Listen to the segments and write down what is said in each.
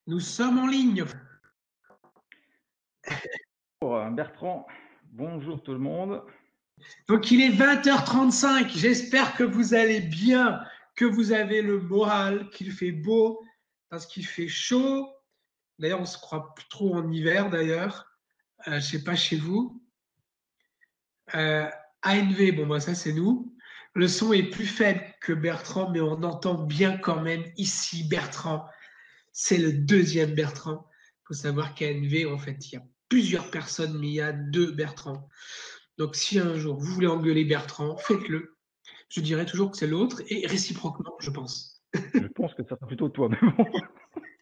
Nous sommes en ligne. Bertrand, bonjour tout le monde. Donc il est 20h35. J'espère que vous allez bien, que vous avez le moral, qu'il fait beau, parce qu'il fait chaud. D'ailleurs, on se croit plus trop en hiver d'ailleurs. Je sais pas chez vous. Euh, ANV, bon bah ça c'est nous. Le son est plus faible que Bertrand, mais on entend bien quand même ici Bertrand. C'est le deuxième Bertrand. Il faut savoir qu'ANV, en fait, il y a plusieurs personnes, mais il y a deux Bertrand. Donc, si un jour vous voulez engueuler Bertrand, faites-le. Je dirais toujours que c'est l'autre et réciproquement, je pense. Je pense que ça sera plutôt toi, mais bon.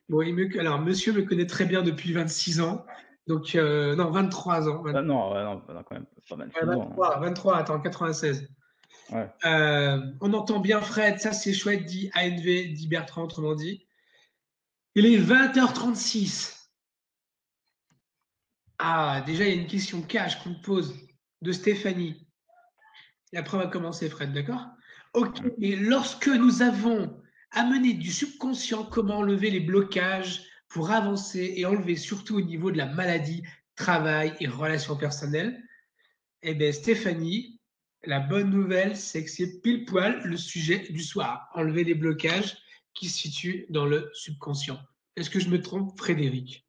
Bon, alors, monsieur me connaît très bien depuis 26 ans. Donc, non, 23 ans. Ah non, ouais, non, quand même, pas Ouais, 26 ans. 23, attends, 96. Ouais. On entend bien Fred, ça c'est chouette, dit ANV, dit Bertrand, autrement dit. Il est 20h36. Ah, déjà, il y a une question cash qu'on te pose de Stéphanie. Et après, on va commencer, Fred, d'accord? Ok, Mm. et lorsque nous avons amené du subconscient comment enlever les blocages pour avancer et enlever surtout au niveau de la maladie, travail et relations personnelles, eh bien, Stéphanie, la bonne nouvelle, c'est que c'est pile poil le sujet du soir. Enlever les blocages qui se situent dans le subconscient. Est-ce que je me trompe, Frédéric?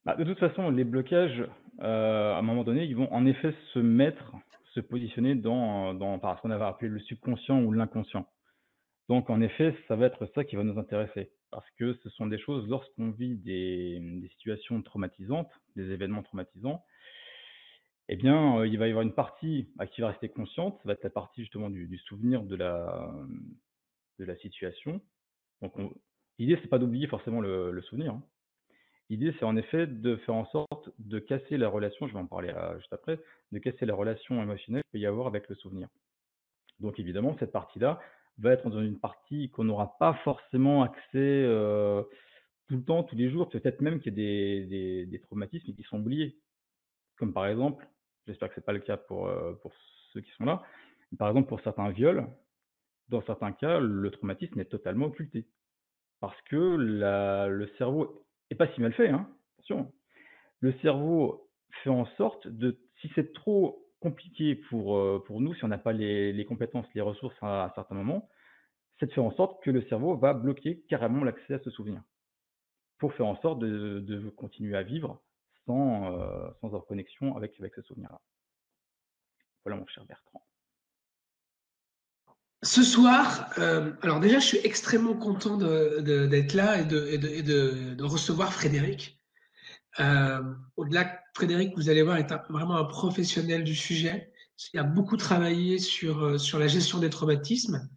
Bah, de toute façon, les blocages, à un moment donné, ils vont en effet se positionner par ce qu'on avait appelé le subconscient ou l'inconscient. Donc, en effet, ça va être ça qui va nous intéresser. Parce que ce sont des choses, lorsqu'on vit des situations traumatisantes, des événements traumatisants, eh bien, il va y avoir une partie qui va rester consciente, ça va être la partie justement du souvenir de la situation. Donc l'idée, c'est pas d'oublier forcément le souvenir, hein. L'idée, c'est en effet de faire en sorte de casser la relation, je vais en parler juste après, de casser la relation émotionnelle qu'il peut y avoir avec le souvenir. Donc évidemment, cette partie-là va être dans une partie qu'on n'aura pas forcément accès tout le temps, tous les jours. Peut-être même qu'il y a des traumatismes qui sont oubliés. Comme par exemple, j'espère que c'est pas le cas pour ceux qui sont là, mais par exemple pour certains viols, dans certains cas, le traumatisme est totalement occulté. Parce que le cerveau est pas si mal fait, hein, attention. Le cerveau fait en sorte si c'est trop compliqué pour nous, si on n'a pas les compétences, les ressources à certains moments, c'est de faire en sorte que le cerveau va bloquer carrément l'accès à ce souvenir, pour faire en sorte de continuer à vivre sans avoir connexion avec ce souvenir-là. Voilà mon cher Bertrand. Ce soir, alors déjà, je suis extrêmement content d'être là et de recevoir Frédéric. Au-delà, Frédéric, vous allez voir, est vraiment un professionnel du sujet. Il a beaucoup travaillé sur la gestion des traumatismes.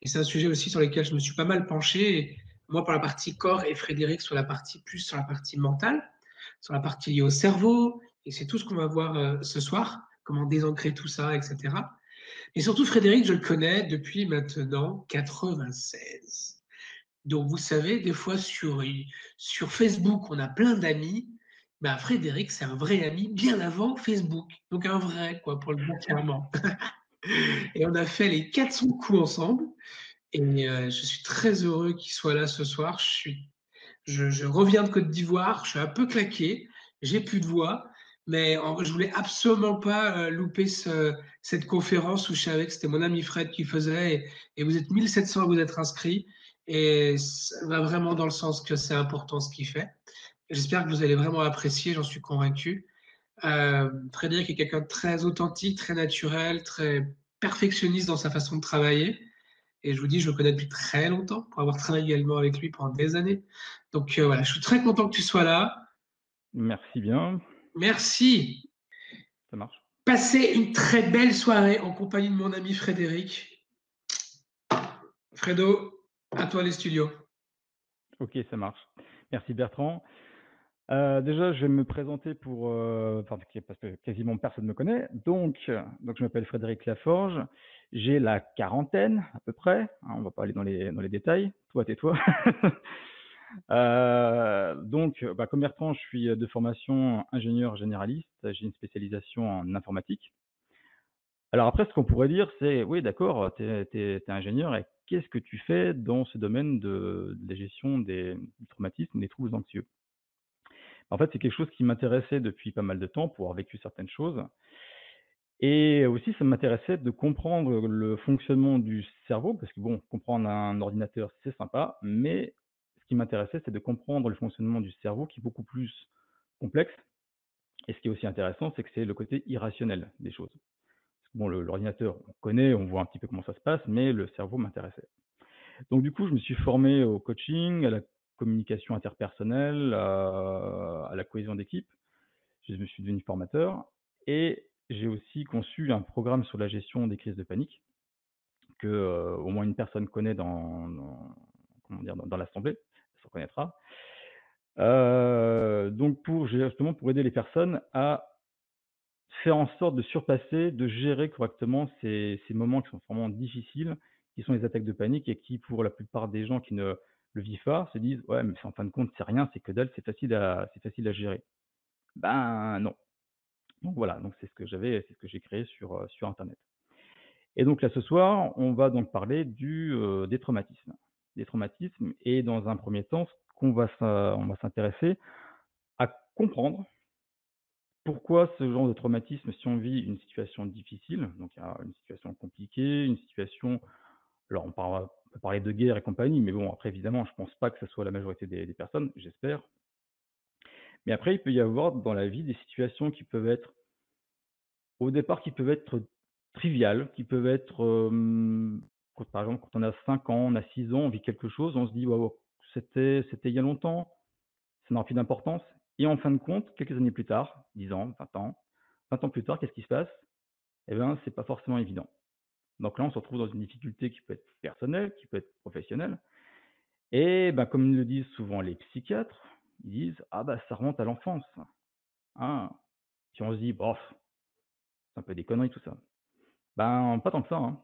Et c'est un sujet aussi sur lequel je me suis pas mal penché. Et moi, pour la partie corps et Frédéric sur la partie mentale, sur la partie liée au cerveau. Et c'est tout ce qu'on va voir ce soir, comment désancrer tout ça, etc. Et surtout, Frédéric, je le connais depuis maintenant 96. Donc, vous savez, des fois sur Facebook, on a plein d'amis. Ben, Frédéric, c'est un vrai ami bien avant Facebook. Donc, un vrai, quoi, pour le dire clairement. Et on a fait les 400 coups ensemble. Et je suis très heureux qu'il soit là ce soir. Je reviens de Côte d'Ivoire. Je suis un peu claqué. J'ai plus de voix. Mais je voulais absolument pas louper cette conférence où je savais que c'était mon ami Fred qui faisait. Et vous êtes 1700 à vous être inscrits. Et ça va vraiment dans le sens que c'est important ce qu'il fait. J'espère que vous allez vraiment apprécier, j'en suis convaincu. Frédéric est quelqu'un de très authentique, très naturel, très perfectionniste dans sa façon de travailler. Et je vous dis, je le connais depuis très longtemps, pour avoir travaillé également avec lui pendant des années. Donc voilà, je suis très content que tu sois là. Merci bien, Merci. ça marche. Passez une très belle soirée en compagnie de mon ami Frédéric. Fredo, à toi les studios. Ok, ça marche. Merci Bertrand. Déjà, je vais me présenter parce que quasiment personne ne me connaît. Donc je m'appelle Frédéric Laforge. J'ai la quarantaine à peu près, hein, on va pas aller dans les détails. Toi, tais-toi. Comme Bertrand, je suis de formation ingénieur généraliste. J'ai une spécialisation en informatique. Alors après, ce qu'on pourrait dire, c'est oui, d'accord, tu es ingénieur et qu'est-ce que tu fais dans ce domaine de la gestion du traumatisme, des troubles anxieux? En fait, c'est quelque chose qui m'intéressait depuis pas mal de temps pour avoir vécu certaines choses et aussi ça m'intéressait de comprendre le fonctionnement du cerveau parce que bon, comprendre un ordinateur, c'est sympa, mais ce qui m'intéressait, c'est de comprendre le fonctionnement du cerveau qui est beaucoup plus complexe et ce qui est aussi intéressant, c'est que c'est le côté irrationnel des choses. Bon, l'ordinateur, on connaît, on voit un petit peu comment ça se passe, mais le cerveau m'intéressait. Donc du coup, je me suis formé au coaching, à la communication interpersonnelle, à la cohésion d'équipe. Je me suis devenu formateur et j'ai aussi conçu un programme sur la gestion des crises de panique que, au moins une personne connaît comment dire? Dans l'assemblée, elle se reconnaîtra. Donc justement pour aider les personnes à faire en sorte de surpasser, de gérer correctement ces moments qui sont vraiment difficiles, qui sont les attaques de panique et qui, pour la plupart des gens qui ne le vivent pas, se disent: «Ouais, mais en fin de compte, c'est rien, c'est que dalle, c'est facile à gérer». Ben non. Donc voilà, donc c'est ce que j'ai créé sur internet. Et donc là, ce soir, on va donc parler des traumatismes. Des traumatismes et dans un premier temps, ce on va s'intéresser à comprendre pourquoi ce genre de traumatisme, si on vit une situation difficile, donc il y a une situation compliquée, une situation alors on peut parler de guerre et compagnie, mais bon, après évidemment, je pense pas que ce soit la majorité des personnes, j'espère. Mais après, il peut y avoir dans la vie des situations qui peuvent être au départ, qui peuvent être triviales, qui peuvent être, quand par exemple, quand on a 5 ans, on a 6 ans, on vit quelque chose, on se dit: «Waouh, c'était il y a longtemps, ça n'a plus d'importance» et en fin de compte, quelques années plus tard, 10 ans, 20 ans plus tard, qu'est-ce qui se passe? Eh ben, c'est pas forcément évident. Donc là, on se retrouve dans une difficulté qui peut être personnelle, qui peut être professionnelle et ben, comme le disent souvent les psychiatres, ils disent: «Ah bah, ça remonte à l'enfance, hein». Puis on se dit: «Bof, c'est un peu des conneries tout ça». Ben, pas tant que ça, hein.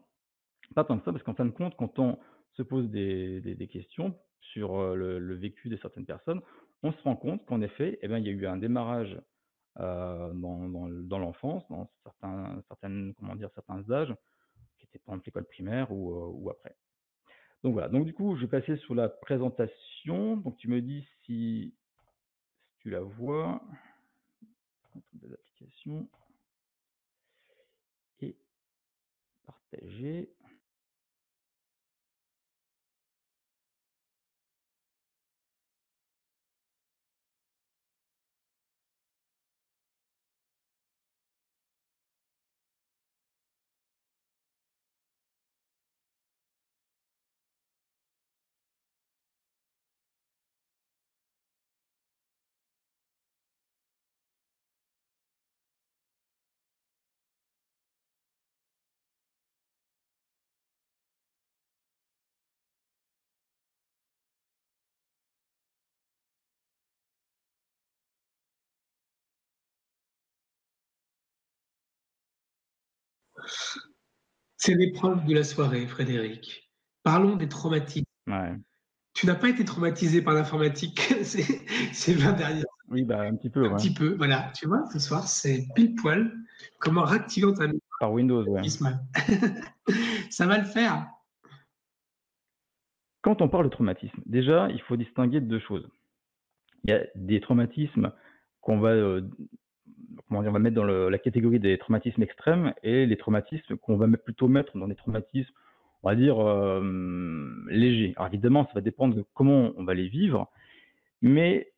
Pas tant que ça, parce qu'en fin de compte, quand on se pose des questions sur, le vécu de certaines personnes, on se rend compte qu'en effet, eh ben, il y a eu un démarrage, dans l'enfance, dans comment dire? Certains âges, qui étaient par exemple l'école primaire ou après. Donc voilà, donc du coup, je vais passer sur la présentation. Donc tu me dis si tu la vois. Des applications et partager. C'est l'épreuve de la soirée, Frédéric. Parlons des traumatismes. Ouais. Tu n'as pas été traumatisé par l'informatique ces 20 dernières Oui, bah, un petit peu, un ouais. petit peu, voilà, tu vois? Ce soir, c'est pile poil comment réactiver ton Par Windows, ouais. traumatisme. Ça va le faire. Quand on parle de traumatisme, déjà, il faut distinguer 2 choses. Il y a des traumatismes qu'on va, comment dire? On va mettre dans la catégorie des traumatismes extrêmes et les traumatismes qu'on va plutôt mettre dans des traumatismes, on va dire, légers. Alors évidemment, ça va dépendre de comment on va les vivre, mais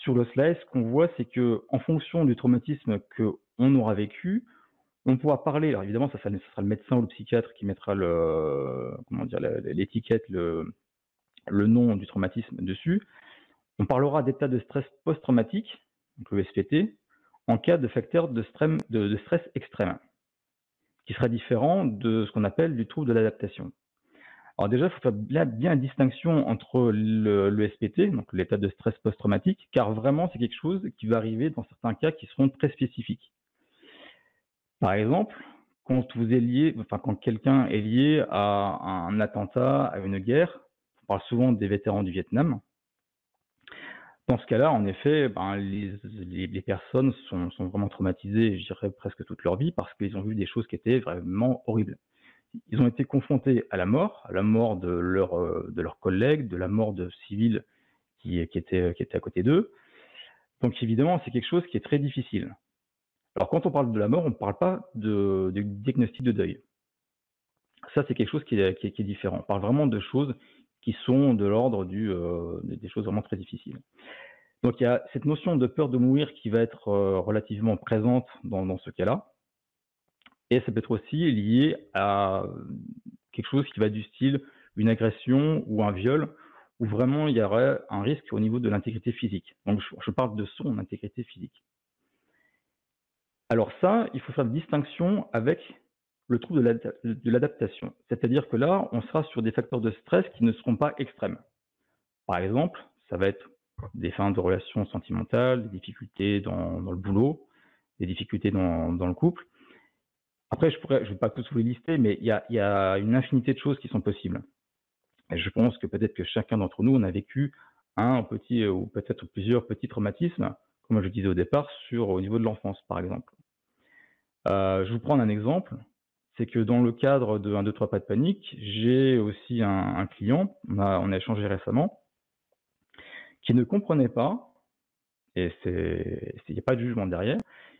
sur le slide, ce qu'on voit, c'est que en fonction du traumatisme qu'on aura vécu, on pourra parler. Alors évidemment, ça sera le médecin ou le psychiatre qui mettra comment dire? L'étiquette, le nom du traumatisme dessus. On parlera d'état de stress post-traumatique, donc le SPT, en cas de facteur de stress extrême, qui sera différent de ce qu'on appelle du trouble de l'adaptation. Alors déjà, il faut faire bien la distinction entre le SPT, donc l'état de stress post-traumatique, car vraiment c'est quelque chose qui va arriver dans certains cas qui seront très spécifiques. Par exemple, quand quelqu'un est lié à un attentat, à une guerre, on parle souvent des vétérans du Vietnam. Dans ce cas-là, en effet, ben, les personnes sont vraiment traumatisées, je dirais presque toute leur vie, parce qu'ils ont vu des choses qui étaient vraiment horribles. Ils ont été confrontés à la mort de leurs collègues, de la mort de civils qui étaient à côté d'eux. Donc évidemment, c'est quelque chose qui est très difficile. Alors quand on parle de la mort, on ne parle pas de diagnostic de deuil. Ça, c'est quelque chose qui est différent. On parle vraiment de choses qui sont de l'ordre des choses vraiment très difficiles. Donc il y a cette notion de peur de mourir qui va être relativement présente dans ce cas-là. Et ça peut être aussi lié à quelque chose qui va du style une agression ou un viol, où vraiment il y aurait un risque au niveau de l'intégrité physique. Donc je parle de son intégrité physique. Alors ça, il faut faire une distinction avec le trouble de l'adaptation. C'est-à-dire que là, on sera sur des facteurs de stress qui ne seront pas extrêmes. Par exemple, ça va être des fins de relations sentimentales, des difficultés dans le boulot, des difficultés dans le couple. Après, je ne vais pas tous vous les lister, mais il y a une infinité de choses qui sont possibles. Et je pense que peut-être que chacun d'entre nous, on a vécu un petit ou peut-être plusieurs petits traumatismes, comme je disais au départ, au niveau de l'enfance, par exemple. Je vous prends un exemple, c'est que dans le cadre de 1, 2, 3 pas de panique, j'ai aussi un client, on a échangé récemment, qui ne comprenait pas, et il n'y a pas de jugement derrière,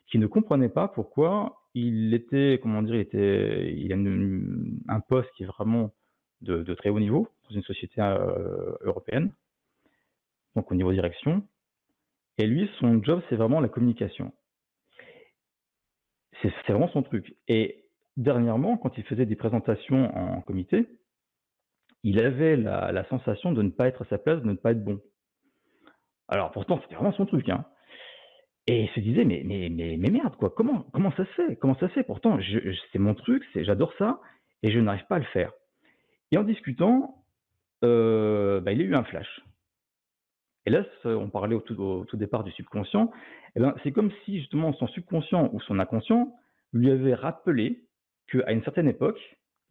qui ne comprenait pas pourquoi il était, comment dire, il a un poste qui est vraiment de très haut niveau dans une société européenne, donc au niveau direction. Et lui, son job, c'est vraiment la communication. C'est vraiment son truc. Et dernièrement, quand il faisait des présentations en comité, il avait la sensation de ne pas être à sa place, de ne pas être bon. Alors pourtant, c'était vraiment son truc, hein. Et il se disait, mais merde, quoi, comment ça se fait? Comment ça se fait? Pourtant, c'est mon truc, j'adore ça, et je n'arrive pas à le faire. Et en discutant, il a eu un flash. Et là, on parlait au tout départ du subconscient. Eh ben, c'est comme si justement son subconscient ou son inconscient lui avait rappelé qu'à une certaine époque,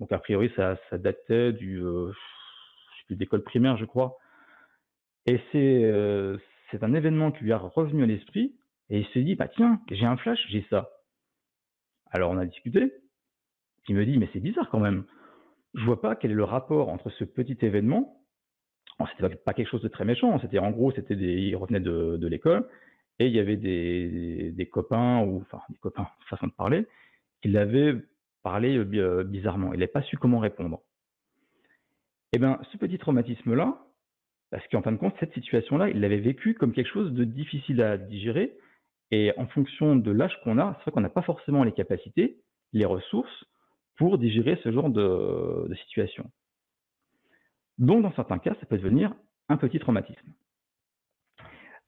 donc a priori ça datait je sais plus, d'école primaire, je crois, et c'est un événement qui lui est revenu à l'esprit, et il s'est dit, bah tiens, j'ai un flash, j'ai ça. Alors on a discuté, il me dit, mais c'est bizarre quand même. Je vois pas quel est le rapport entre ce petit événement. C'était pas quelque chose de très méchant, en gros, il revenait de l'école, et il y avait des copains, enfin des copains, façon de parler, qui l'avaient parlé bizarrement. Il n'avait pas su comment répondre. Et bien, ce petit traumatisme-là, parce qu'en fin de compte, cette situation-là, il l'avait vécu comme quelque chose de difficile à digérer, et en fonction de l'âge qu'on a, c'est vrai qu'on n'a pas forcément les capacités, les ressources pour digérer ce genre de situation. Donc, dans certains cas, ça peut devenir un petit traumatisme.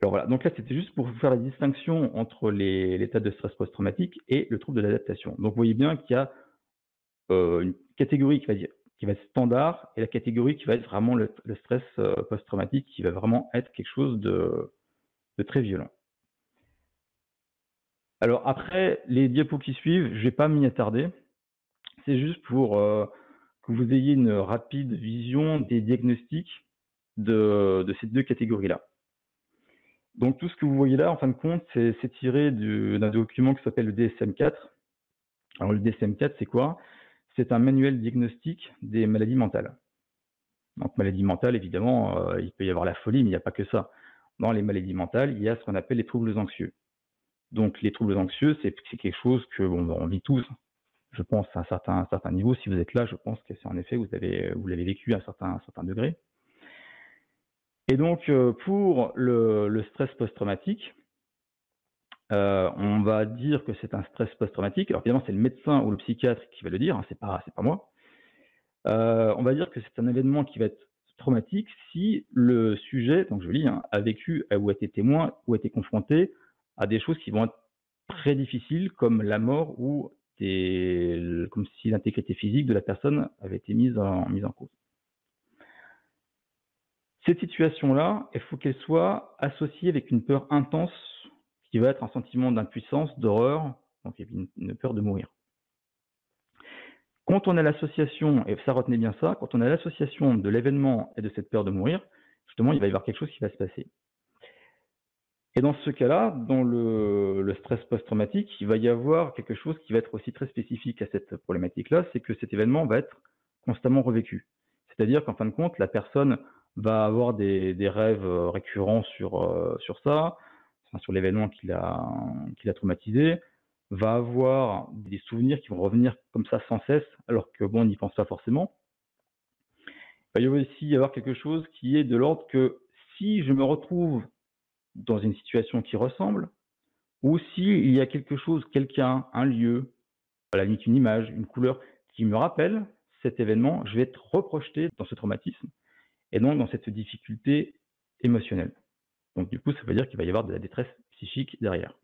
Alors voilà, donc là, c'était juste pour vous faire la distinction entre l'état de stress post-traumatique et le trouble de l'adaptation. Donc, vous voyez bien qu'il y a une catégorie qui va être standard et la catégorie qui va être vraiment le stress post-traumatique qui va vraiment être quelque chose de très violent. Alors après, les diapos qui suivent, je ne vais pas m'y attarder. C'est juste pour que vous ayez une rapide vision des diagnostics de ces deux catégories-là. Donc tout ce que vous voyez là, en fin de compte, c'est tiré d'un document qui s'appelle le DSM-4. Alors le DSM-4, c'est quoi? C'est un manuel diagnostique des maladies mentales. Donc maladies mentales, évidemment, il peut y avoir la folie, mais il n'y a pas que ça. Dans les maladies mentales, il y a ce qu'on appelle les troubles anxieux. Donc les troubles anxieux, c'est quelque chose que on vit tous, je pense, à un certain niveau. Si vous êtes là, je pense que c'est en effet, vous l'avez vécu à un certain degré. Et donc, pour le stress post-traumatique, on va dire que c'est un stress post-traumatique. Alors évidemment, c'est le médecin ou le psychiatre qui va le dire, hein, c'est pas moi. On va dire que c'est un événement qui va être traumatique si le sujet, donc je lis, hein, a vécu ou a été témoin ou a été confronté à des choses qui vont être très difficiles, comme la mort ou comme si l'intégrité physique de la personne avait été mise en cause. Cette situation-là, il faut qu'elle soit associée avec une peur intense qui va être un sentiment d'impuissance, d'horreur, donc une peur de mourir. Quand on a l'association, et ça retenez bien ça, quand on a l'association de l'événement et de cette peur de mourir, justement, il va y avoir quelque chose qui va se passer. Et dans ce cas-là, dans le stress post-traumatique, il va y avoir quelque chose qui va être aussi très spécifique à cette problématique-là, c'est que cet événement va être constamment revécu. C'est-à-dire qu'en fin de compte, la personne va avoir des rêves récurrents sur ça, enfin, sur l'événement qui l'a traumatisé, va avoir des souvenirs qui vont revenir comme ça sans cesse, alors que bon, on n'y pense pas forcément. Il va y aussi avoir quelque chose qui est de l'ordre que si je me retrouve dans une situation qui ressemble, ou s'il y a quelque chose, quelqu'un, un lieu, à la limite une image, une couleur qui me rappelle cet événement, je vais être reprojeté dans ce traumatisme et donc dans cette difficulté émotionnelle. Donc du coup, ça veut dire qu'il va y avoir de la détresse psychique derrière.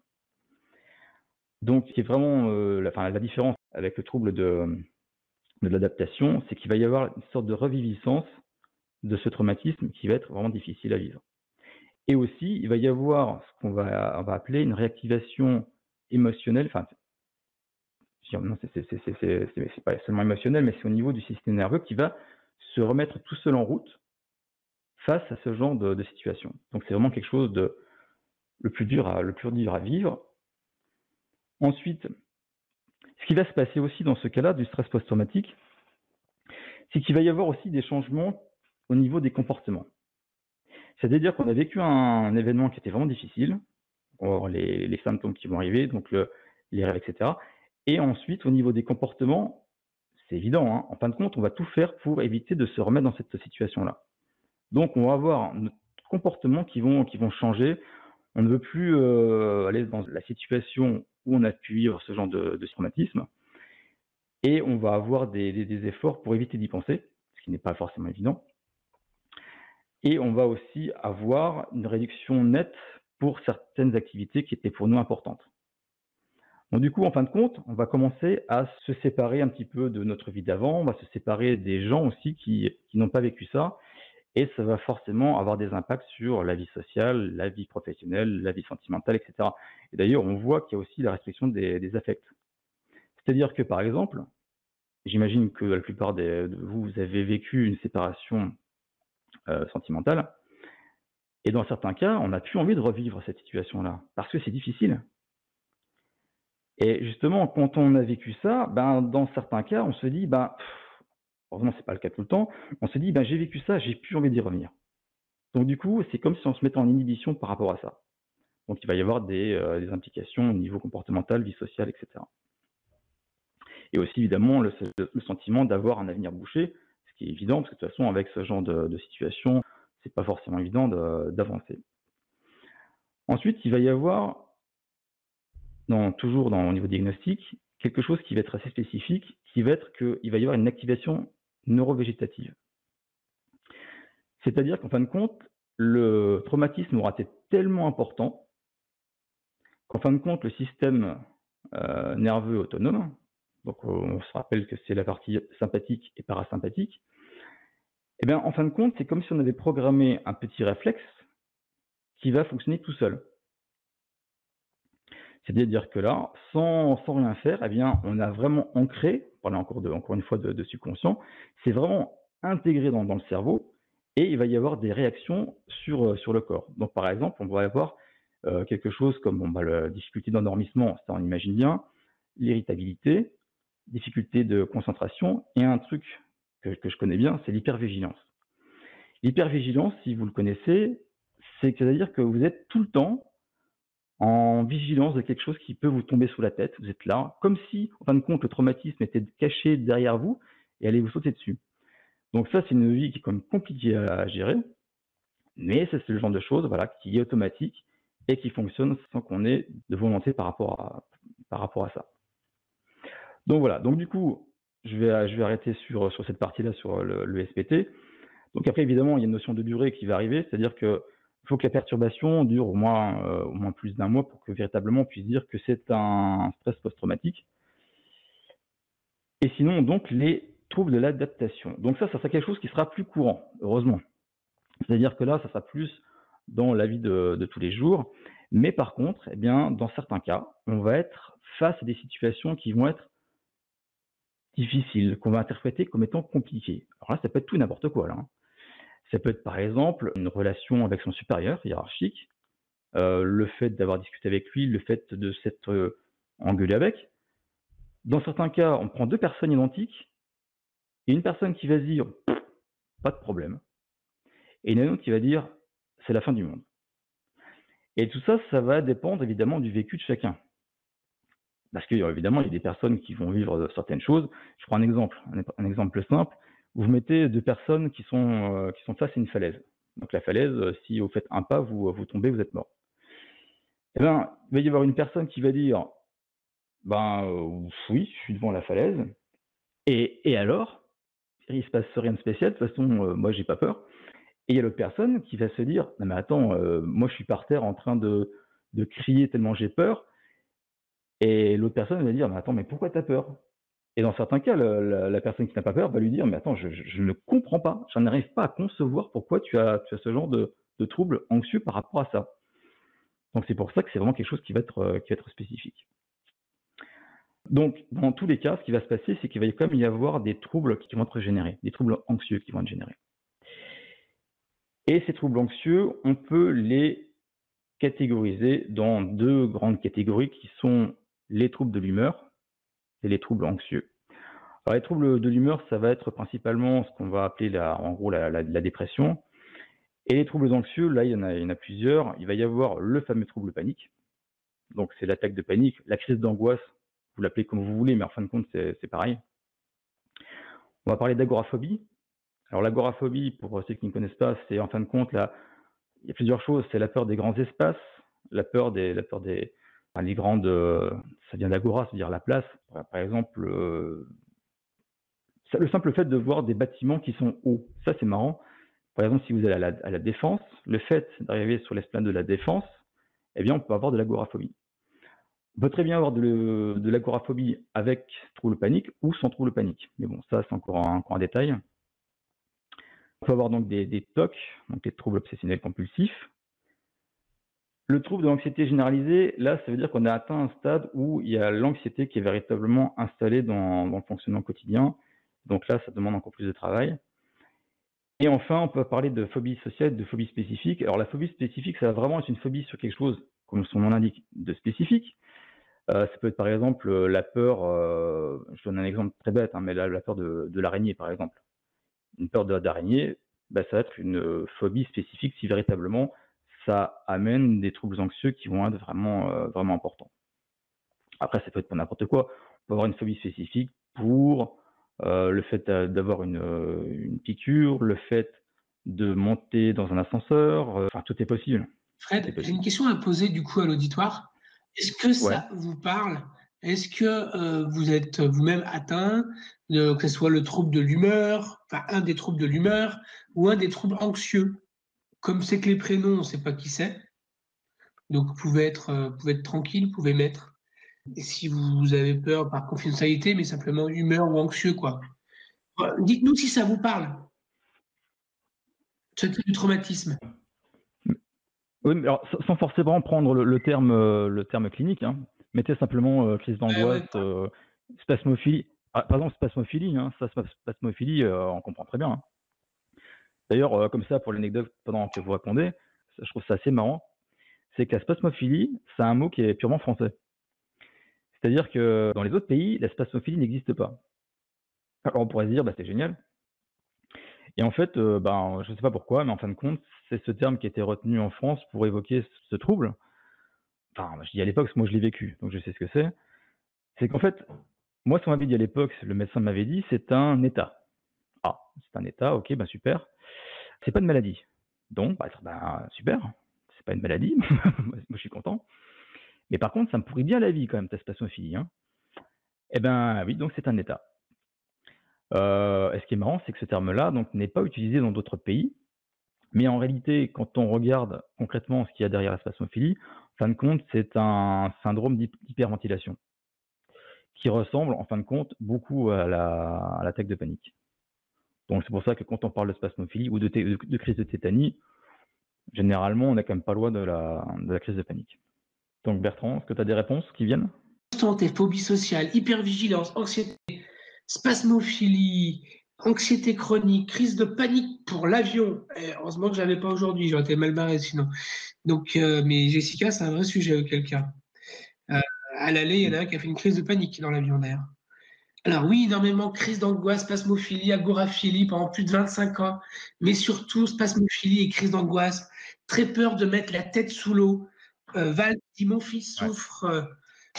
Donc, ce qui est vraiment la différence avec le trouble de l'adaptation, c'est qu'il va y avoir une sorte de reviviscence de ce traumatisme qui va être vraiment difficile à vivre. Et aussi, il va y avoir ce qu'on va appeler une réactivation émotionnelle, enfin, non, c'est pas seulement émotionnel, mais c'est au niveau du système nerveux qui va se remettre tout seul en route face à ce genre de situation. Donc, c'est vraiment quelque chose de le plus dur à vivre. Ensuite, ce qui va se passer aussi dans ce cas-là du stress post-traumatique, c'est qu'il va y avoir aussi des changements au niveau des comportements. C'est-à-dire qu'on a vécu un événement qui était vraiment difficile, on va avoir les symptômes qui vont arriver, donc les rêves, etc. Et ensuite, au niveau des comportements, c'est évident, hein, en fin de compte, on va tout faire pour éviter de se remettre dans cette situation-là. Donc, on va avoir nos comportements qui vont changer. On ne veut plus aller dans la situation où on a pu vivre ce genre de traumatisme. Et on va avoir des efforts pour éviter d'y penser, ce qui n'est pas forcément évident. Et on va aussi avoir une réduction nette pour certaines activités qui étaient pour nous importantes. Donc du coup, en fin de compte, on va commencer à se séparer un petit peu de notre vie d'avant, on va se séparer des gens aussi qui n'ont pas vécu ça, et ça va forcément avoir des impacts sur la vie sociale, la vie professionnelle, la vie sentimentale, etc. Et d'ailleurs, on voit qu'il y a aussi la restriction des affects. C'est-à-dire que, par exemple, j'imagine que la plupart de vous avez vécu une séparation sentimentale, et dans certains cas, on n'a plus envie de revivre cette situation-là, parce que c'est difficile. Et justement, quand on a vécu ça, ben, dans certains cas, on se dit, ben, heureusement, c'est pas le cas tout le temps, on se dit, ben, j'ai vécu ça, j'ai plus envie d'y revenir. Donc du coup, c'est comme si on se mettait en inhibition par rapport à ça. Donc il va y avoir des implications au niveau comportemental, vie sociale, etc. Et aussi, évidemment, le sentiment d'avoir un avenir bouché, ce qui est évident, parce que de toute façon, avec ce genre de situation, c'est pas forcément évident d'avancer. Ensuite, il va y avoir, toujours au niveau diagnostic, quelque chose qui va être assez spécifique, qui va être qu'il va y avoir une activation neurovégétative. C'est-à-dire qu'en fin de compte, le traumatisme aura été tellement important qu'en fin de compte, le système nerveux autonome, donc on se rappelle que c'est la partie sympathique et parasympathique, et bien en fin de compte, c'est comme si on avait programmé un petit réflexe qui va fonctionner tout seul. C'est-à-dire que là, sans rien faire, eh bien, on a vraiment ancré, on parle encore une fois de subconscient, c'est vraiment intégré dans le cerveau et il va y avoir des réactions sur le corps. Donc par exemple, on va avoir quelque chose comme la difficulté d'endormissement, ça on imagine bien, l'irritabilité, difficulté de concentration et un truc que je connais bien, c'est l'hypervigilance. L'hypervigilance, si vous le connaissez, c'est-à-dire que vous êtes tout le temps en vigilance de quelque chose qui peut vous tomber sous la tête. Vous êtes là, comme si, en fin de compte, le traumatisme était caché derrière vous et allait vous sauter dessus. Donc ça, c'est une vie qui est quand même compliquée à gérer, mais c'est le genre de choses qui est automatique et qui fonctionne sans qu'on ait de volonté par rapport à ça. Donc voilà, donc du coup, je vais arrêter sur cette partie-là, sur le SPT. Donc après, évidemment, il y a une notion de durée qui va arriver, c'est-à-dire que il faut que la perturbation dure au moins plus d'un mois pour que véritablement on puisse dire que c'est un stress post-traumatique. Et sinon, donc, les troubles de l'adaptation. Donc ça sera quelque chose qui sera plus courant, heureusement. C'est-à-dire que là, ça sera plus dans la vie de tous les jours. Mais par contre, eh bien, dans certains cas, on va être face à des situations qui vont être difficiles, qu'on va interpréter comme étant compliquées. Alors là, ça peut être tout et n'importe quoi, là. Ça peut être par exemple une relation avec son supérieur hiérarchique, le fait d'avoir discuté avec lui, le fait de s'être engueulé avec. Dans certains cas, on prend deux personnes identiques, et une personne qui va se dire pas de problème, et une autre qui va dire c'est la fin du monde. Et tout ça, ça va dépendre évidemment du vécu de chacun. Parce qu'évidemment, il y a des personnes qui vont vivre certaines choses. Je prends un exemple simple. Vous mettez deux personnes qui sont face à une falaise. Donc la falaise, si vous faites un pas, vous tombez, vous êtes mort. Eh bien, il va y avoir une personne qui va dire, oui, je suis devant la falaise, et alors, il se passe rien de spécial, de toute façon, moi, j'ai pas peur. Et il y a l'autre personne qui va se dire, non mais attends, moi, je suis par terre en train de crier tellement j'ai peur, et l'autre personne va dire, mais attends, mais pourquoi t'as peur? Et dans certains cas, la personne qui n'a pas peur va lui dire, mais attends, je ne comprends pas, je n'arrive pas à concevoir pourquoi tu as ce genre de trouble anxieux par rapport à ça. Donc c'est pour ça que c'est vraiment quelque chose qui va être spécifique. Donc dans tous les cas, ce qui va se passer, c'est qu'il va quand même y avoir des troubles qui vont être générés, des troubles anxieux qui vont être générés. Et ces troubles anxieux, on peut les catégoriser dans deux grandes catégories qui sont les troubles de l'humeur et les troubles anxieux. Alors, les troubles de l'humeur, ça va être principalement ce qu'on va appeler en gros la dépression. Et les troubles anxieux, là, il y en a plusieurs. Il va y avoir le fameux trouble panique. Donc, c'est l'attaque de panique, la crise d'angoisse, vous l'appelez comme vous voulez, mais en fin de compte, c'est pareil. On va parler d'agoraphobie. Alors, l'agoraphobie, pour ceux qui ne connaissent pas, c'est en fin de compte, là, il y a plusieurs choses. C'est la peur des grands espaces, la peur des les grandes, ça vient d'agora, c'est-à-dire la place. Par exemple, le simple fait de voir des bâtiments qui sont hauts, ça c'est marrant. Par exemple, si vous allez à la Défense, le fait d'arriver sur l'esplanade de la Défense, eh bien, on peut avoir de l'agoraphobie. On peut très bien avoir de l'agoraphobie avec trouble panique ou sans trouble panique. Mais bon, ça, c'est encore un détail. On peut avoir donc des TOC, donc des troubles obsessionnels compulsifs. Le trouble de l'anxiété généralisée, là, ça veut dire qu'on a atteint un stade où il y a l'anxiété qui est véritablement installée dans le fonctionnement quotidien. Donc là, ça demande encore plus de travail. Et enfin, on peut parler de phobie sociale, de phobie spécifique. Alors la phobie spécifique, ça va vraiment être une phobie sur quelque chose, comme son nom l'indique, de spécifique. Ça peut être par exemple la peur, je donne un exemple très bête, hein, mais la peur de l'araignée par exemple. Une peur d'araignée, ça va être une phobie spécifique si véritablement ça amène des troubles anxieux qui vont être vraiment importants. Après, ça peut être pour n'importe quoi. On peut avoir une phobie spécifique pour le fait d'avoir une piqûre, le fait de monter dans un ascenseur, enfin tout est possible. Fred, j'ai une question à poser du coup à l'auditoire. Est-ce que Ouais. ça vous parle? Est-ce que vous êtes vous-même atteint, que ce soit le trouble de l'humeur, enfin un des troubles de l'humeur ou un des troubles anxieux? Comme c'est que les prénoms, on ne sait pas qui c'est. Donc vous pouvez être tranquille, vous pouvez mettre. Et si vous avez peur par confidentialité, mais simplement humeur ou anxieux, quoi. Dites-nous si ça vous parle, ce type de traumatisme. Oui, mais alors, sans forcément prendre le terme clinique, hein. Mettez simplement crise d'angoisse, Ouais. spasmophilie. Ah, par exemple, spasmophilie, hein, spasmophilie, on comprend très bien, hein. D'ailleurs, comme ça, pour l'anecdote, pendant que vous répondez, je trouve ça assez marrant, c'est que la spasmophilie, c'est un mot qui est purement français. C'est-à-dire que dans les autres pays, la spasmophilie n'existe pas. Alors on pourrait se dire, c'est génial. Et en fait, je ne sais pas pourquoi, mais en fin de compte, c'est ce terme qui a été retenu en France pour évoquer ce trouble. Enfin, je dis à l'époque, parce que moi je l'ai vécu, donc je sais ce que c'est. C'est qu'en fait, moi, ce qu'on m'avait dit à l'époque, le médecin m'avait dit, c'est un état. Ah, c'est un état, ok, super. C'est pas une maladie. Donc, super, c'est pas une maladie. Moi, je suis content. Mais par contre, ça me pourrit bien la vie quand même, ta spasmophilie, hein. Eh ben oui, donc c'est un état. Et ce qui est marrant, c'est que ce terme-là n'est pas utilisé dans d'autres pays. Mais en réalité, quand on regarde concrètement ce qu'il y a derrière la spasmophilie, en fin de compte, c'est un syndrome d'hyperventilation qui ressemble en fin de compte beaucoup à l'attaque de panique. Donc c'est pour ça que quand on parle de spasmophilie ou de crise de tétanie, généralement on n'est quand même pas loin de la crise de panique. Donc Bertrand, est-ce que tu as des réponses qui viennent? Phobie sociale, hypervigilance, anxiété, spasmophilie, anxiété chronique, crise de panique pour l'avion. Heureusement que je l'avais pas aujourd'hui, j'aurais été mal barré sinon. Donc, mais Jessica, c'est un vrai sujet auquel cas. Euh, à l'aller, il y en a un qui a fait une crise de panique dans l'avion d'ailleurs. Alors oui, énormément crise d'angoisse, spasmophilie, agoraphilie pendant plus de 25 ans, mais surtout spasmophilie et crise d'angoisse. Très peur de mettre la tête sous l'eau. Val dit mon fils Ouais. souffre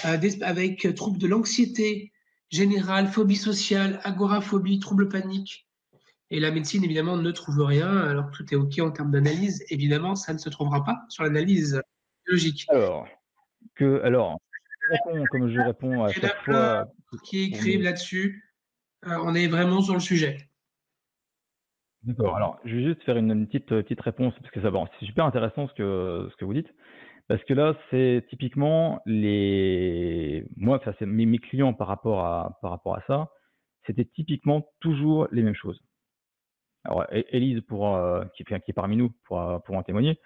avec troubles de l'anxiété générale, phobie sociale, agoraphobie, troubles paniques. Et la médecine, évidemment, ne trouve rien, alors que tout est OK en termes d'analyse. Évidemment, ça ne se trouvera pas sur l'analyse biologique. Alors, je réponds comme je réponds à Il y en chaque a plein fois qui pour écrivent mes. là-dessus. On est vraiment sur le sujet. D'accord. Alors, je vais juste faire une petite réponse parce que ça, bon, c'est super intéressant ce que vous dites. Parce que là, c'est typiquement moi, enfin, c'est mes clients par rapport à ça, c'était typiquement toujours les mêmes choses. Alors, Élise, qui est parmi nous, pour en témoigner.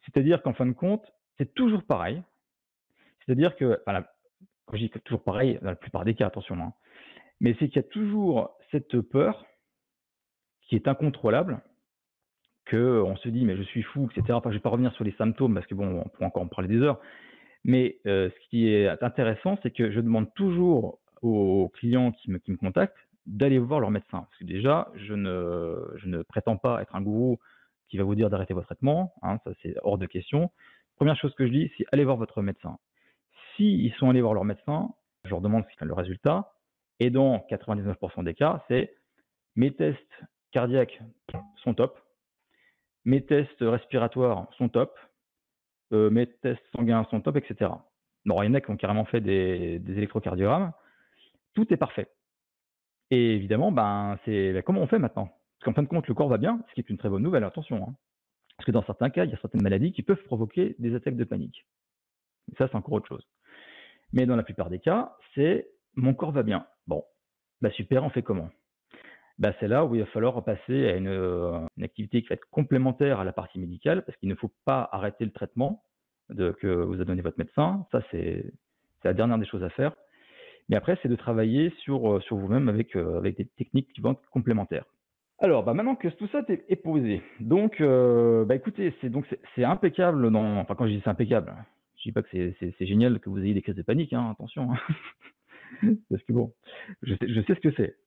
C'est-à-dire qu'en fin de compte, c'est toujours pareil. C'est-à-dire que, enfin, quand je dis que toujours pareil, dans la plupart des cas, attention, hein, mais c'est qu'il y a toujours cette peur qui est incontrôlable, qu'on se dit, mais je suis fou, etc. Enfin, je ne vais pas revenir sur les symptômes parce que bon, on pourrait encore en parler des heures. Mais ce qui est intéressant, c'est que je demande toujours aux clients qui me contactent d'aller voir leur médecin. Parce que déjà, je ne prétends pas être un gourou qui va vous dire d'arrêter votre traitement, hein, ça c'est hors de question. Première chose que je dis, c'est allez voir votre médecin. S'ils sont allés voir leur médecin, je leur demande le résultat, et dans 99% des cas, c'est mes tests cardiaques sont top, mes tests respiratoires sont top, mes tests sanguins sont top, etc. Bon, il y en a qui ont carrément fait des électrocardiogrammes. Tout est parfait. Et évidemment, comment on fait maintenant? Parce qu'en fin de compte, le corps va bien, ce qui est une très bonne nouvelle, attention, hein. Parce que dans certains cas, il y a certaines maladies qui peuvent provoquer des attaques de panique. Et ça, c'est encore autre chose. Mais dans la plupart des cas, c'est mon corps va bien. Bon, super, on fait comment? C'est là où il va falloir passer à une activité qui va être complémentaire à la partie médicale, parce qu'il ne faut pas arrêter le traitement que vous a donné votre médecin. Ça, c'est la dernière des choses à faire. Mais après, c'est de travailler sur vous-même avec des techniques qui vont être complémentaires. Alors, maintenant que tout ça est posé, donc, écoutez, c'est impeccable. Enfin, quand je dis c'est impeccable, je dis pas que c'est génial que vous ayez des crises de panique, hein, attention, hein. Parce que bon, je sais ce que c'est.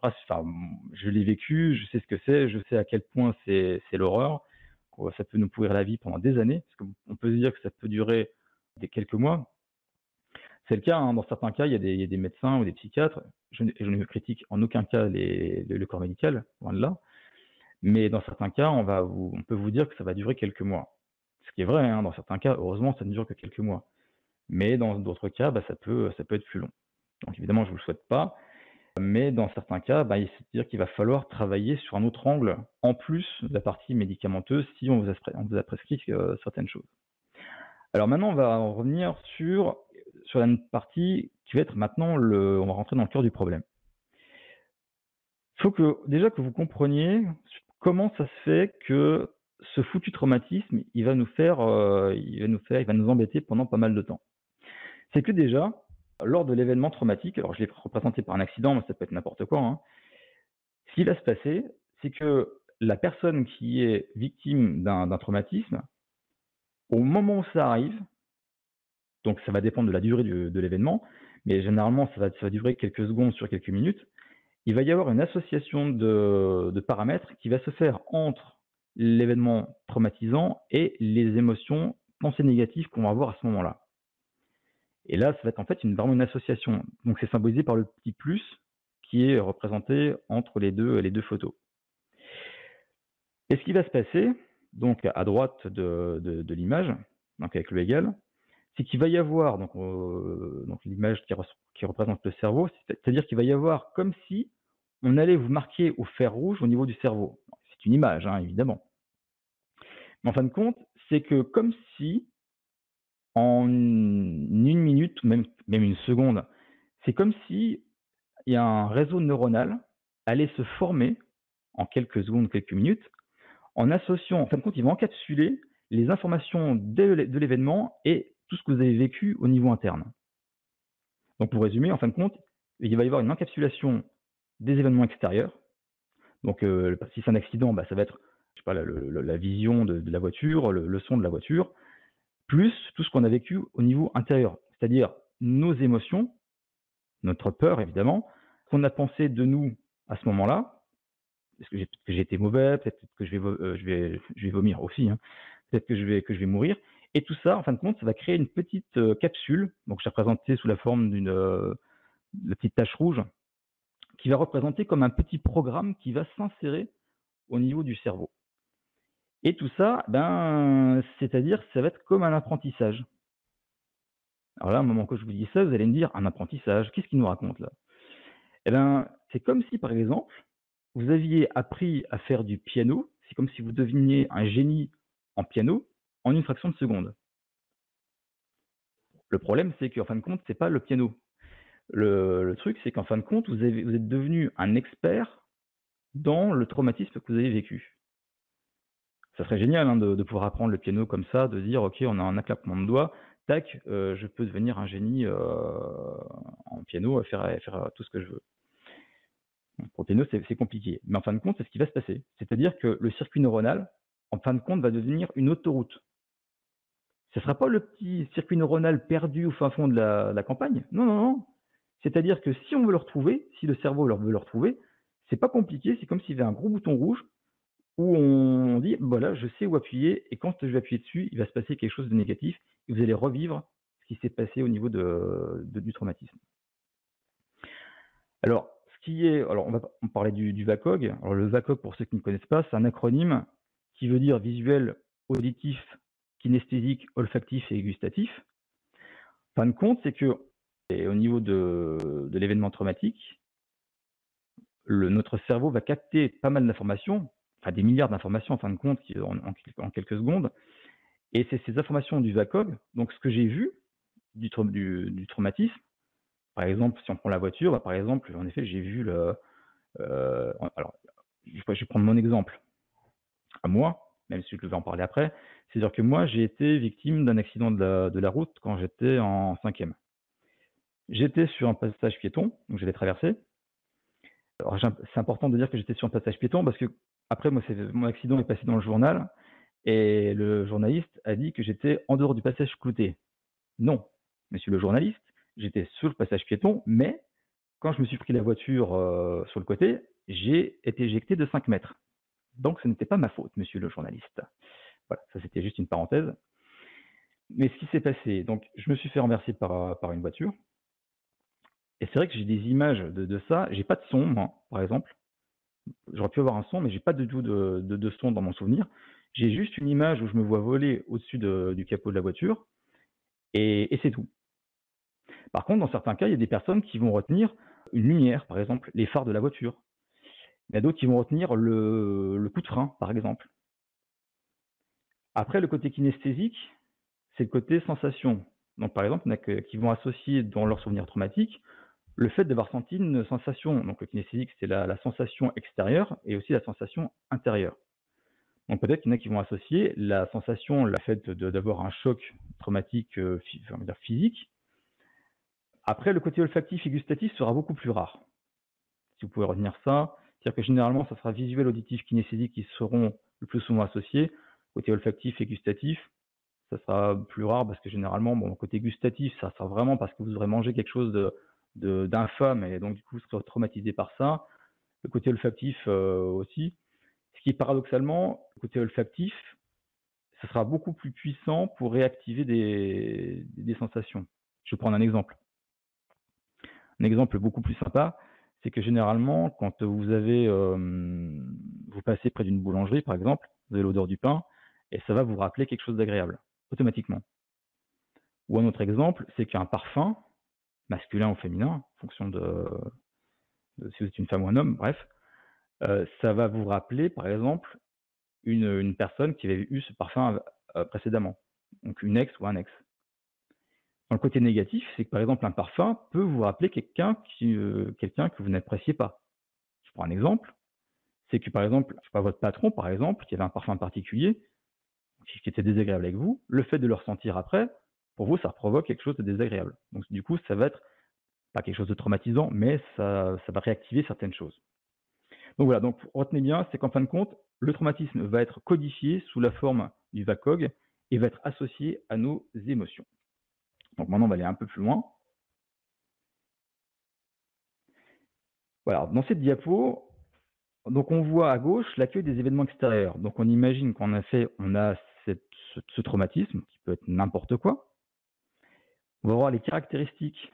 Enfin, je l'ai vécu, je sais ce que c'est, je sais à quel point c'est l'horreur. Ça peut nous pourrir la vie pendant des années, parce qu'on peut se dire que ça peut durer quelques mois. C'est le cas, hein, dans certains cas, il y a des médecins ou des psychiatres. Je ne critique en aucun cas le corps médical, loin de là. Mais dans certains cas, on peut vous dire que ça va durer quelques mois. Ce qui est vrai, hein, dans certains cas, heureusement, ça ne dure que quelques mois. Mais dans d'autres cas, ça peut être plus long. Donc évidemment, je ne vous le souhaite pas. Mais dans certains cas, c'est-à-dire qu'il va falloir travailler sur un autre angle, en plus de la partie médicamenteuse, si on vous a prescrit certaines choses. Alors maintenant, on va revenir sur la partie qui va être maintenant, on va rentrer dans le cœur du problème. Il faut déjà que vous compreniez comment ça se fait que ce foutu traumatisme, il va nous embêter pendant pas mal de temps. C'est que déjà, lors de l'événement traumatique, alors je l'ai représenté par un accident, mais ça peut être n'importe quoi, hein, ce qui va se passer, c'est que la personne qui est victime d'un traumatisme, au moment où ça arrive, donc ça va dépendre de la durée de l'événement, mais généralement ça va durer quelques secondes sur quelques minutes, il va y avoir une association de paramètres qui va se faire entre l'événement traumatisant et les émotions, pensées négatives qu'on va avoir à ce moment-là. Et là, ça va être en fait vraiment une association. Donc c'est symbolisé par le petit plus qui est représenté entre les deux photos. Et ce qui va se passer, donc à droite de l'image, donc avec le égal, c'est qu'il va y avoir donc l'image qui représente le cerveau, c'est-à-dire qu'il va y avoir comme si on allait vous marquer au fer rouge au niveau du cerveau. C'est une image, hein, évidemment. Mais en fin de compte, c'est que comme si en une minute, ou même une seconde, c'est comme si il y a un réseau neuronal allait se former en quelques secondes, quelques minutes, en associant, en fin de compte, ils vont encapsuler les informations de l'événement et tout ce que vous avez vécu au niveau interne. Donc pour résumer, en fin de compte, il va y avoir une encapsulation des événements extérieurs. Donc, si c'est un accident, bah, ça va être, je sais pas, la vision de la voiture, le son de la voiture, plus tout ce qu'on a vécu au niveau intérieur. C'est-à-dire nos émotions, notre peur évidemment, ce qu'on a pensé de nous à ce moment-là. Est-ce que j'ai été mauvais? Peut-être que je vais vomir aussi, hein. Peut-être que je vais mourir, et tout ça, en fin de compte, ça va créer une petite, capsule. Donc je l'ai représentée sous la forme de petite tache rouge, qui va représenter comme un petit programme qui va s'insérer au niveau du cerveau, et tout ça, ben, c'est-à-dire ça va être comme un apprentissage. Alors là, au moment que je vous dis ça, vous allez me dire: «Un apprentissage, qu'est-ce qu'il nous raconte là?» Eh ben, c'est comme si, par exemple, vous aviez appris à faire du piano, c'est comme si vous deveniez un génie en piano en une fraction de seconde. Le problème, c'est qu'en fin de compte, c'est pas le piano. Le truc, c'est qu'en fin de compte, vous êtes devenu un expert dans le traumatisme que vous avez vécu. Ça serait génial, hein, de pouvoir apprendre le piano comme ça, de dire: «OK, on a un claquement de doigts, tac, je peux devenir un génie, en piano, à faire tout ce que je veux». Pour le piano, c'est compliqué. Mais en fin de compte, c'est ce qui va se passer. C'est-à-dire que le circuit neuronal, en fin de compte, va devenir une autoroute. Ce ne sera pas le petit circuit neuronal perdu au fin fond de la campagne. Non, non, non. C'est-à-dire que si on veut le retrouver, si le cerveau veut le retrouver, c'est pas compliqué, c'est comme s'il y avait un gros bouton rouge où on dit: «Voilà, je sais où appuyer, et quand je vais appuyer dessus, il va se passer quelque chose de négatif et vous allez revivre ce qui s'est passé au niveau du traumatisme». Alors, on parlait du VACOG. Alors le VACOG, pour ceux qui ne connaissent pas, c'est un acronyme qui veut dire visuel, auditif, kinesthésique, olfactif et gustatif. En fin de compte, c'est que, et au niveau de l'événement traumatique, notre cerveau va capter pas mal d'informations, enfin des milliards d'informations en fin de compte, en quelques secondes, et c'est ces informations du VACOG, donc ce que j'ai vu du traumatisme. Par exemple, si on prend la voiture, bah, par exemple, en effet, j'ai vu alors, je vais prendre mon exemple à moi, même si je vais en parler après. C'est-à-dire que moi, j'ai été victime d'un accident de la route quand j'étais en cinquième. J'étais sur un passage piéton, donc j'allais traverser. Alors, c'est important de dire que j'étais sur un passage piéton parce que après, moi, mon accident est passé dans le journal, et le journaliste a dit que j'étais en dehors du passage clouté. Non, monsieur le journaliste, j'étais sur le passage piéton, mais quand je me suis pris la voiture sur le côté, j'ai été éjecté de 5 mètres. Donc ce n'était pas ma faute, monsieur le journaliste. Voilà, ça c'était juste une parenthèse. Mais ce qui s'est passé, donc je me suis fait renverser par une voiture. Et c'est vrai que j'ai des images de ça. J'ai pas de son, moi, par exemple. J'aurais pu avoir un son, mais j'ai pas du tout de son dans mon souvenir. J'ai juste une image où je me vois voler au-dessus du capot de la voiture, et c'est tout. Par contre, dans certains cas, il y a des personnes qui vont retenir une lumière, par exemple, les phares de la voiture. Il y a d'autres qui vont retenir le coup de frein, par exemple. Après, le côté kinesthésique, c'est le côté sensation. Donc, par exemple, il y en a qui vont associer dans leur souvenir traumatique le fait d'avoir senti une sensation. Donc, le kinesthésique, c'est la sensation extérieure et aussi la sensation intérieure. Donc, peut-être qu'il y en a qui vont associer la sensation, le fait d'avoir un choc traumatique, on va dire physique. Après, le côté olfactif et gustatif sera beaucoup plus rare. Si vous pouvez retenir ça, c'est-à-dire que généralement, ça sera visuel, auditif, kinesthésique qui seront le plus souvent associés. Côté olfactif et gustatif, ça sera plus rare parce que généralement, bon, côté gustatif, ça sera vraiment parce que vous aurez mangé quelque chose d'infâme, et donc du coup, vous serez traumatisé par ça. Le côté olfactif aussi. Ce qui, paradoxalement, le côté olfactif, ça sera beaucoup plus puissant pour réactiver des sensations. Je vais prendre un exemple. Un exemple beaucoup plus sympa, c'est que généralement, quand vous passez près d'une boulangerie, par exemple, vous avez l'odeur du pain, et ça va vous rappeler quelque chose d'agréable, automatiquement. Ou un autre exemple, c'est qu'un parfum, masculin ou féminin, en fonction si vous êtes une femme ou un homme, bref, ça va vous rappeler, par exemple, une personne qui avait eu ce parfum précédemment, donc une ex ou un ex. Dans le côté négatif, c'est que, par exemple, un parfum peut vous rappeler quelqu'un que vous n'appréciez pas. Je prends un exemple, c'est que, par exemple, je sais pas, votre patron, par exemple, qui avait un parfum particulier, qui était désagréable avec vous, le fait de le ressentir après, pour vous, ça provoque quelque chose de désagréable. Donc, du coup, ça va être pas quelque chose de traumatisant, mais ça va réactiver certaines choses. Donc voilà, donc retenez bien, c'est qu'en fin de compte, le traumatisme va être codifié sous la forme du VACOG et va être associé à nos émotions. Donc maintenant, on va aller un peu plus loin. Voilà, dans cette diapo, donc on voit à gauche l'accueil des événements extérieurs. Donc on imagine qu'en effet, on a ce traumatisme, qui peut être n'importe quoi. On va voir les caractéristiques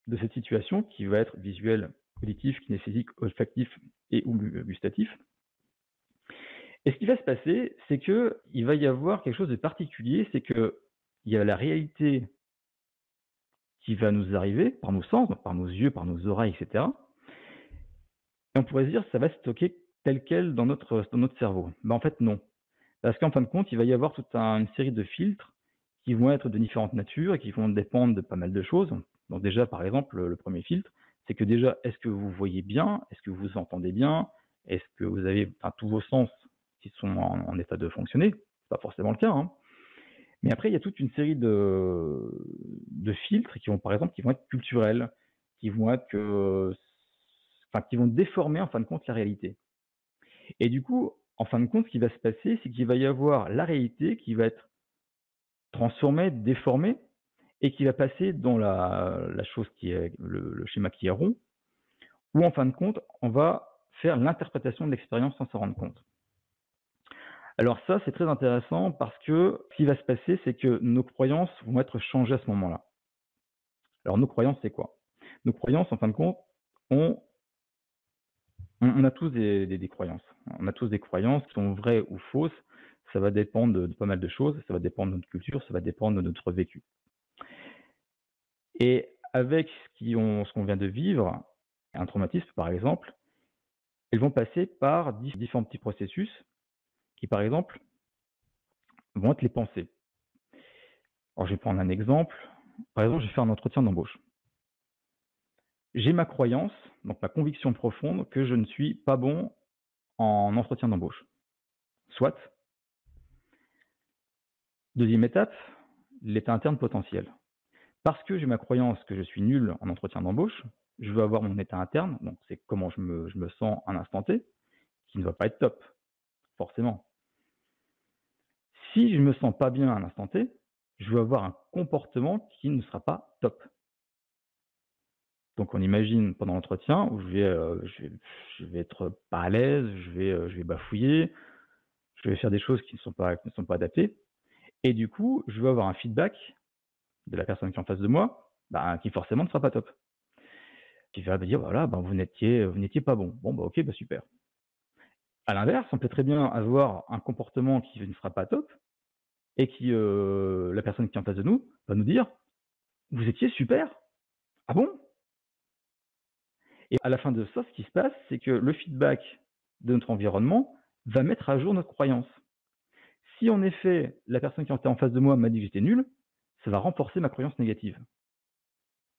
de cette situation, qui va être visuel, auditif, kinesthésique, olfactif et ou gustatif. Et ce qui va se passer, c'est qu'il va y avoir quelque chose de particulier, c'est qu'il y a la réalité qui va nous arriver par nos sens, par nos yeux, par nos oreilles, etc. Et on pourrait se dire ça va se stocker tel quel dans notre cerveau. Ben, en fait, non. Parce qu'en fin de compte, il va y avoir toute une série de filtres qui vont être de différentes natures et qui vont dépendre de pas mal de choses. Donc déjà, par exemple, le premier filtre, c'est que déjà, est-ce que vous voyez bien? Est-ce que vous entendez bien? Est-ce que vous avez tous vos sens qui sont en état de fonctionner? C'est pas forcément le cas, hein. Mais après, il y a toute une série de filtres qui vont, par exemple, qui vont être culturels, qui vont être qui vont déformer en fin de compte la réalité. Et du coup, en fin de compte, ce qui va se passer, c'est qu'il va y avoir la réalité qui va être transformée, déformée, et qui va passer dans la chose qui est le schéma qui est rond, où en fin de compte, on va faire l'interprétation de l'expérience sans s'en rendre compte. Alors ça, c'est très intéressant parce que ce qui va se passer, c'est que nos croyances vont être changées à ce moment-là. Alors nos croyances, c'est quoi? Nos croyances, en fin de compte, on a tous des croyances. On a tous des croyances qui sont vraies ou fausses. Ça va dépendre de pas mal de choses. Ça va dépendre de notre culture, ça va dépendre de notre vécu. Et avec ce qu'on vient de vivre, un traumatisme par exemple, elles vont passer par différents petits processus qui, par exemple, vont être les pensées. Alors je vais prendre un exemple. Par exemple, je vais faire un entretien d'embauche. J'ai ma croyance, donc ma conviction profonde, que je ne suis pas bon en entretien d'embauche. Soit. Deuxième étape, l'état interne potentiel. Parce que j'ai ma croyance que je suis nul en entretien d'embauche, je veux avoir mon état interne, donc c'est comment je me sens à un instant T, qui ne va pas être top, forcément. Si je ne me sens pas bien à un instant T, je veux avoir un comportement qui ne sera pas top. Donc on imagine pendant l'entretien où je vais être pas à l'aise, je vais bafouiller, je vais faire des choses qui ne sont pas adaptées. Et du coup, je veux avoir un feedback de la personne qui est en face de moi, qui forcément ne sera pas top. Qui va me dire voilà, vous n'étiez pas bon. Bon ok, super. À l'inverse, on peut très bien avoir un comportement qui ne sera pas top et qui la personne qui est en face de nous va nous dire vous étiez super. Ah bon? Et à la fin de ça, ce qui se passe, c'est que le feedback de notre environnement va mettre à jour notre croyance. Si en effet, la personne qui était en face de moi m'a dit que j'étais nul, ça va renforcer ma croyance négative.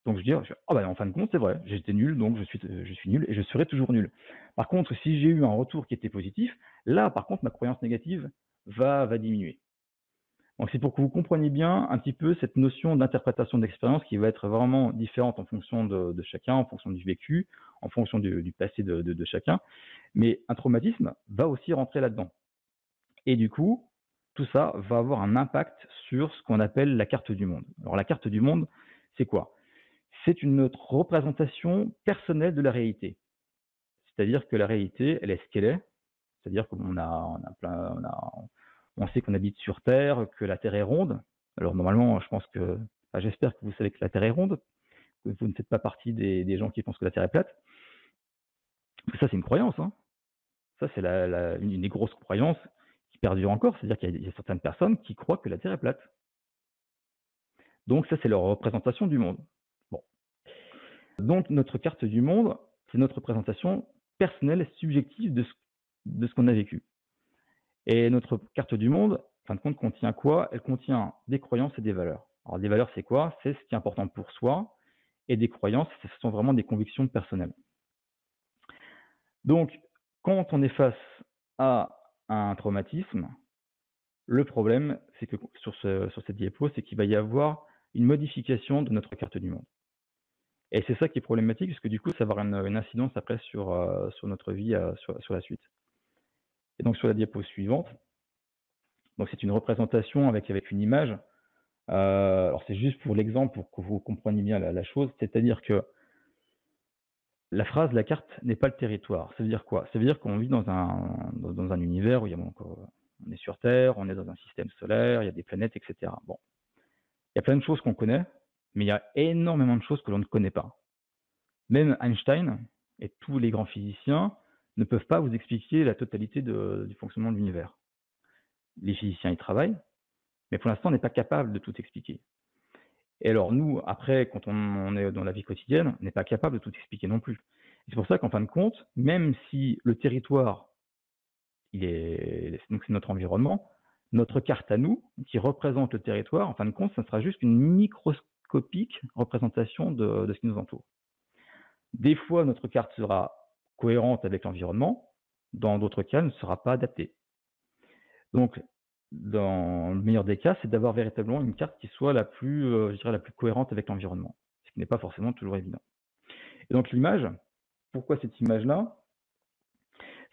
Donc je dis, en fin de compte, c'est vrai, j'étais nul, donc je suis nul et je serai toujours nul. Par contre, si j'ai eu un retour qui était positif, là, par contre, ma croyance négative va diminuer. Donc c'est pour que vous compreniez bien un petit peu cette notion d'interprétation d'expérience qui va être vraiment différente en fonction de chacun, en fonction du vécu, en fonction du passé de chacun. Mais un traumatisme va aussi rentrer là-dedans. Et du coup, tout ça va avoir un impact sur ce qu'on appelle la carte du monde. Alors la carte du monde, c'est quoi? C'est notre représentation personnelle de la réalité. C'est-à-dire que la réalité, elle est ce qu'elle est. C'est-à-dire qu'on on sait qu'on habite sur Terre, que la Terre est ronde. Alors normalement, j'espère que vous savez que la Terre est ronde, que vous ne faites pas partie des gens qui pensent que la Terre est plate. Ça, c'est une croyance, hein. Ça, c'est une des grosses croyances qui perdure encore. C'est-à-dire qu'il y a certaines personnes qui croient que la Terre est plate. Donc ça, c'est leur représentation du monde. Bon. Donc notre carte du monde, c'est notre représentation personnelle et subjective de ce qu'on a vécu. Et notre carte du monde, en fin de compte, contient quoi? Elle contient des croyances et des valeurs. Alors des valeurs, c'est quoi? C'est ce qui est important pour soi. Et des croyances, ce sont vraiment des convictions personnelles. Donc, quand on est face à un traumatisme, le problème, c'est que sur cette diapo, c'est qu'il va y avoir une modification de notre carte du monde. Et c'est ça qui est problématique, parce que du coup, ça va avoir une incidence après sur notre vie sur la suite. Et donc sur la diapo suivante, donc c'est une représentation avec une image. Alors c'est juste pour l'exemple, pour que vous compreniez bien la chose, c'est-à-dire que la phrase «la carte n'est pas le territoire», ça veut dire quoi? Ça veut dire qu'on vit dans un univers où il y a donc, on est sur Terre, on est dans un système solaire, il y a des planètes, et cetera. Bon, il y a plein de choses qu'on connaît, mais il y a énormément de choses que l'on ne connaît pas. Même Einstein et tous les grands physiciens ne peuvent pas vous expliquer la totalité du fonctionnement de l'univers. Les physiciens y travaillent, mais pour l'instant, on n'est pas capable de tout expliquer. Et alors nous, après, quand on est dans la vie quotidienne, on n'est pas capable de tout expliquer non plus. C'est pour ça qu'en fin de compte, même si le territoire, donc c'est notre environnement, notre carte à nous, qui représente le territoire, en fin de compte, ça sera juste une microscopique représentation de ce qui nous entoure. Des fois, notre carte sera cohérente avec l'environnement, dans d'autres cas, elle ne sera pas adaptée. Donc, dans le meilleur des cas, c'est d'avoir véritablement une carte qui soit la plus, je dirais, la plus cohérente avec l'environnement, ce qui n'est pas forcément toujours évident. Et donc l'image, pourquoi cette image-là?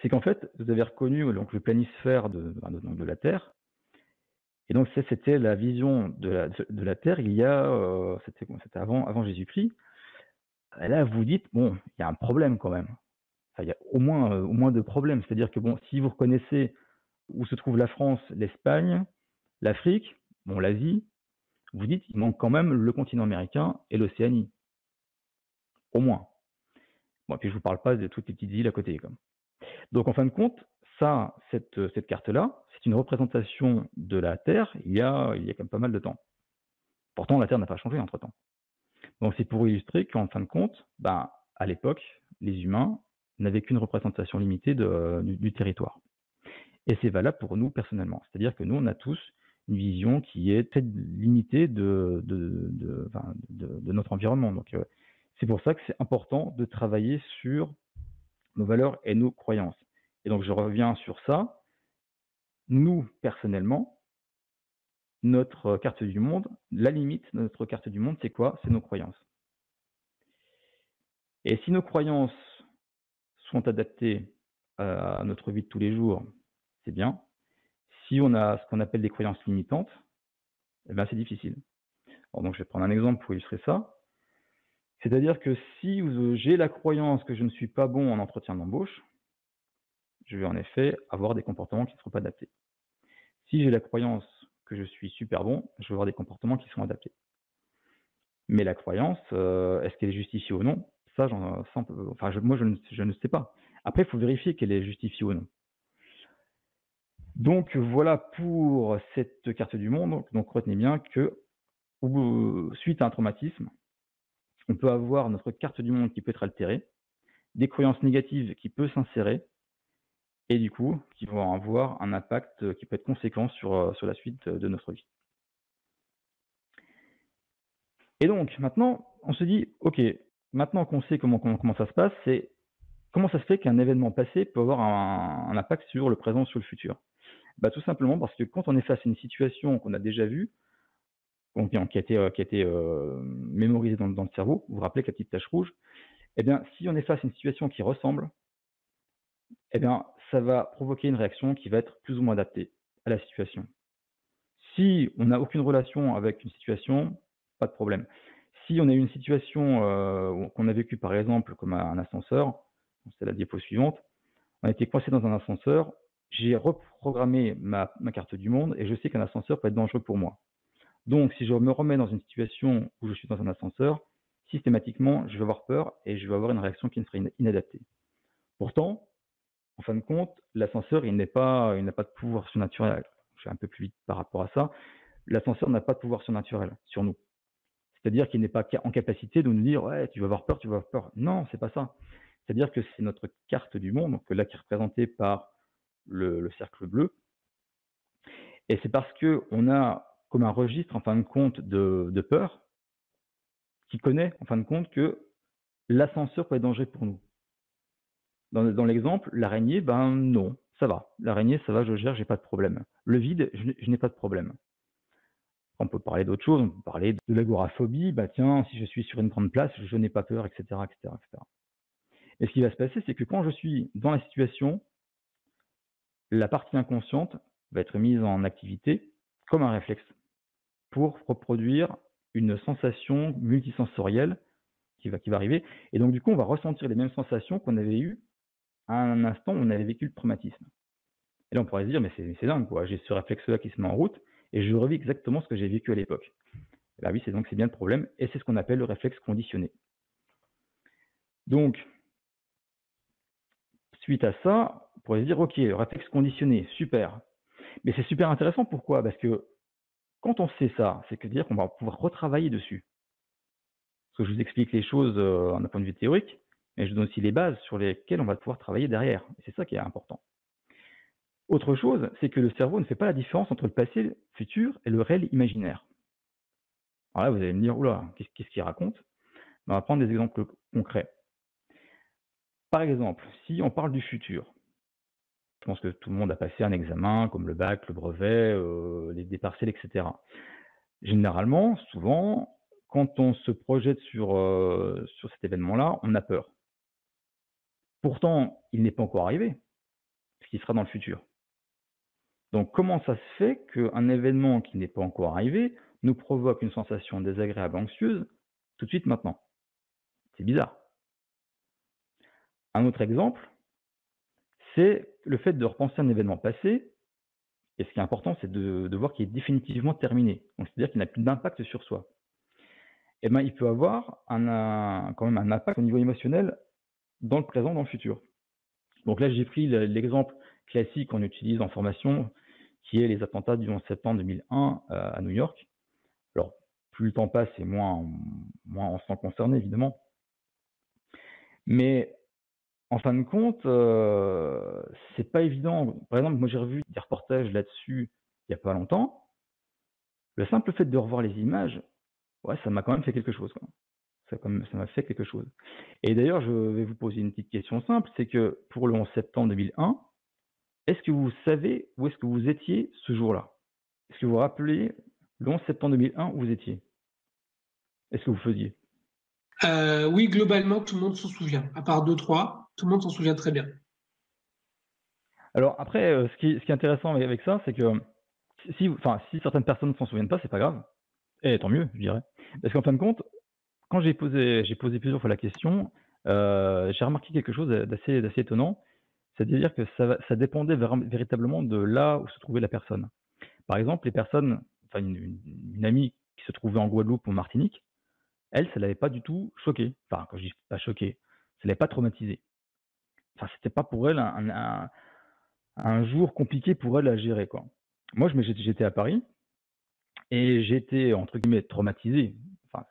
C'est qu'en fait, vous avez reconnu donc, le planisphère de la Terre, et donc c'était la vision de la Terre il y a, c'était avant Jésus-Christ. Et là, vous vous dites, bon, il y a un problème quand même. Enfin, il y a au moins deux problèmes. C'est-à-dire que bon, si vous reconnaissez où se trouve la France, l'Espagne, l'Afrique, bon, l'Asie, vous dites, il manque quand même le continent américain et l'Océanie. Au moins. Bon, puis je vous parle pas de toutes les petites îles à côté. Comme. Donc, en fin de compte, cette carte-là, c'est une représentation de la Terre il y a quand même pas mal de temps. Pourtant, la Terre n'a pas changé entre-temps. Donc, c'est pour illustrer qu'en fin de compte, ben, à l'époque, les humains n'avaient qu'une représentation limitée du territoire. Et c'est valable pour nous personnellement. C'est-à-dire que nous, on a tous une vision qui est peut-être limitée de notre environnement. Donc, c'est pour ça que c'est important de travailler sur nos valeurs et nos croyances. Et donc, je reviens sur ça. Nous, personnellement, notre carte du monde, la limite de notre carte du monde, c'est quoi? C'est nos croyances. Et si nos croyances sont adaptées à notre vie de tous les jours, c'est bien. Si on a ce qu'on appelle des croyances limitantes, eh ben, c'est difficile. Alors donc, je vais prendre un exemple pour illustrer ça. C'est-à-dire que si j'ai la croyance que je ne suis pas bon en entretien d'embauche, je vais en effet avoir des comportements qui ne seront pas adaptés. Si j'ai la croyance que je suis super bon, je vais avoir des comportements qui sont adaptés. Mais la croyance, est-ce qu'elle est justifiée ou non? Ça, moi, je ne sais pas. Après, il faut vérifier qu'elle est justifiée ou non. Donc, voilà pour cette carte du monde. Donc, retenez bien que suite à un traumatisme, on peut avoir notre carte du monde qui peut être altérée, des croyances négatives qui peuvent s'insérer, et du coup, qui vont avoir un impact qui peut être conséquent sur la suite de notre vie. Et donc, maintenant, on se dit, OK, maintenant qu'on sait comment ça se passe, c'est comment ça se fait qu'un événement passé peut avoir un impact sur le présent, sur le futur? Bah, tout simplement parce que quand on est face à une situation qu'on a déjà vue, qui a été mémorisée dans le cerveau, vous vous rappelez que la petite tache rouge, eh bien, si on est face à une situation qui ressemble, eh bien, ça va provoquer une réaction qui va être plus ou moins adaptée à la situation. Si on n'a aucune relation avec une situation, pas de problème. Si on a eu une situation qu'on a vécue par exemple comme un ascenseur, c'est la diapo suivante, on a été coincé dans un ascenseur, j'ai reprogrammé ma carte du monde et je sais qu'un ascenseur peut être dangereux pour moi. Donc, si je me remets dans une situation où je suis dans un ascenseur, systématiquement, je vais avoir peur et je vais avoir une réaction qui ne serait inadaptée. Pourtant, en fin de compte, l'ascenseur, il n'a pas de pouvoir surnaturel. Je vais un peu plus vite par rapport à ça. L'ascenseur n'a pas de pouvoir surnaturel sur nous. C'est-à-dire qu'il n'est pas en capacité de nous dire « ouais, tu vas avoir peur, tu vas avoir peur ». Non, c'est pas ça. C'est-à-dire que c'est notre carte du monde, donc là qui est représentée par le cercle bleu. Et c'est parce qu'on a comme un registre, en fin de compte, de peur, qui connaît, en fin de compte, que l'ascenseur peut être dangereux pour nous. Dans l'exemple, l'araignée, ben non, ça va. L'araignée, ça va, je gère, j'ai pas de problème. Le vide, je n'ai pas de problème. On peut parler d'autre chose, on peut parler de l'agoraphobie. Bah tiens, si je suis sur une grande place, je n'ai pas peur, etc., etc., etc. Et ce qui va se passer, c'est que quand je suis dans la situation, la partie inconsciente va être mise en activité comme un réflexe pour reproduire une sensation multisensorielle qui va arriver. Et donc, du coup, on va ressentir les mêmes sensations qu'on avait eues à un instant où on avait vécu le traumatisme. Et là, on pourrait se dire, mais c'est dingue, quoi. J'ai ce réflexe-là qui se met en route et je revis exactement ce que j'ai vécu à l'époque. Bah oui, c'est bien le problème, et c'est ce qu'on appelle le réflexe conditionné. Donc, suite à ça, on pourrait se dire, ok, le réflexe conditionné, super. Mais c'est super intéressant, pourquoi? Parce que quand on sait ça, c'est-à-dire qu'on va pouvoir retravailler dessus. Parce que je vous explique les choses d'un point de vue théorique, mais je donne aussi les bases sur lesquelles on va pouvoir travailler derrière. Et c'est ça qui est important. Autre chose, c'est que le cerveau ne fait pas la différence entre le passé, le futur et le réel imaginaire. Alors là, vous allez me dire, oula, qu'est-ce qu'il raconte? On va prendre des exemples concrets. Par exemple, si on parle du futur, je pense que tout le monde a passé un examen comme le bac, le brevet, des partiels, etc. Généralement, souvent, quand on se projette sur cet événement-là, on a peur. Pourtant, il n'est pas encore arrivé, ce qui sera dans le futur. Donc, comment ça se fait qu'un événement qui n'est pas encore arrivé nous provoque une sensation désagréable, anxieuse, tout de suite maintenant? C'est bizarre. Un autre exemple, c'est le fait de repenser à un événement passé, et ce qui est important, c'est de voir qu'il est définitivement terminé. Donc, c'est-à-dire qu'il n'a plus d'impact sur soi. Eh ben, il peut avoir quand même un impact au niveau émotionnel dans le présent, dans le futur. Donc là, j'ai pris l'exemple classique qu'on utilise en formation, qui est les attentats du 11 septembre 2001 à New York. Alors, plus le temps passe et moins on se sent concerné, évidemment. Mais en fin de compte, c'est pas évident. Par exemple, moi j'ai revu des reportages là-dessus il n'y a pas longtemps. Le simple fait de revoir les images, ouais, ça m'a quand même fait quelque chose, quoi. Ça m'a fait quelque chose. Et d'ailleurs, je vais vous poser une petite question simple, c'est que pour le 11 septembre 2001, est-ce que vous savez où est-ce que vous étiez ce jour-là? Est-ce que vous vous rappelez le 11 septembre 2001 où vous étiez? Est-ce que vous faisiez? Oui, globalement, tout le monde s'en souvient. À part deux, trois, tout le monde s'en souvient très bien. Alors après, ce qui est intéressant avec ça, c'est que si certaines personnes ne s'en souviennent pas, c'est pas grave. Et tant mieux, je dirais. Parce qu'en fin de compte, quand j'ai posé plusieurs fois la question, j'ai remarqué quelque chose d'assez étonnant. C'est-à-dire que ça dépendait véritablement de là où se trouvait la personne. Par exemple, les personnes, enfin une amie qui se trouvait en Guadeloupe ou en Martinique, elle, ça l'avait pas du tout choquée. Enfin, quand je dis pas choquée, ça l'avait pas traumatisée. Enfin, c'était pas pour elle un jour compliqué pour elle à gérer, quoi. Moi, j'étais à Paris et j'étais, entre guillemets, traumatisé. Enfin,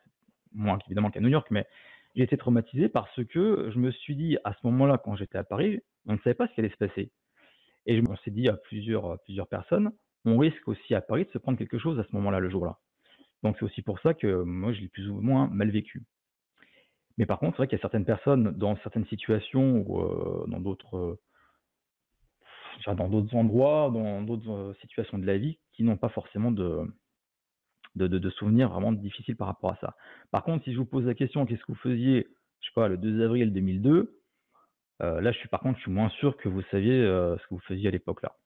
moins évidemment qu'à New York, mais j'ai été traumatisé parce que je me suis dit, à ce moment-là, quand j'étais à Paris, on ne savait pas ce qui allait se passer. Et on s'est dit à plusieurs personnes, on risque aussi à Paris de se prendre quelque chose à ce moment-là, le jour-là. Donc c'est aussi pour ça que moi, je l'ai plus ou moins mal vécu. Mais par contre, c'est vrai qu'il y a certaines personnes dans certaines situations ou dans d'autres endroits, dans d'autres situations de la vie, qui n'ont pas forcément de souvenirs vraiment difficiles par rapport à ça. Par contre, si je vous pose la question, qu'est-ce que vous faisiez, je sais pas, le 2 avril 2002, là, par contre, je suis moins sûr que vous saviez ce que vous faisiez à l'époque-là.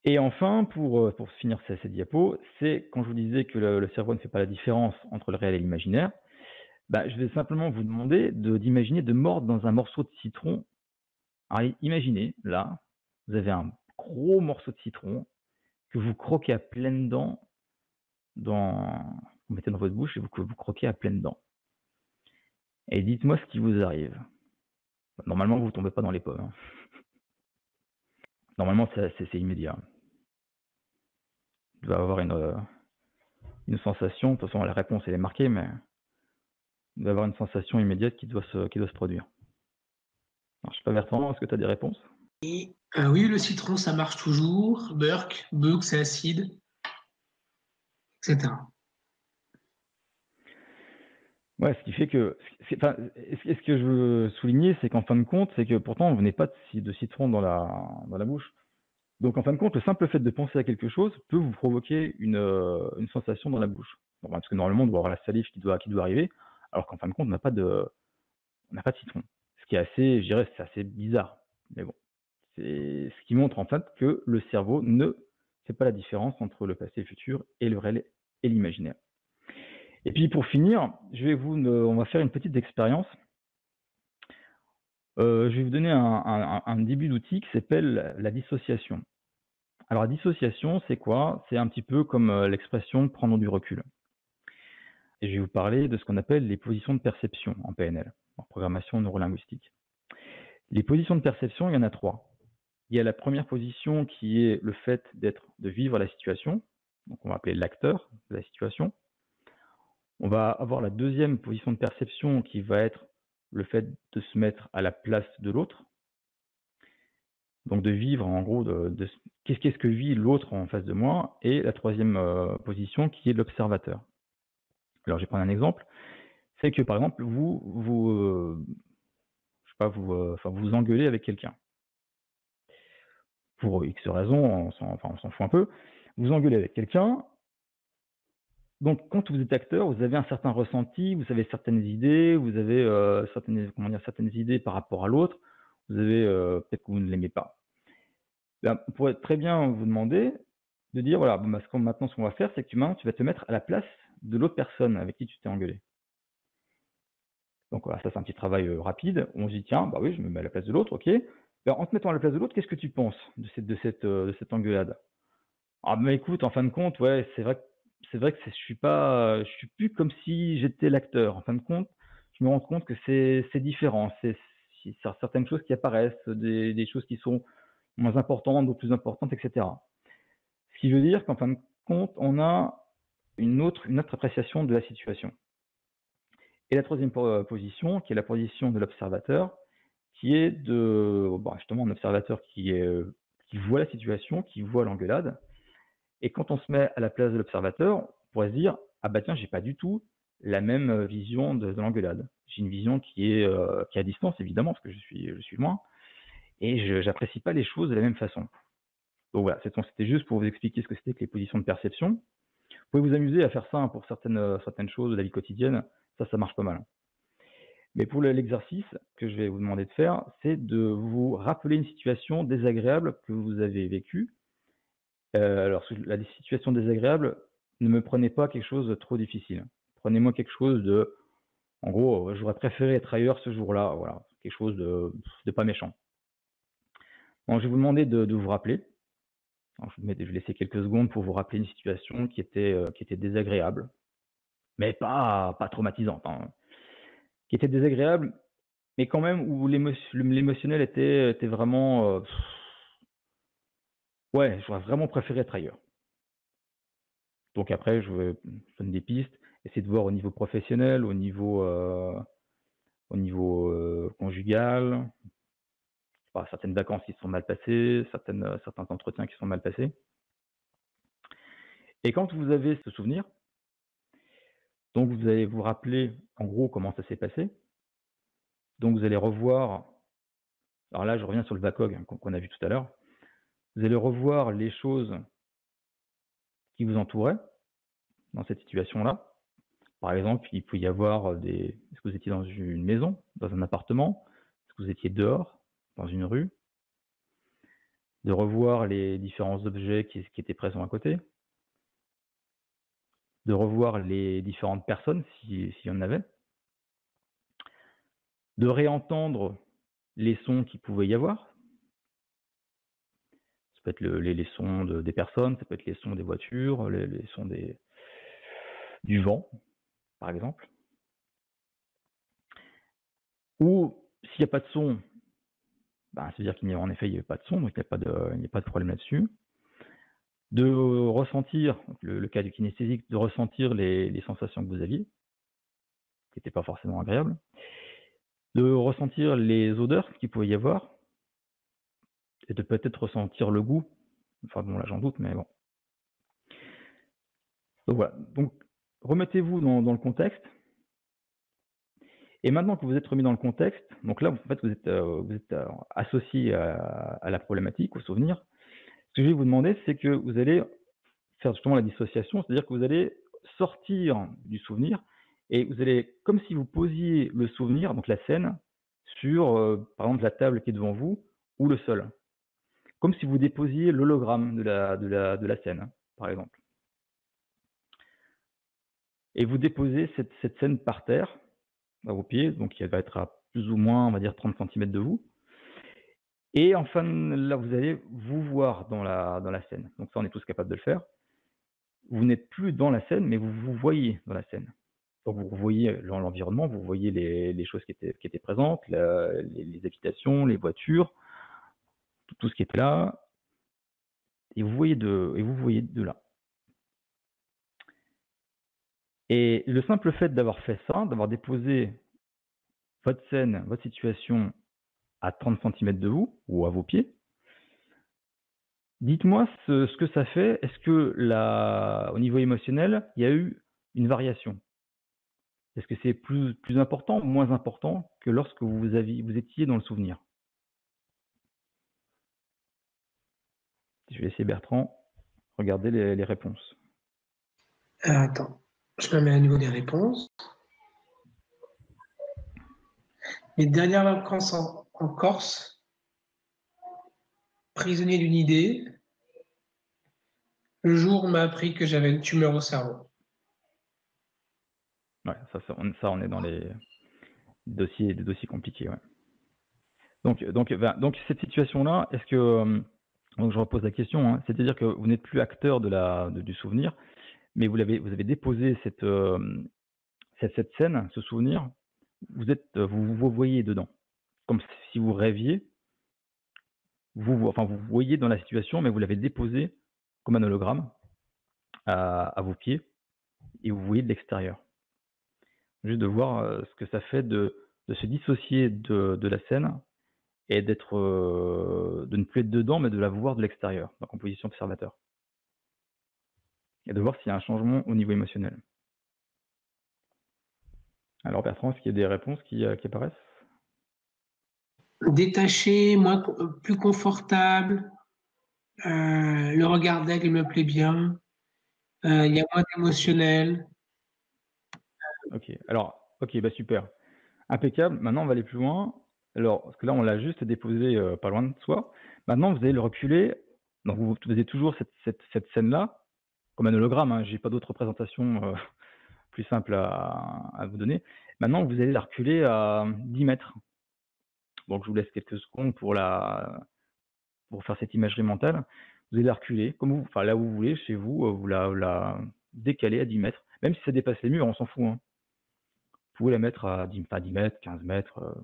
Et enfin, pour finir cette diapo, c'est quand je vous disais que le cerveau ne fait pas la différence entre le réel et l'imaginaire, bah, je vais simplement vous demander d'imaginer de mordre dans un morceau de citron. Alors, imaginez, là, vous avez un gros morceau de citron que vous croquez à pleines dents, vous mettez dans votre bouche et vous croquez à pleines dents. Et dites-moi ce qui vous arrive. Normalement, vous ne tombez pas dans les pommes, hein. Normalement, c'est immédiat. Vous devez avoir une sensation, de toute façon la réponse elle est marquée, mais il doit y avoir une sensation immédiate qui doit se produire. Alors, je sais pas, Bertrand, est-ce que tu as des réponses? Oui, le citron, ça marche toujours. Burk, c'est acide, etc. Ouais, ce qui fait que, ce que je veux souligner, c'est qu'en fin de compte, c'est que pourtant, vous n'avez pas de citron dans la bouche. Donc, en fin de compte, le simple fait de penser à quelque chose peut vous provoquer une sensation dans la bouche. Bon, parce que normalement, on doit avoir la salive qui doit arriver, alors qu'en fin de compte, on n'a pas de citron. Ce qui est assez, je dirais, c'est assez bizarre. Mais bon, c'est ce qui montre en fait que le cerveau ne fait pas la différence entre le passé et le futur et le réel et l'imaginaire. Et puis pour finir, on va faire une petite expérience. Je vais vous donner un début d'outil qui s'appelle la dissociation. Alors la dissociation, c'est quoi? C'est un petit peu comme l'expression prendre du recul. Et je vais vous parler de ce qu'on appelle les positions de perception en PNL, en programmation neurolinguistique. Les positions de perception, il y en a 3. Il y a la première position qui est le fait de vivre la situation, donc on va appeler l'acteur de la situation. On va avoir la deuxième position de perception qui va être le fait de se mettre à la place de l'autre, donc de vivre en gros qu'est-ce que vit l'autre en face de moi, et la troisième position qui est l'observateur. Alors je vais prendre un exemple, c'est que par exemple je sais pas, vous engueulez avec quelqu'un. Pour X raisons, on s'en fout un peu. Vous engueulez avec quelqu'un. Donc, quand vous êtes acteur, vous avez un certain ressenti, vous avez certaines idées, vous avez certaines idées par rapport à l'autre. Vous avez peut-être que vous ne l'aimez pas. Là, on pourrait très bien vous demander de dire voilà, maintenant ce qu'on va faire, c'est que tu vas te mettre à la place de l'autre personne avec qui tu t'es engueulé. Donc voilà, ça c'est un petit travail rapide. On se dit tiens, bah oui, je me mets à la place de l'autre, ok. Ben, en te mettant à la place de l'autre, qu'est-ce que tu penses de cette engueulade? Ah bah écoute, en fin de compte, ouais, c'est vrai que je suis plus comme si j'étais l'acteur. En fin de compte, je me rends compte que c'est différent. C'est certaines choses qui apparaissent, des choses qui sont moins importantes, d'autres plus importantes, etc. Ce qui veut dire qu'en fin de compte, on a une autre appréciation de la situation. Et la troisième position, qui est la position de l'observateur, qui est justement un observateur qui voit la situation, qui voit l'engueulade. Et quand on se met à la place de l'observateur, on pourrait se dire ah bah tiens, j'ai pas du tout la même vision de l'engueulade. J'ai une vision qui est à distance évidemment parce que je suis loin et je n'apprécie pas les choses de la même façon. Donc voilà, c'était juste pour vous expliquer ce que c'était que les positions de perception. Vous pouvez vous amuser à faire ça pour certaines choses de la vie quotidienne, ça marche pas mal. Mais pour l'exercice que je vais vous demander de faire, c'est de vous rappeler une situation désagréable que vous avez vécue. Alors, la situation désagréable, ne me prenez pas quelque chose de trop difficile. Prenez-moi quelque chose en gros, j'aurais préféré être ailleurs ce jour-là, voilà, quelque chose de pas méchant. Donc, je vais vous demander de vous rappeler. Alors, je vais laisser quelques secondes pour vous rappeler une situation qui était désagréable, mais pas traumatisante, hein. Qui était désagréable, mais quand même où l'émotionnel était vraiment, ouais, j'aurais vraiment préféré être ailleurs. Donc après, je donne des pistes, essayer de voir au niveau professionnel, au niveau conjugal, certaines vacances qui se sont mal passées, certains entretiens qui sont mal passés. Et quand vous avez ce souvenir, donc vous allez vous rappeler en gros comment ça s'est passé. Donc vous allez revoir, alors là je reviens sur le VACOG qu'on a vu tout à l'heure, vous allez revoir les choses qui vous entouraient dans cette situation-là. Par exemple, il peut y avoir est-ce que vous étiez dans une maison, dans un appartement? Est-ce que vous étiez dehors, dans une rue? De revoir les différents objets qui étaient présents à côté. De revoir les différentes personnes, s'il y en avait. De réentendre les sons qu'il pouvait y avoir. Ça peut être les sons des personnes, ça peut être les sons des voitures, les sons du vent, par exemple. Ou s'il n'y a pas de son, c'est-à-dire qu'en effet, il n'y avait pas de son, donc il n'y a pas de problème là-dessus. De ressentir, le cas du kinesthésique, de ressentir les sensations que vous aviez, qui n'étaient pas forcément agréables. De ressentir les odeurs qu'il pouvait y avoir, et de peut-être ressentir le goût. Enfin bon, là j'en doute, mais bon. Donc voilà. Donc remettez-vous dans le contexte. Et maintenant que vous êtes remis dans le contexte, donc là en fait vous êtes associé à la problématique, au souvenir. Ce que je vais vous demander, c'est que vous allez faire justement la dissociation, c'est-à-dire que vous allez sortir du souvenir et vous allez, comme si vous posiez le souvenir, donc la scène, sur, par exemple, la table qui est devant vous ou le sol. Comme si vous déposiez l'hologramme de la scène, hein, par exemple. Et vous déposez cette scène par terre, à vos pieds, donc elle va être à plus ou moins, on va dire 30 centimètres de vous. Et enfin, là, vous allez vous voir dans la scène. Donc ça, on est tous capables de le faire. Vous n'êtes plus dans la scène, mais vous vous voyez dans la scène. Donc vous voyez l'environnement, vous voyez les choses qui étaient présentes, les habitations, les voitures, tout ce qui était là, et vous voyez de là. Et le simple fait d'avoir fait ça, d'avoir déposé votre scène, votre situation à 30 centimètres de vous ou à vos pieds, dites-moi ce que ça fait. Est-ce que au niveau émotionnel, il y a eu une variation? Est-ce que c'est plus important ou moins important que lorsque vous étiez dans le souvenir? Je vais laisser Bertrand regarder les réponses. Alors attends, je me mets à niveau des réponses. Mes dernières vacances en Corse, prisonnier d'une idée, le jour où on m'a appris que j'avais une tumeur au cerveau. Ouais, on est dans les dossiers compliqués, ouais. Donc cette situation-là, est-ce que, donc je repose la question, hein, c'est-à-dire que vous n'êtes plus acteur du souvenir, mais vous avez déposé cette scène, ce souvenir, vous voyez dedans. Comme si vous rêviez, vous voyez dans la situation, mais vous l'avez déposé comme un hologramme à vos pieds et vous voyez de l'extérieur. Juste de voir ce que ça fait de se dissocier de la scène et de ne plus être dedans, mais de la voir de l'extérieur, donc en position observateur. Et de voir s'il y a un changement au niveau émotionnel. Alors Bertrand, est-ce qu'il y a des réponses qui apparaissent? Détaché, plus confortable, le regard d'aigle me plaît bien, il y a moins d'émotionnel. Ok, alors, ok, bah super. Impeccable. Maintenant, on va aller plus loin. Alors, parce que là, on l'a juste déposé pas loin de soi. Maintenant, vous allez le reculer. Donc, vous faisiez toujours cette scène-là, comme un hologramme, hein. Je n'ai pas d'autre représentation plus simple à vous donner. Maintenant, vous allez la reculer à 10 mètres. Donc, je vous laisse quelques secondes pour faire cette imagerie mentale. Vous allez la reculer, enfin, là où vous voulez, chez vous, vous la décaler à 10 mètres. Même si ça dépasse les murs, on s'en fout, hein. Vous pouvez la mettre à 10 mètres, 15 mètres,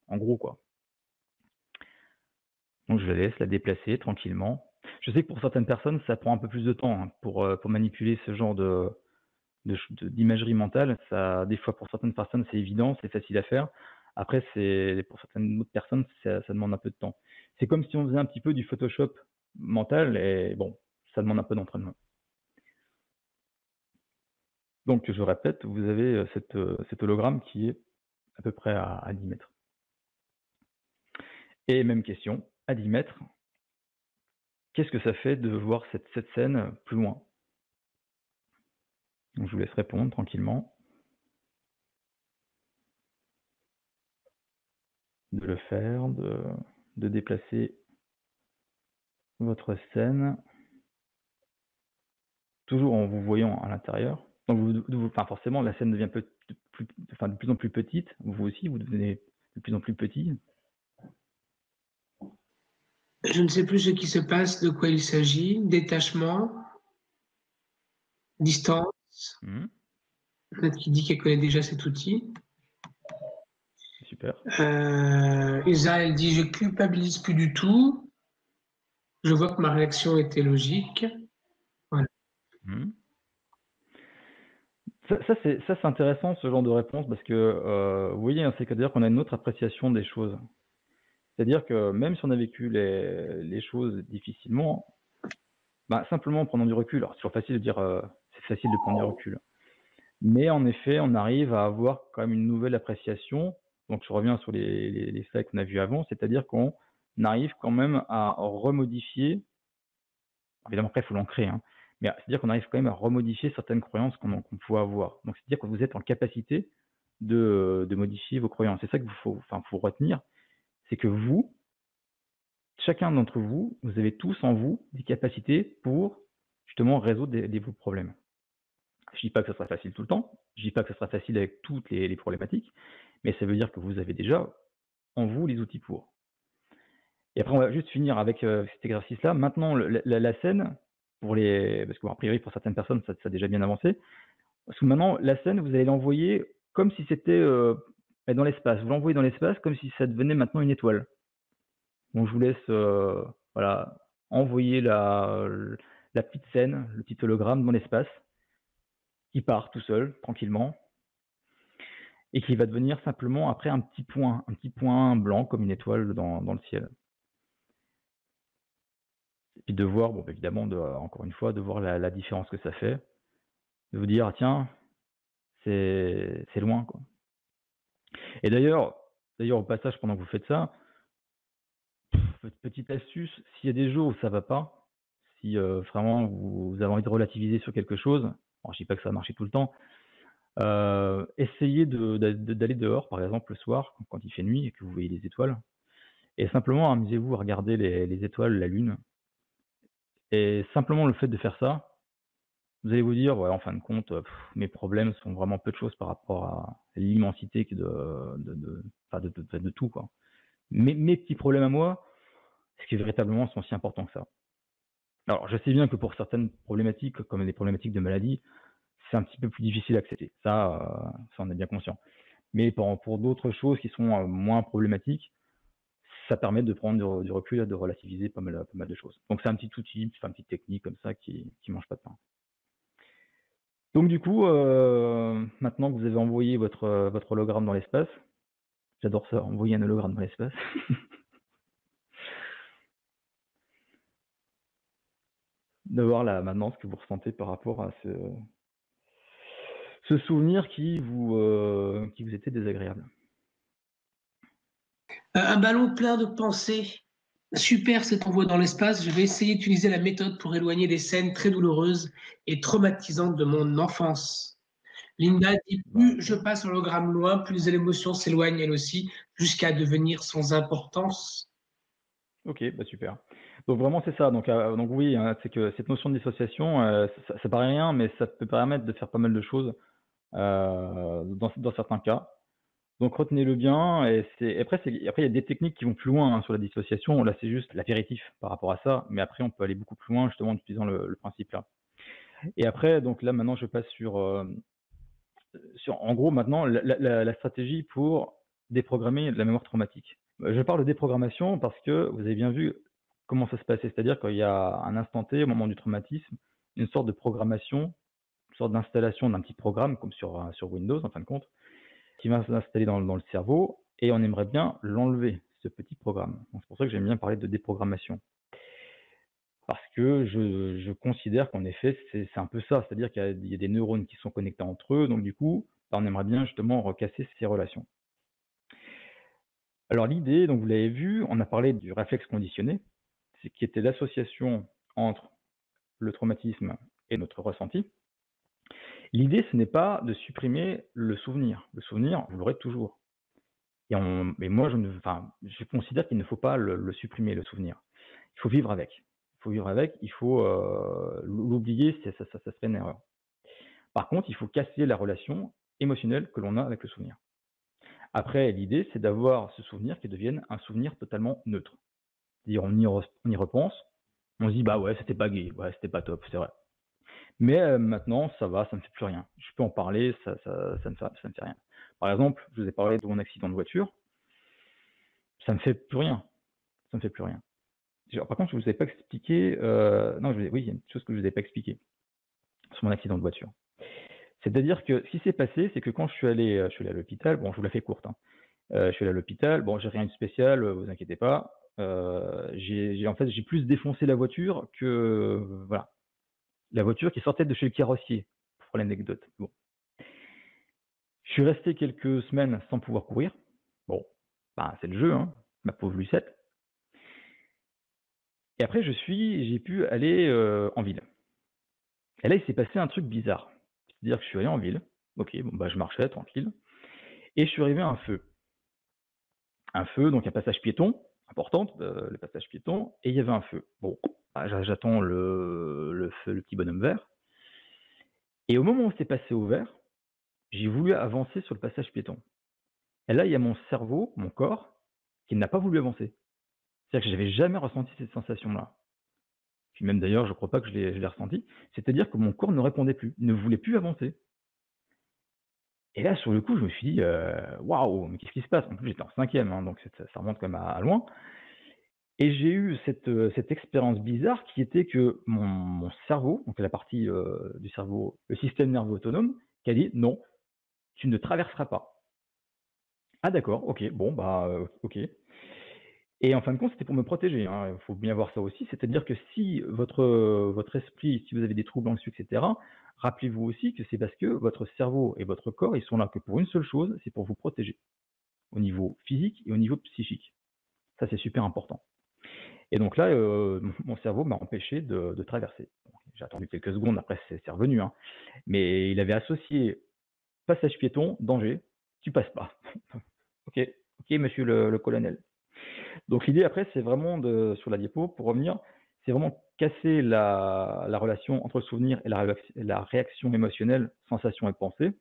en gros, quoi. Donc je la laisse la déplacer tranquillement. Je sais que pour certaines personnes, ça prend un peu plus de temps, hein, pour manipuler ce genre d'imagerie mentale. Ça, des fois, pour certaines personnes, c'est évident, c'est facile à faire. Après, pour certaines autres personnes, ça demande un peu de temps. C'est comme si on faisait un petit peu du Photoshop mental et bon, ça demande un peu d'entraînement. Donc je répète, vous avez cet hologramme qui est à peu près à 10 mètres. Et même question, à 10 mètres, qu'est-ce que ça fait de voir cette scène plus loin? Donc je vous laisse répondre tranquillement. De le faire, de déplacer votre scène, toujours en vous voyant à l'intérieur. Donc enfin, forcément, la scène devient de plus en plus petite. Vous aussi, vous devenez de plus en plus petit. Je ne sais plus ce qui se passe, de quoi il s'agit. Détachement, distance. Mmh. Peut-être qu'il dit qu'elle connaît déjà cet outil. Super. Isa, elle dit: je culpabilise plus du tout. Je vois que ma réaction était logique. Voilà. Mmh. Ça, c'est intéressant, ce genre de réponse, parce que vous voyez, hein, c'est-à-dire qu'on a une autre appréciation des choses. C'est-à-dire que même si on a vécu les choses difficilement, bah, simplement en prenant du recul, alors c'est toujours facile de dire, c'est facile de prendre du recul. Mais en effet, on arrive à avoir quand même une nouvelle appréciation. Donc je reviens sur les slides qu'on a vus avant, c'est-à-dire qu'on arrive quand même à remodifier Évidemment, après, il faut l'ancrer, hein, mais c'est-à-dire qu'on arrive quand même à remodifier certaines croyances qu'on pouvait avoir. Donc, c'est-à-dire que vous êtes en capacité de modifier vos croyances. C'est ça qu'il faut retenir, c'est que vous, chacun d'entre vous, vous avez tous en vous des capacités pour justement résoudre vos problèmes. Je dis pas que ça sera facile tout le temps, je dis pas que ça sera facile avec toutes les problématiques, mais ça veut dire que vous avez déjà en vous les outils pour. Et après, on va juste finir avec cet exercice-là. Maintenant, la scène, parce que bon, a priori, pour certaines personnes, ça a déjà bien avancé. Parce que maintenant, la scène, vous allez l'envoyer comme si c'était dans l'espace. Vous l'envoyez dans l'espace comme si ça devenait maintenant une étoile. Donc, je vous laisse voilà, envoyer la petite scène, le petit hologramme dans l'espace, qui part tout seul, tranquillement, et qui va devenir simplement après un petit point blanc comme une étoile dans le ciel. Et puis de voir, bon, évidemment, encore une fois, de voir la différence que ça fait, de vous dire, ah, tiens, c'est loin, quoi. Et d'ailleurs, au passage, pendant que vous faites ça, petite astuce, s'il y a des jours où ça va pas, si vraiment vous avez envie de relativiser sur quelque chose, alors je dis pas que ça va marcher tout le temps, essayez d'aller dehors, par exemple le soir, quand il fait nuit et que vous voyez les étoiles, et simplement amusez-vous à regarder les étoiles, la lune, et simplement le fait de faire ça, vous allez vous dire, ouais, en fin de compte, mes problèmes sont vraiment peu de choses par rapport à l'immensité de tout, quoi. Mes petits problèmes à moi, est-ce que véritablement sont si importants que ça? Alors, je sais bien que pour certaines problématiques, comme les problématiques de maladie, c'est un petit peu plus difficile à accepter. Ça, on est bien conscient. Mais pour d'autres choses qui sont moins problématiques, ça permet de prendre du recul et de relativiser pas mal de choses. Donc, c'est un petit outil, une petite technique comme ça qui mange pas de pain. Donc, du coup, maintenant que vous avez envoyé votre hologramme dans l'espace, j'adore ça, envoyer un hologramme dans l'espace. De voir là maintenant ce que vous ressentez par rapport à ce souvenir qui vous était désagréable. Un ballon plein de pensées. Super cet envoi dans l'espace. Je vais essayer d'utiliser la méthode pour éloigner des scènes très douloureuses et traumatisantes de mon enfance. Linda dit Bah, plus je passe l'hologramme loin, plus l'émotion s'éloigne elle aussi, jusqu'à devenir sans importance. ok, bah super. Donc vraiment c'est ça. Donc oui, hein, c'est que cette notion de dissociation, ça paraît rien, mais ça peut permettre de faire pas mal de choses dans certains cas. Donc retenez-le bien. Après il y a des techniques qui vont plus loin sur la dissociation. Là c'est juste l'apéritif par rapport à ça, mais après on peut aller beaucoup plus loin justement en utilisant le principe là. Et après donc là maintenant je passe sur en gros maintenant la stratégie pour déprogrammer la mémoire traumatique. Je parle de déprogrammation parce que vous avez bien vu comment ça se passait, c'est-à-dire qu'il y a un instant T, au moment du traumatisme, une sorte de programmation, une sorte d'installation d'un petit programme, comme sur Windows en fin de compte, qui va s'installer dans le cerveau, et on aimerait bien l'enlever, ce petit programme. C'est pour ça que j'aime bien parler de déprogrammation. Parce que je considère qu'en effet, c'est un peu ça, c'est-à-dire qu'il y a des neurones qui sont connectés entre eux, donc du coup, on aimerait bien justement recasser ces relations. Alors l'idée, donc vous l'avez vu, on a parlé du réflexe conditionné, qui était l'association entre le traumatisme et notre ressenti. L'idée, ce n'est pas de supprimer le souvenir. Le souvenir, vous l'aurez toujours. Et moi, je considère qu'il ne faut pas le supprimer, le souvenir. Il faut vivre avec. Il faut l'oublier, ça serait une erreur. Par contre, il faut casser la relation émotionnelle que l'on a avec le souvenir. Après, l'idée, c'est d'avoir ce souvenir qui devienne un souvenir totalement neutre. C'est-à-dire, on y repense, on se dit, bah ouais, c'était pas gay, ouais, c'était pas top, c'est vrai. Mais maintenant, ça va, ça me fait plus rien. Je peux en parler, ça me fait rien. Par exemple, je vous ai parlé de mon accident de voiture, ça me fait plus rien. Ça me fait plus rien. Par contre, je vous ai pas expliqué, non, oui, il y a une chose que je vous ai pas expliqué sur mon accident de voiture. C'est-à-dire que ce qui s'est passé, c'est que quand je suis allé à l'hôpital, bon, je vous la fais courte, hein. Je suis allé à l'hôpital, bon, j'ai rien de spécial, vous inquiétez pas. En fait, j'ai plus défoncé la voiture que voilà, la voiture qui sortait de chez le carrossier, pour l'anecdote. Bon. Je suis resté quelques semaines sans pouvoir courir. Bon, c'est le jeu, hein, ma pauvre Lucette. Et après j'ai pu aller, en ville. Et là, il s'est passé un truc bizarre. C'est-à-dire que je suis allé en ville, OK, bon, bah, je marchais tranquille et je suis arrivé à un feu. Un feu, donc un passage piéton, important, le passage piéton et il y avait un feu. Bon, bah, j'attends le feu, le petit bonhomme vert et au moment où c'est passé au vert, j'ai voulu avancer sur le passage piéton et là, il y a mon cerveau, mon corps, qui n'a pas voulu avancer. C'est-à-dire que j'avais jamais ressenti cette sensation-là. Puis même d'ailleurs, je crois pas que je l'ai ressenti. C'est-à-dire que mon corps ne répondait plus, il ne voulait plus avancer. Et là, sur le coup, je me suis dit: «Waouh, mais qu'est-ce qui se passe?» En plus, j'étais en 5e, hein, donc ça remonte quand même à loin et j'ai eu cette expérience bizarre qui était que mon cerveau, donc la partie, du cerveau, le système nerveux autonome, qui a dit: «Non, tu ne traverseras pas». Ah d'accord, OK, bon, bah, OK et en fin de compte, c'était pour me protéger, hein, il faut bien voir ça aussi. C'est-à-dire que si votre esprit, si vous avez des troubles anxieux et cetera, rappelez-vous aussi que c'est parce que votre cerveau et votre corps, ils sont là que pour une seule chose, c'est pour vous protéger. Au niveau physique et au niveau psychique. Ça, c'est super important. Et donc là, mon cerveau m'a empêché de traverser. Bon, j'ai attendu quelques secondes, après c'est revenu, hein. Mais il avait associé passage piéton, danger, tu passes pas. OK, OK monsieur le colonel. Donc l'idée après, c'est vraiment de sur la diapo, pour revenir, c'est vraiment casser la relation entre le souvenir et la réaction émotionnelle, sensation et pensée,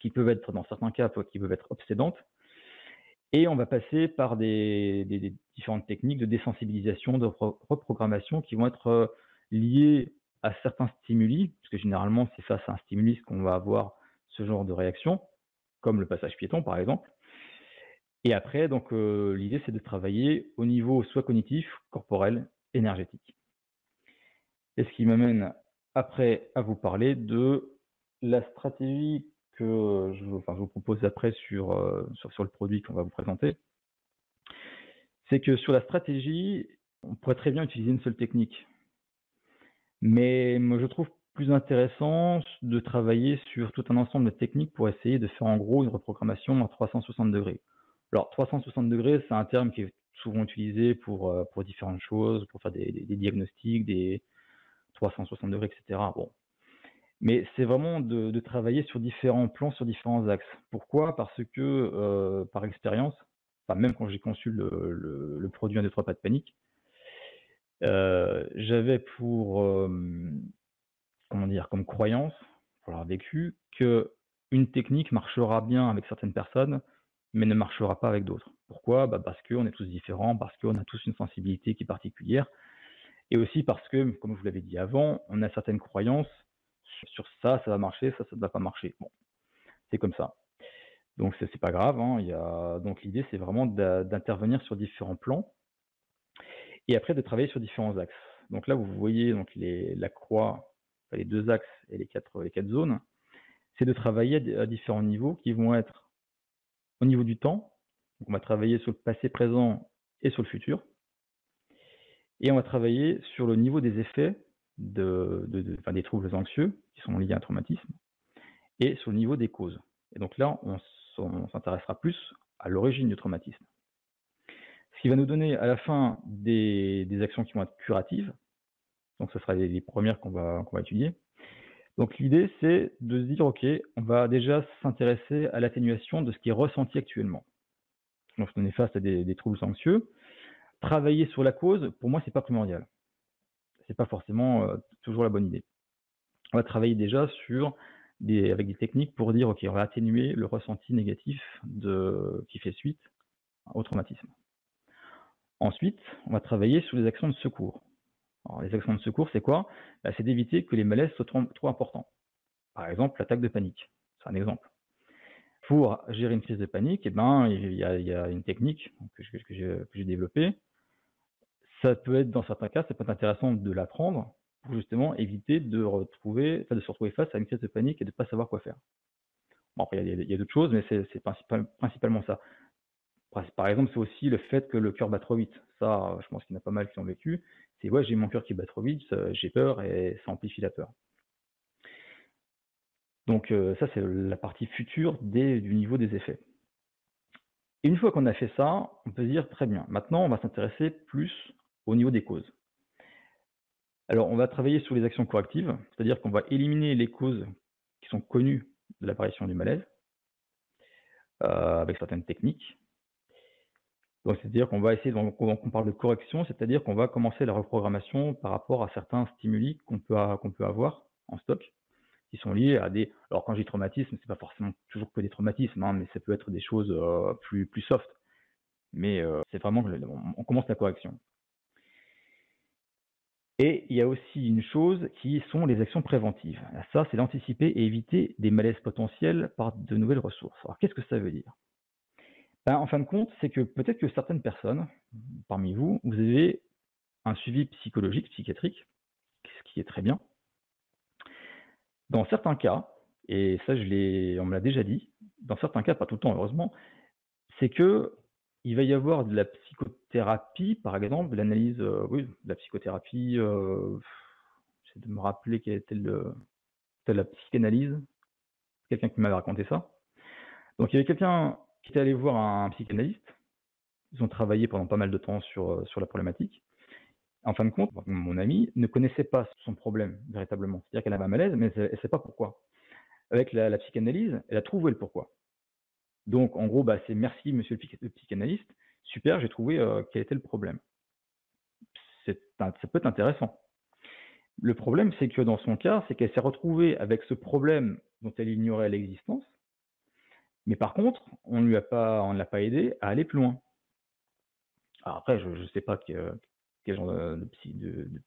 qui peuvent être dans certains cas, qui peuvent être obsédantes. Et on va passer par des différentes techniques de désensibilisation, de reprogrammation qui vont être, liées à certains stimuli, parce que généralement c'est face à un stimulus qu'on va avoir ce genre de réaction, comme le passage piéton par exemple. Et après donc, l'idée c'est de travailler au niveau soit cognitif, corporel, énergétique. Et ce qui m'amène après à vous parler de la stratégie que je vous propose après sur le produit qu'on va vous présenter. C'est que sur la stratégie, on pourrait très bien utiliser une seule technique. Mais moi, je trouve plus intéressant de travailler sur tout un ensemble de techniques pour essayer de faire en gros une reprogrammation à 360°. Alors 360°, c'est un terme qui est souvent utilisé pour différentes choses, pour faire des diagnostics, des 360° et cetera. Bon. Mais c'est vraiment de travailler sur différents plans, sur différents axes. Pourquoi? Parce que, par expérience, enfin même quand j'ai conçu le produit 1, 2, 3 pas de panique, j'avais pour, comment dire? Comme croyance, pour l'avoir vécu, qu'une technique marchera bien avec certaines personnes, mais ne marchera pas avec d'autres. Pourquoi? Bah, parce qu'on est tous différents, parce qu'on a tous une sensibilité qui est particulière et aussi parce que, comme je vous l'avais dit avant, on a certaines croyances sur ça, ça va marcher, ça ne va pas marcher. Bon, c'est comme ça. Donc c'est pas grave, hein, donc l'idée, c'est vraiment d'intervenir sur différents plans et après de travailler sur différents axes. Donc là, vous voyez donc la croix, enfin les 2 axes et les quatre zones. C'est de travailler à différents niveaux qui vont être au niveau du temps. Donc on va travailler sur le passé, présent et sur le futur. Et on va travailler sur le niveau des effets enfin, des troubles anxieux qui sont liés à un traumatisme et sur le niveau des causes. Et donc là, on s'intéressera plus à l'origine du traumatisme. Ce qui va nous donner à la fin des actions qui vont être curatives. Donc ce sera les premières qu'on va étudier. Donc l'idée, c'est de se dire: «OK, on va déjà s'intéresser à l'atténuation de ce qui est ressenti actuellement». Donc on est face à des troubles anxieux. Travailler sur la cause, pour moi, c'est pas primordial. C'est pas forcément, toujours la bonne idée. On va travailler déjà avec des techniques pour dire: «OK, on va atténuer le ressenti négatif qui fait suite au traumatisme». Ensuite, on va travailler sur les actions de secours. Alors les actions de secours, c'est quoi? Bah, c'est d'éviter que les malaises soient trop importants. Par exemple, l'attaque de panique, c'est un exemple. Pour gérer une crise de panique, eh ben, il y a une technique que j'ai développée. Ça peut être dans certains cas, ça peut être intéressant de l'apprendre pour justement éviter de se retrouver face à une crise de panique et de ne pas savoir quoi faire. Bon après il y a d'autres choses, mais c'est principalement ça. Par exemple, c'est aussi le fait que le cœur bat trop vite. Ça, je pense qu'il y en a pas mal qui l'ont vécu. C'est: «Ouais, j'ai mon cœur qui bat trop vite, j'ai peur» et ça amplifie la peur. Donc ça, c'est la partie future du niveau des effets. Et une fois qu'on a fait ça, on peut se dire: «Très bien, maintenant on va s'intéresser plus au niveau des causes». Alors, on va travailler sur les actions correctives, c'est-à-dire qu'on va éliminer les causes qui sont connues de l'apparition du malaise, avec certaines techniques. Donc, c'est-à-dire qu'on va essayer, donc on parle de correction, c'est-à-dire qu'on va commencer la reprogrammation par rapport à certains stimuli qu'on peut avoir en stock, qui sont liés à des. Alors, quand je dis traumatisme, c'est pas forcément toujours que des traumatismes, hein, mais ça peut être des choses plus soft. Mais c'est vraiment que on commence la correction. Et il y a aussi une chose qui sont les actions préventives. Ça, c'est d'anticiper et éviter des malaises potentiels par de nouvelles ressources. Alors, qu'est-ce que ça veut dire? Ben, en fin de compte, c'est que peut-être que certaines personnes, parmi vous, vous avez un suivi psychologique, psychiatrique, ce qui est très bien. Dans certains cas, et ça, on me l'a déjà dit, dans certains cas, pas tout le temps heureusement, c'est que il va y avoir de la psychothérapie, par exemple, de l'analyse, oui, de la psychothérapie, j'essaie de me rappeler quelle était la psychanalyse, quelqu'un qui m'avait raconté ça. Donc il y avait quelqu'un qui était allé voir un psychanalyste, ils ont travaillé pendant pas mal de temps sur la problématique. En fin de compte, mon amie ne connaissait pas son problème véritablement. C'est-à-dire qu'elle avait un malaise, mais elle ne sait pas pourquoi. Avec la psychanalyse, elle a trouvé le pourquoi. Donc, en gros, bah, c'est merci, monsieur le psychanalyste, super, j'ai trouvé quel était le problème. Ça peut être intéressant. Le problème, c'est que dans son cas, c'est qu'elle s'est retrouvée avec ce problème dont elle ignorait l'existence, mais par contre, on ne l'a pas aidé à aller plus loin. Alors après, je ne sais pas quel genre de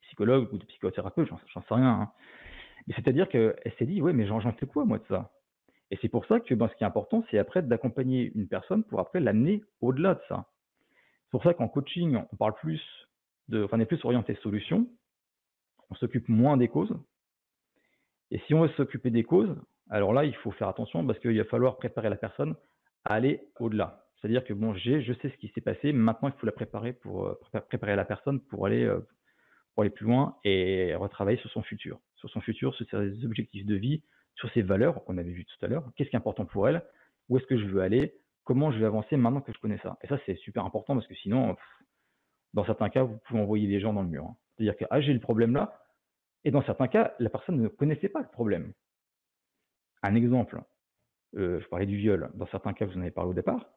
psychologue ou de psychothérapeute, j'en sais rien, hein. Mais c'est-à-dire qu'elle s'est dit, ouais, mais j'en fais quoi, moi, de ça? Et c'est pour ça que ce qui est important, c'est après d'accompagner une personne pour après l'amener au-delà de ça. C'est pour ça qu'en coaching, on parle plus on est plus orienté solution, on s'occupe moins des causes. Et si on veut s'occuper des causes, alors là, il faut faire attention parce qu'il va falloir préparer la personne à aller au-delà. C'est-à-dire que bon, je sais ce qui s'est passé, maintenant il faut la préparer pour préparer la personne pour aller plus loin et retravailler sur son futur, sur ses objectifs de vie, sur ses valeurs qu'on avait vu tout à l'heure. Qu'est-ce qui est important pour elle? Où est-ce que je veux aller? Comment je vais avancer maintenant que je connais ça? Et ça, c'est super important parce que sinon, dans certains cas, vous pouvez envoyer des gens dans le mur, hein. C'est-à-dire que j'ai le problème là, et dans certains cas, la personne ne connaissait pas le problème. Un exemple, je parlais du viol. Dans certains cas, vous en avez parlé au départ.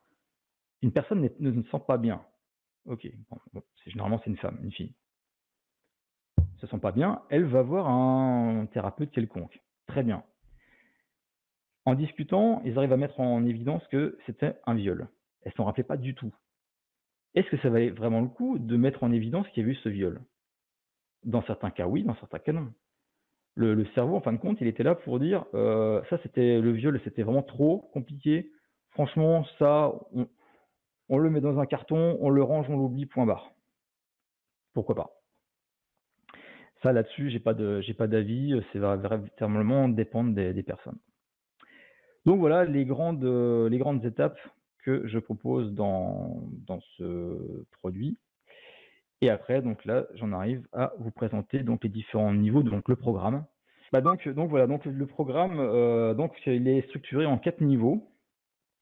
Une personne ne se sent pas bien. Ok, bon, généralement c'est une femme, une fille. Se sent pas bien, elle va voir un thérapeute quelconque. Très bien. En discutant, ils arrivent à mettre en évidence que c'était un viol. Elle s'en rappelait pas du tout. Est-ce que ça valait vraiment le coup de mettre en évidence qu'il y a eu ce viol? Dans certains cas, oui, dans certains cas, non. Le cerveau, en fin de compte, il était là pour dire ça, c'était le viol, c'était vraiment trop compliqué. Franchement, ça, on le met dans un carton, on le range, on l'oublie, point barre. Pourquoi pas? Ça, là-dessus, j'ai pas d'avis, c'est véritablement dépendre des personnes. Donc voilà les grandes étapes que je propose dans ce produit. Et après, donc là, j'en arrive à vous présenter donc les différents niveaux, donc le programme. Donc voilà, donc le programme, donc il est structuré en 4 niveaux.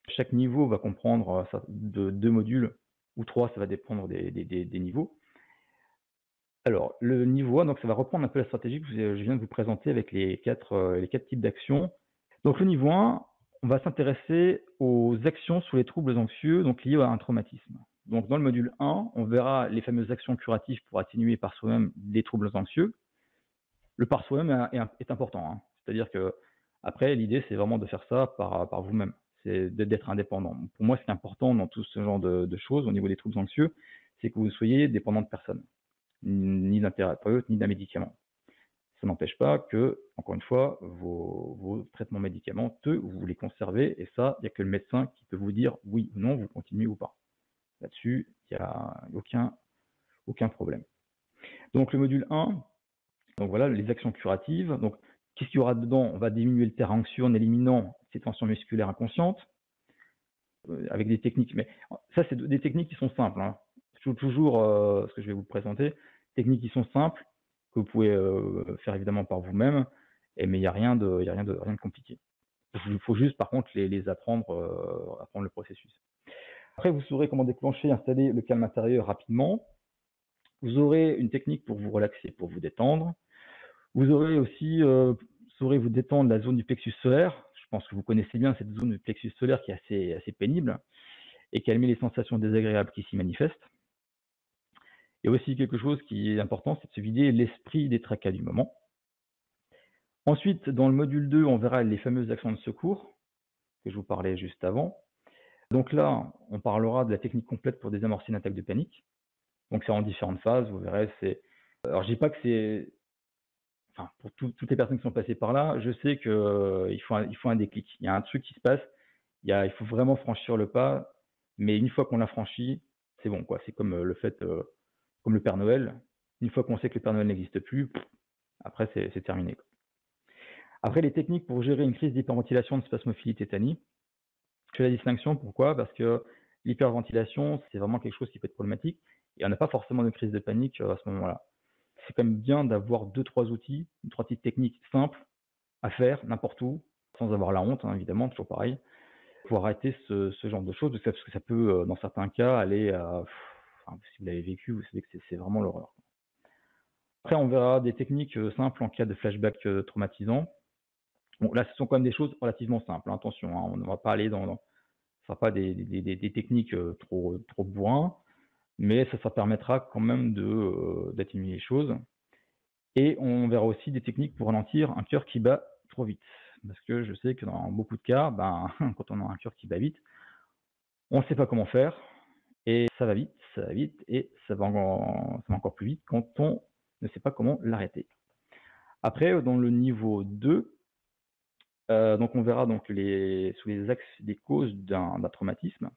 Chaque niveau va comprendre de 2 modules ou 3, ça va dépendre des niveaux. Alors, le niveau 1, donc ça va reprendre un peu la stratégie que je viens de vous présenter avec les 4 types d'actions. Donc le niveau 1, on va s'intéresser aux actions sur les troubles anxieux donc liés à un traumatisme. Donc dans le module 1, on verra les fameuses actions curatives pour atténuer par soi-même les troubles anxieux. Le par soi-même est important, hein. C'est-à-dire que après, l'idée, c'est vraiment de faire ça par vous-même. C'est d'être indépendant. Pour moi, ce qui est important dans tout ce genre de choses au niveau des troubles anxieux, c'est que vous soyez dépendant de personne, ni d'un thérapeute, ni d'un médicament. Ça n'empêche pas que, encore une fois, vos traitements médicamenteux, vous les conservez, et ça, il n'y a que le médecin qui peut vous dire oui ou non, vous continuez ou pas. Là-dessus, il n'y a aucun problème. Donc le module 1, donc voilà, les actions curatives. Donc, qu'est-ce qu'il y aura dedans? On va diminuer le terrain anxieux en éliminant ces tensions musculaires inconscientes, avec des techniques. Mais ça, c'est des techniques qui sont simples, hein. Toujours ce que je vais vous présenter, techniques qui sont simples, que vous pouvez faire évidemment par vous-même, mais il n'y a rien de compliqué. Il faut juste, par contre, les apprendre le processus. Après, vous saurez comment déclencher et installer le calme intérieur rapidement. Vous aurez une technique pour vous relaxer, pour vous détendre. Vous aurez aussi, saurez vous détendre la zone du plexus solaire. Je pense que vous connaissez bien cette zone du plexus solaire qui est assez pénible et calmer les sensations désagréables qui s'y manifestent. Et aussi quelque chose qui est important, c'est de se vider l'esprit des tracas du moment. Ensuite, dans le module 2, on verra les fameuses actions de secours que je vous parlais juste avant. Donc là, on parlera de la technique complète pour désamorcer une attaque de panique. Donc c'est en différentes phases, vous verrez. Alors je dis pas que c'est, enfin pour toutes les personnes qui sont passées par là, je sais que il faut un déclic. Il y a un truc qui se passe. Il faut vraiment franchir le pas, mais une fois qu'on l'a franchi, c'est bon quoi. C'est comme comme le Père Noël. Une fois qu'on sait que le Père Noël n'existe plus, après c'est terminé, quoi. Après, les techniques pour gérer une crise d'hyperventilation, de spasmophilie, tétanie. Je fais la distinction, pourquoi? Parce que l'hyperventilation, c'est vraiment quelque chose qui peut être problématique et on n'a pas forcément de crise de panique à ce moment-là. C'est quand même bien d'avoir 2-3 outils, 3 petites techniques simples à faire n'importe où, sans avoir la honte, hein, évidemment, toujours pareil, pour arrêter ce genre de choses, parce que ça peut, dans certains cas, aller à, enfin, si vous l'avez vécu, vous savez que c'est vraiment l'horreur. Après, on verra des techniques simples en cas de flashback traumatisant. Bon, là, ce sont quand même des choses relativement simples, hein, attention, hein, on ne va pas aller dans ce sera pas des techniques trop bourrin, mais ça permettra quand même d'atténuer les choses. Et on verra aussi des techniques pour ralentir un cœur qui bat trop vite. Parce que je sais que dans beaucoup de cas, ben, quand on a un cœur qui bat vite, on ne sait pas comment faire, et ça va vite, et ça va encore plus vite quand on ne sait pas comment l'arrêter. Après, dans le niveau 2, donc on verra donc sous les axes des causes d'un traumatisme.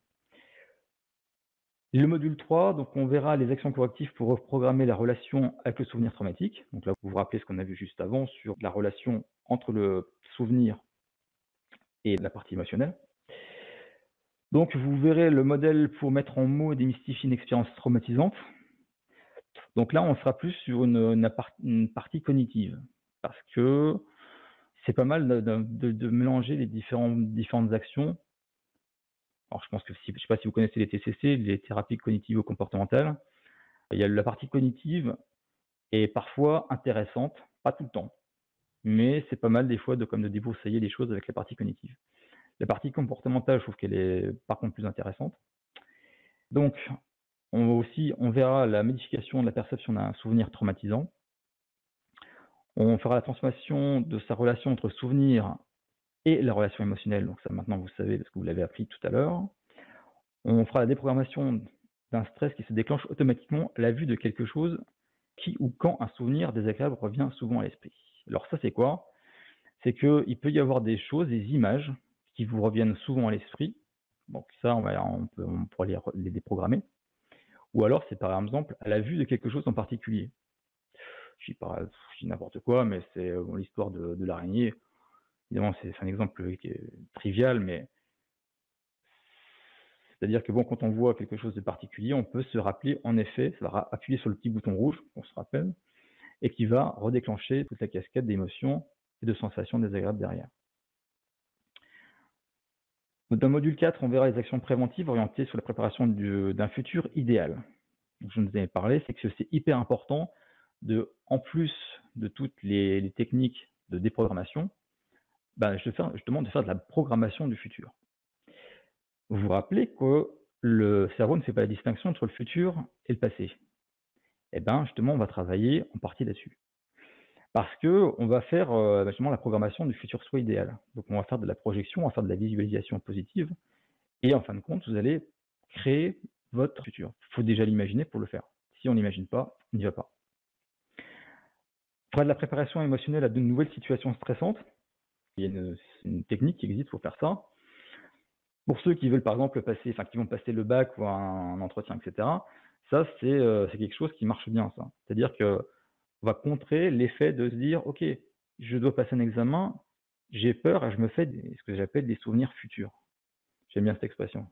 Le module 3, donc on verra les actions correctives pour reprogrammer la relation avec le souvenir traumatique. Donc là, vous vous rappelez ce qu'on a vu juste avant sur la relation entre le souvenir et la partie émotionnelle. Donc vous verrez le modèle pour mettre en mots et démystifier une expérience traumatisante. Donc là, on sera plus sur une partie cognitive, parce que c'est pas mal de mélanger les différentes actions. Alors je pense que je ne sais pas si vous connaissez les TCC, les thérapies cognitivo-comportementales. Il y a la partie cognitive est parfois intéressante, pas tout le temps, mais c'est pas mal des fois de débroussailler les choses avec la partie cognitive. La partie comportementale, je trouve qu'elle est par contre plus intéressante. Donc, on verra la modification de la perception d'un souvenir traumatisant. On fera la transformation de sa relation entre souvenir et la relation émotionnelle. Donc ça, maintenant, vous savez parce que vous l'avez appris tout à l'heure. On fera la déprogrammation d'un stress qui se déclenche automatiquement à la vue de quelque chose qui ou quand un souvenir désagréable revient souvent à l'esprit. Alors ça, c'est quoi? C'est qu'il peut y avoir des choses, des images qui vous reviennent souvent à l'esprit. Donc ça, on pourra les déprogrammer. Ou alors, c'est par exemple à la vue de quelque chose en particulier. Je dis n'importe quoi, mais c'est l'histoire de l'araignée. Évidemment, c'est un exemple qui est trivial, mais c'est-à-dire que bon, quand on voit quelque chose de particulier, on peut se rappeler, en effet, ça va appuyer sur le petit bouton rouge, on se rappelle, et qui va redéclencher toute la cascade d'émotions et de sensations désagréables derrière. Dans le module 4, on verra les actions préventives orientées sur la préparation d'un futur idéal. Donc, je vous en ai parlé, c'est que c'est hyper important en plus de toutes les techniques de déprogrammation, justement de faire de la programmation du futur. Vous vous rappelez que le cerveau ne fait pas la distinction entre le futur et le passé. Eh bien, justement, on va travailler en partie là-dessus. Parce qu'on va faire justement la programmation du futur soi idéal. Donc, on va faire de la projection, on va faire de la visualisation positive. Et en fin de compte, vous allez créer votre futur. Il faut déjà l'imaginer pour le faire. Si on n'imagine pas, on n'y va pas. On fera de la préparation émotionnelle à de nouvelles situations stressantes. Il y a une technique qui existe pour faire ça. Pour ceux qui veulent par exemple qui vont passer le bac ou un entretien, etc., ça c'est quelque chose qui marche bien, ça. C'est-à-dire qu'on va contrer l'effet de se dire, ok, je dois passer un examen, j'ai peur et je me fais ce que j'appelle des souvenirs futurs. J'aime bien cette expression.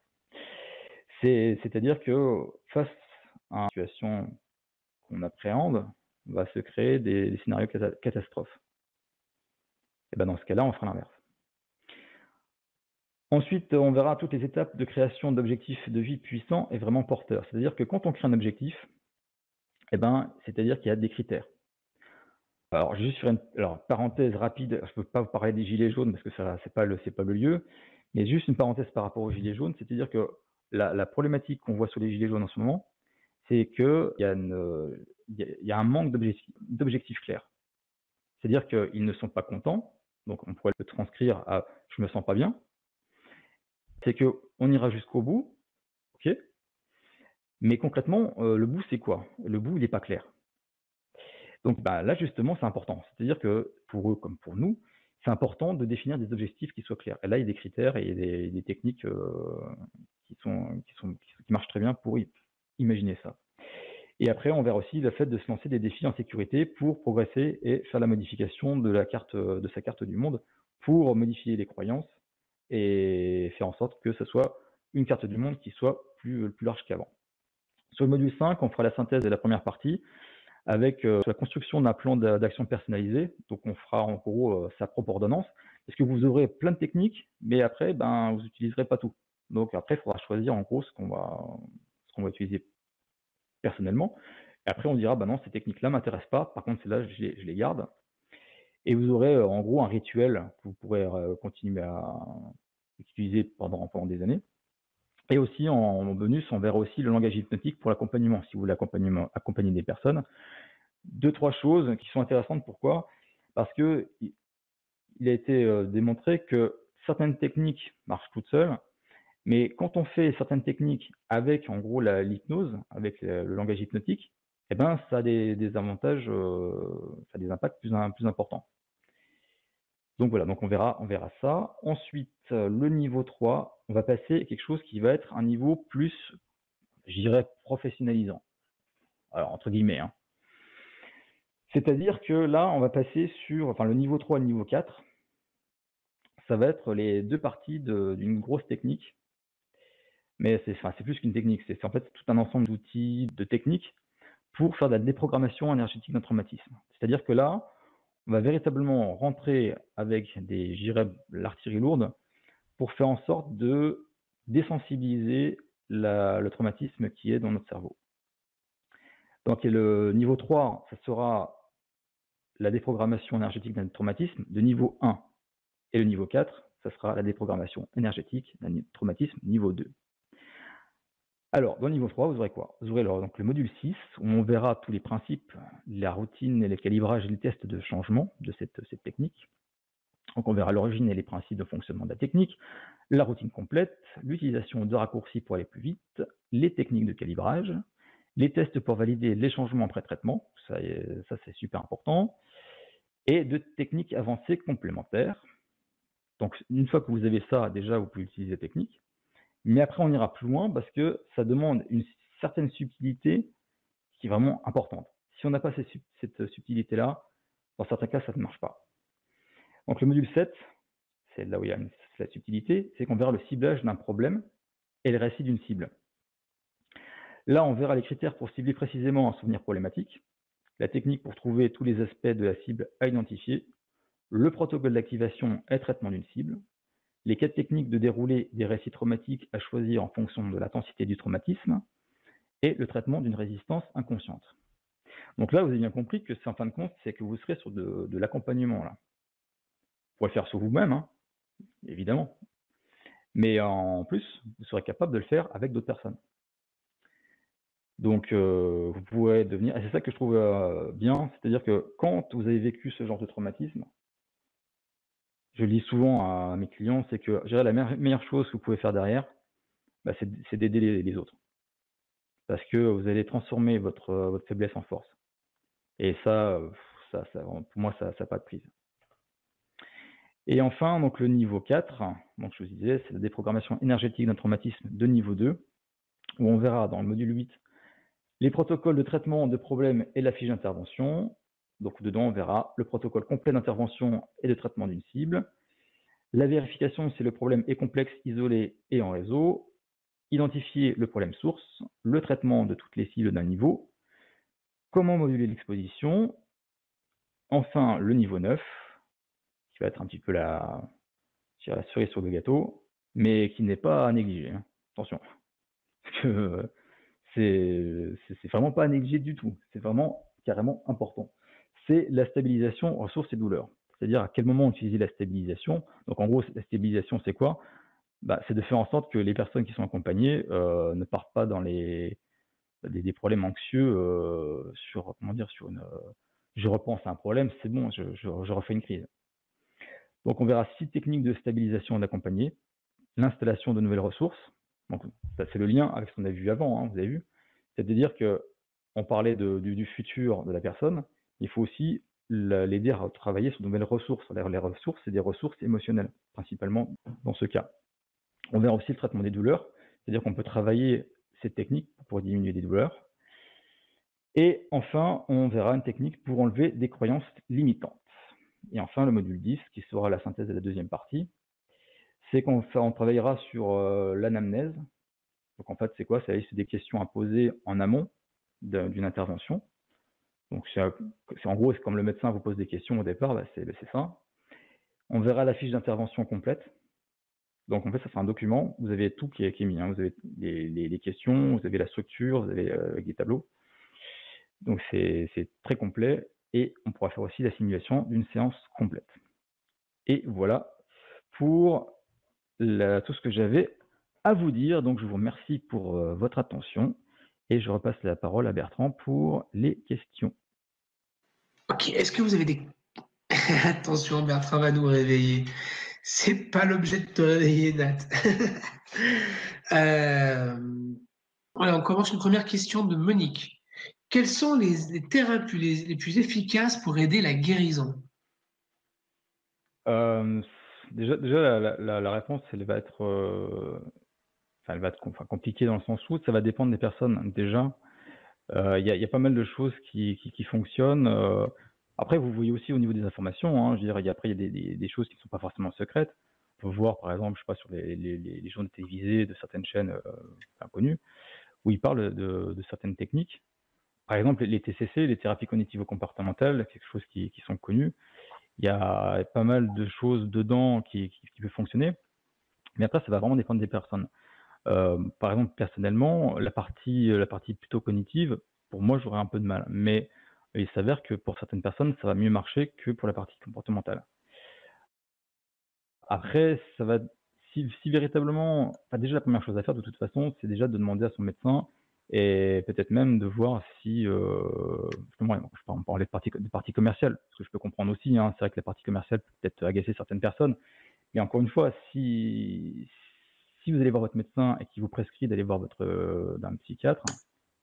C'est-à-dire que face à une situation qu'on appréhende, on va se créer des scénarios catastrophes. Et ben dans ce cas-là, on fera l'inverse. Ensuite, on verra toutes les étapes de création d'objectifs de vie puissants et vraiment porteurs. C'est-à-dire que quand on crée un objectif, Eh ben, c'est-à-dire qu'il y a des critères. Alors, juste sur une parenthèse rapide, je peux pas vous parler des gilets jaunes parce que ça, c'est pas le lieu, mais juste une parenthèse par rapport aux gilets jaunes, c'est-à-dire que la problématique qu'on voit sur les gilets jaunes en ce moment, c'est qu'il y a il y a un manque d'objectifs clairs. C'est-à-dire qu'ils ne sont pas contents, donc on pourrait le transcrire à je me sens pas bien. C'est qu'on ira jusqu'au bout, ok, mais concrètement, le bout c'est quoi? Le bout il n'est pas clair. Donc bah, là justement c'est important. C'est-à-dire que pour eux comme pour nous, c'est important de définir des objectifs qui soient clairs. Et là il y a des critères et il y a des techniques qui marchent très bien pour imaginer ça. Et après, on verra aussi le fait de se lancer des défis en sécurité pour progresser et faire la modification de sa carte du monde pour modifier les croyances et faire en sorte que ce soit une carte du monde qui soit plus large qu'avant. Sur le module 5, on fera la synthèse de la première partie avec la construction d'un plan d'action personnalisé. Donc, on fera en gros sa propre ordonnance parce que vous aurez plein de techniques, mais après, ben, vous n'utiliserez pas tout. Donc, après, il faudra choisir en gros ce qu'on va utiliser personnellement. Et après, on dira, bah non, ces techniques-là ne m'intéressent pas. Par contre, celles-là, je les garde. Et vous aurez en gros un rituel que vous pourrez continuer à utiliser pendant des années. Et aussi, en bonus, on verra aussi le langage hypnotique pour l'accompagnement, si vous voulez accompagner des personnes. 2-3 choses qui sont intéressantes. Pourquoi? Parce que il a été démontré que certaines techniques marchent toutes seules, mais quand on fait certaines techniques avec, en gros, l'hypnose, avec le langage hypnotique, eh ben, ça a des avantages, ça a des impacts plus importants. Donc voilà, donc on verra ça. Ensuite, le niveau 3, on va passer à quelque chose qui va être un niveau plus, je dirais, professionnalisant. Alors, entre guillemets, hein. C'est-à-dire que là, on va passer sur, le niveau 3 et le niveau 4, ça va être les deux parties d'une grosse technique. Mais c'est plus qu'une technique, c'est en fait tout un ensemble d'outils, de techniques pour faire de la déprogrammation énergétique d'un traumatisme. C'est-à-dire que là, on va véritablement rentrer avec l'artillerie lourde pour faire en sorte de désensibiliser le traumatisme qui est dans notre cerveau. Donc le niveau 3, ça sera la déprogrammation énergétique d'un traumatisme de niveau 1. Et le niveau 4, ça sera la déprogrammation énergétique d'un traumatisme niveau 2. Alors, dans le niveau 3, vous aurez quoi? Vous aurez donc le module 6, où on verra tous les principes, la routine, et les calibrages et les tests de changement de cette technique. Donc, on verra l'origine et les principes de fonctionnement de la technique, la routine complète, l'utilisation de raccourcis pour aller plus vite, les techniques de calibrage, les tests pour valider les changements après traitement, ça c'est super important, et de techniques avancées complémentaires. Donc, une fois que vous avez ça, déjà, vous pouvez utiliser la technique. Mais après, on ira plus loin parce que ça demande une certaine subtilité qui est vraiment importante. Si on n'a pas cette subtilité-là, dans certains cas, ça ne marche pas. Donc le module 7, c'est là où il y a la subtilité, c'est qu'on verra le ciblage d'un problème et le récit d'une cible. Là, on verra les critères pour cibler précisément un souvenir problématique, la technique pour trouver tous les aspects de la cible à identifier, le protocole d'activation et traitement d'une cible, les 4 techniques de dérouler des récits traumatiques à choisir en fonction de l'intensité du traumatisme, et le traitement d'une résistance inconsciente. Donc là, vous avez bien compris que c'est en fin de compte, c'est que vous serez sur de l'accompagnement là. Vous pourrez le faire sur vous-même, hein, évidemment. Mais en plus, vous serez capable de le faire avec d'autres personnes. Donc, vous pourrez devenir, et c'est ça que je trouve bien, c'est-à-dire que quand vous avez vécu ce genre de traumatisme, je le dis souvent à mes clients, c'est que la meilleure chose que vous pouvez faire derrière, bah, c'est d'aider les autres. Parce que vous allez transformer votre faiblesse en force. Et ça, pour moi, ça n'a pas de prise. Et enfin, donc le niveau 4, donc je vous disais, c'est la déprogrammation énergétique d'un traumatisme de niveau 2, où on verra dans le module 8 les protocoles de traitement de problèmes et la fiche d'intervention. Donc dedans, on verra le protocole complet d'intervention et de traitement d'une cible, la vérification si le problème est complexe, isolé et en réseau, identifier le problème source, le traitement de toutes les cibles d'un niveau, comment moduler l'exposition, enfin le niveau 9, qui va être un petit peu la cerise sur le gâteau, mais qui n'est pas à négliger. Hein. Attention, parce que c'est vraiment pas à négliger du tout. C'est vraiment carrément important. C'est la stabilisation, ressources et douleurs. C'est-à-dire à quel moment utiliser la stabilisation. Donc en gros, la stabilisation, c'est quoi? Bah, c'est de faire en sorte que les personnes qui sont accompagnées ne partent pas dans des problèmes anxieux sur, comment dire, sur une. Je repense à un problème, c'est bon, je refais une crise. Donc on verra 6 techniques de stabilisation d'accompagné, l'installation de nouvelles ressources. Donc ça, c'est le lien avec ce qu'on a vu avant, hein, vous avez vu. C'est-à-dire que on parlait du futur de la personne, il faut aussi l'aider à travailler sur de nouvelles ressources. Les ressources, c'est des ressources émotionnelles, principalement dans ce cas. On verra aussi le traitement des douleurs, c'est-à-dire qu'on peut travailler cette technique pour diminuer des douleurs. Et enfin, on verra une technique pour enlever des croyances limitantes. Et enfin, le module 10, qui sera la synthèse de la deuxième partie, c'est qu'on travaillera sur l'anamnèse. Donc en fait, c'est quoi? C'est des questions à poser en amont d'une intervention. Donc en gros, c'est comme le médecin vous pose des questions au départ, bah, c'est ça. On verra la fiche d'intervention complète. Donc en fait, ça c'est un document, vous avez tout qui est mis, hein. Vous avez les questions, vous avez la structure, vous avez avec des tableaux. Donc c'est très complet et on pourra faire aussi la simulation d'une séance complète. Et voilà pour tout ce que j'avais à vous dire. Donc je vous remercie pour votre attention et je repasse la parole à Bertrand pour les questions. Ok, est-ce que vous avez des... Attention, Bertrand va nous réveiller. C'est pas l'objet de te réveiller, Nat. Voilà, on commence une première question de Monique. Quelles sont les thérapies les plus efficaces pour aider la guérison? Euh, déjà la réponse, elle va être, compliquée dans le sens où ça va dépendre des personnes. Déjà, il y a pas mal de choses qui fonctionnent. Après, vous voyez aussi au niveau des informations, hein, je veux dire, après, il y a des choses qui ne sont pas forcément secrètes. On peut voir, par exemple, je sais pas, sur les journaux télévisés de certaines chaînes connues, où ils parlent de certaines techniques. Par exemple, les TCC, les thérapies cognitivo-comportementales, quelque chose qui sont connues. Il y a pas mal de choses dedans qui peuvent fonctionner. Mais après, ça va vraiment dépendre des personnes. Par exemple, personnellement, la partie plutôt cognitive, pour moi, j'aurais un peu de mal. Mais il s'avère que pour certaines personnes, ça va mieux marcher que pour la partie comportementale. Après, ça va, si véritablement, enfin, déjà la première chose à faire de toute façon, c'est déjà de demander à son médecin et peut-être même de voir si, justement, je peux en parler de partie commerciale, parce que je peux comprendre aussi, hein, c'est vrai que la partie commerciale peut peut-être agacer certaines personnes, mais encore une fois, si vous allez voir votre médecin et qu'il vous prescrit d'aller voir d'un psychiatre,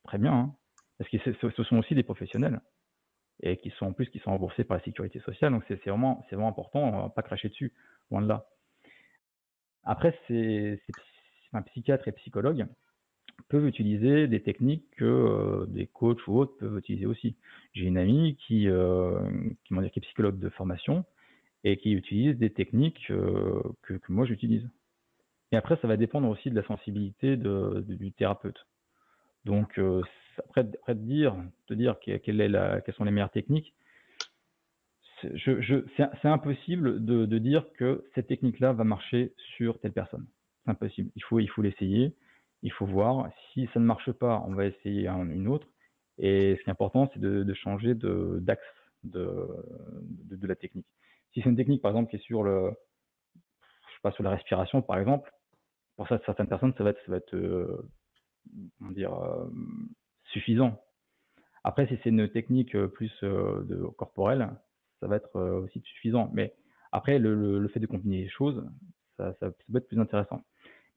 très bien, hein, parce que ce sont aussi des professionnels et qui sont remboursés par la sécurité sociale, donc c'est vraiment important, on va pas cracher dessus, loin de là. Après, un psychiatre et psychologue peuvent utiliser des techniques que des coachs ou autres peuvent utiliser aussi. J'ai une amie qui est psychologue de formation et qui utilise des techniques que moi j'utilise. Et après, ça va dépendre aussi de la sensibilité du thérapeute. Donc, après te dire quelles sont les meilleures techniques, c'est impossible de dire que cette technique-là va marcher sur telle personne. C'est impossible. Il faut l'essayer, il faut voir. Si ça ne marche pas, on va essayer une autre. Et ce qui est important, c'est de changer d'axe de la technique. Si c'est une technique, par exemple, qui est sur je sais pas, sur la respiration, par exemple, pour ça, certaines personnes, ça va être comment dire, suffisant. Après, si c'est une technique plus corporelle, ça va être aussi suffisant. Mais après, le fait de combiner les choses, ça peut être plus intéressant.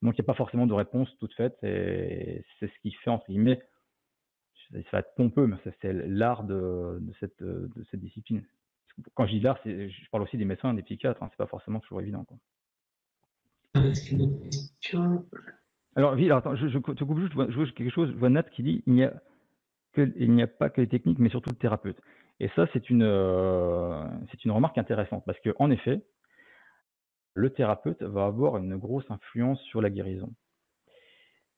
Donc, il n'y a pas forcément de réponse toute faite, et c'est ce qui fait, entre guillemets, ça va être pompeux, mais c'est l'art de cette discipline. Quand je dis l'art, je parle aussi des médecins, des psychiatres, hein, c'est pas forcément toujours évident, quoi. Est-ce qu'il y a d'autres questions? Alors, oui, alors, attends, je te coupe juste, je vois quelque chose, je vois Nat qui dit il n'y a pas que les techniques, mais surtout le thérapeute. Et ça, c'est une remarque intéressante, parce qu'en effet, le thérapeute va avoir une grosse influence sur la guérison.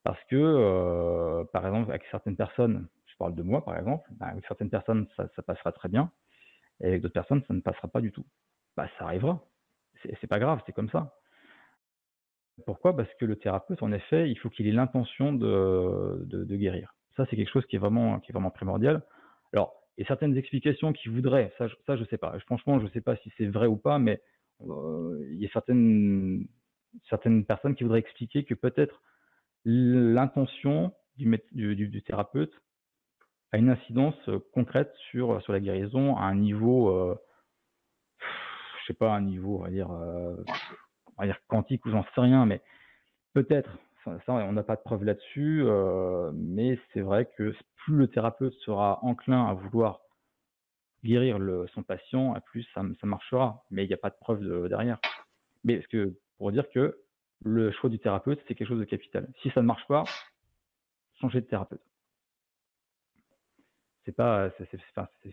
Parce que, par exemple, avec certaines personnes, je parle de moi par exemple, avec certaines personnes, ça passera très bien, et avec d'autres personnes, ça ne passera pas du tout. Bah, ça arrivera. C'est pas grave, c'est comme ça. Pourquoi? Parce que le thérapeute, en effet, il faut qu'il ait l'intention de guérir. Ça, c'est quelque chose qui est vraiment primordial. Alors, il y a certaines explications qui voudraient, ça je sais pas. Franchement, je sais pas si c'est vrai ou pas, mais il y a certaines personnes qui voudraient expliquer que peut-être l'intention du thérapeute a une incidence concrète sur la guérison à un niveau, je sais pas, un niveau, on va dire quantique ou j'en sais rien, mais peut-être. Ça, on n'a pas de preuve là-dessus, mais c'est vrai que plus le thérapeute sera enclin à vouloir guérir son patient, plus ça marchera. Mais il n'y a pas de preuve derrière. Mais pour dire que le choix du thérapeute, c'est quelque chose de capital. Si ça ne marche pas, changer de thérapeute. C'est pas,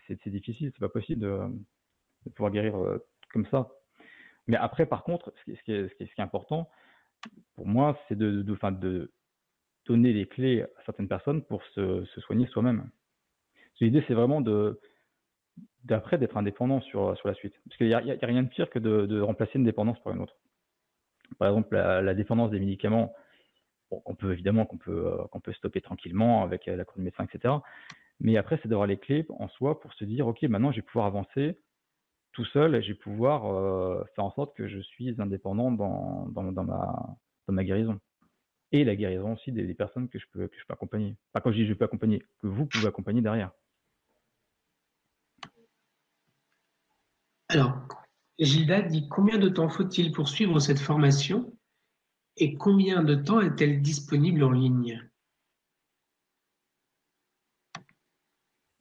c'est difficile, c'est pas possible de pouvoir guérir comme ça. Mais après, par contre, ce qui est important pour moi, c'est de donner les clés à certaines personnes pour se soigner soi-même. L'idée, c'est vraiment d'après d'être indépendant sur la suite. Parce qu'il y a rien de pire que de remplacer une dépendance par une autre. Par exemple, la dépendance des médicaments, bon, qu'on peut stopper tranquillement avec l'accord du médecin, etc. Mais après, c'est d'avoir les clés en soi pour se dire, OK, maintenant, je vais pouvoir avancer tout seul et je vais pouvoir faire en sorte que je suis indépendant dans ma guérison. Et la guérison aussi des personnes que je peux accompagner. Enfin, quand je dis je peux accompagner, que vous pouvez accompagner derrière. Alors, Gilda dit combien de temps faut-il pour suivre cette formation et combien de temps est-elle disponible en ligne?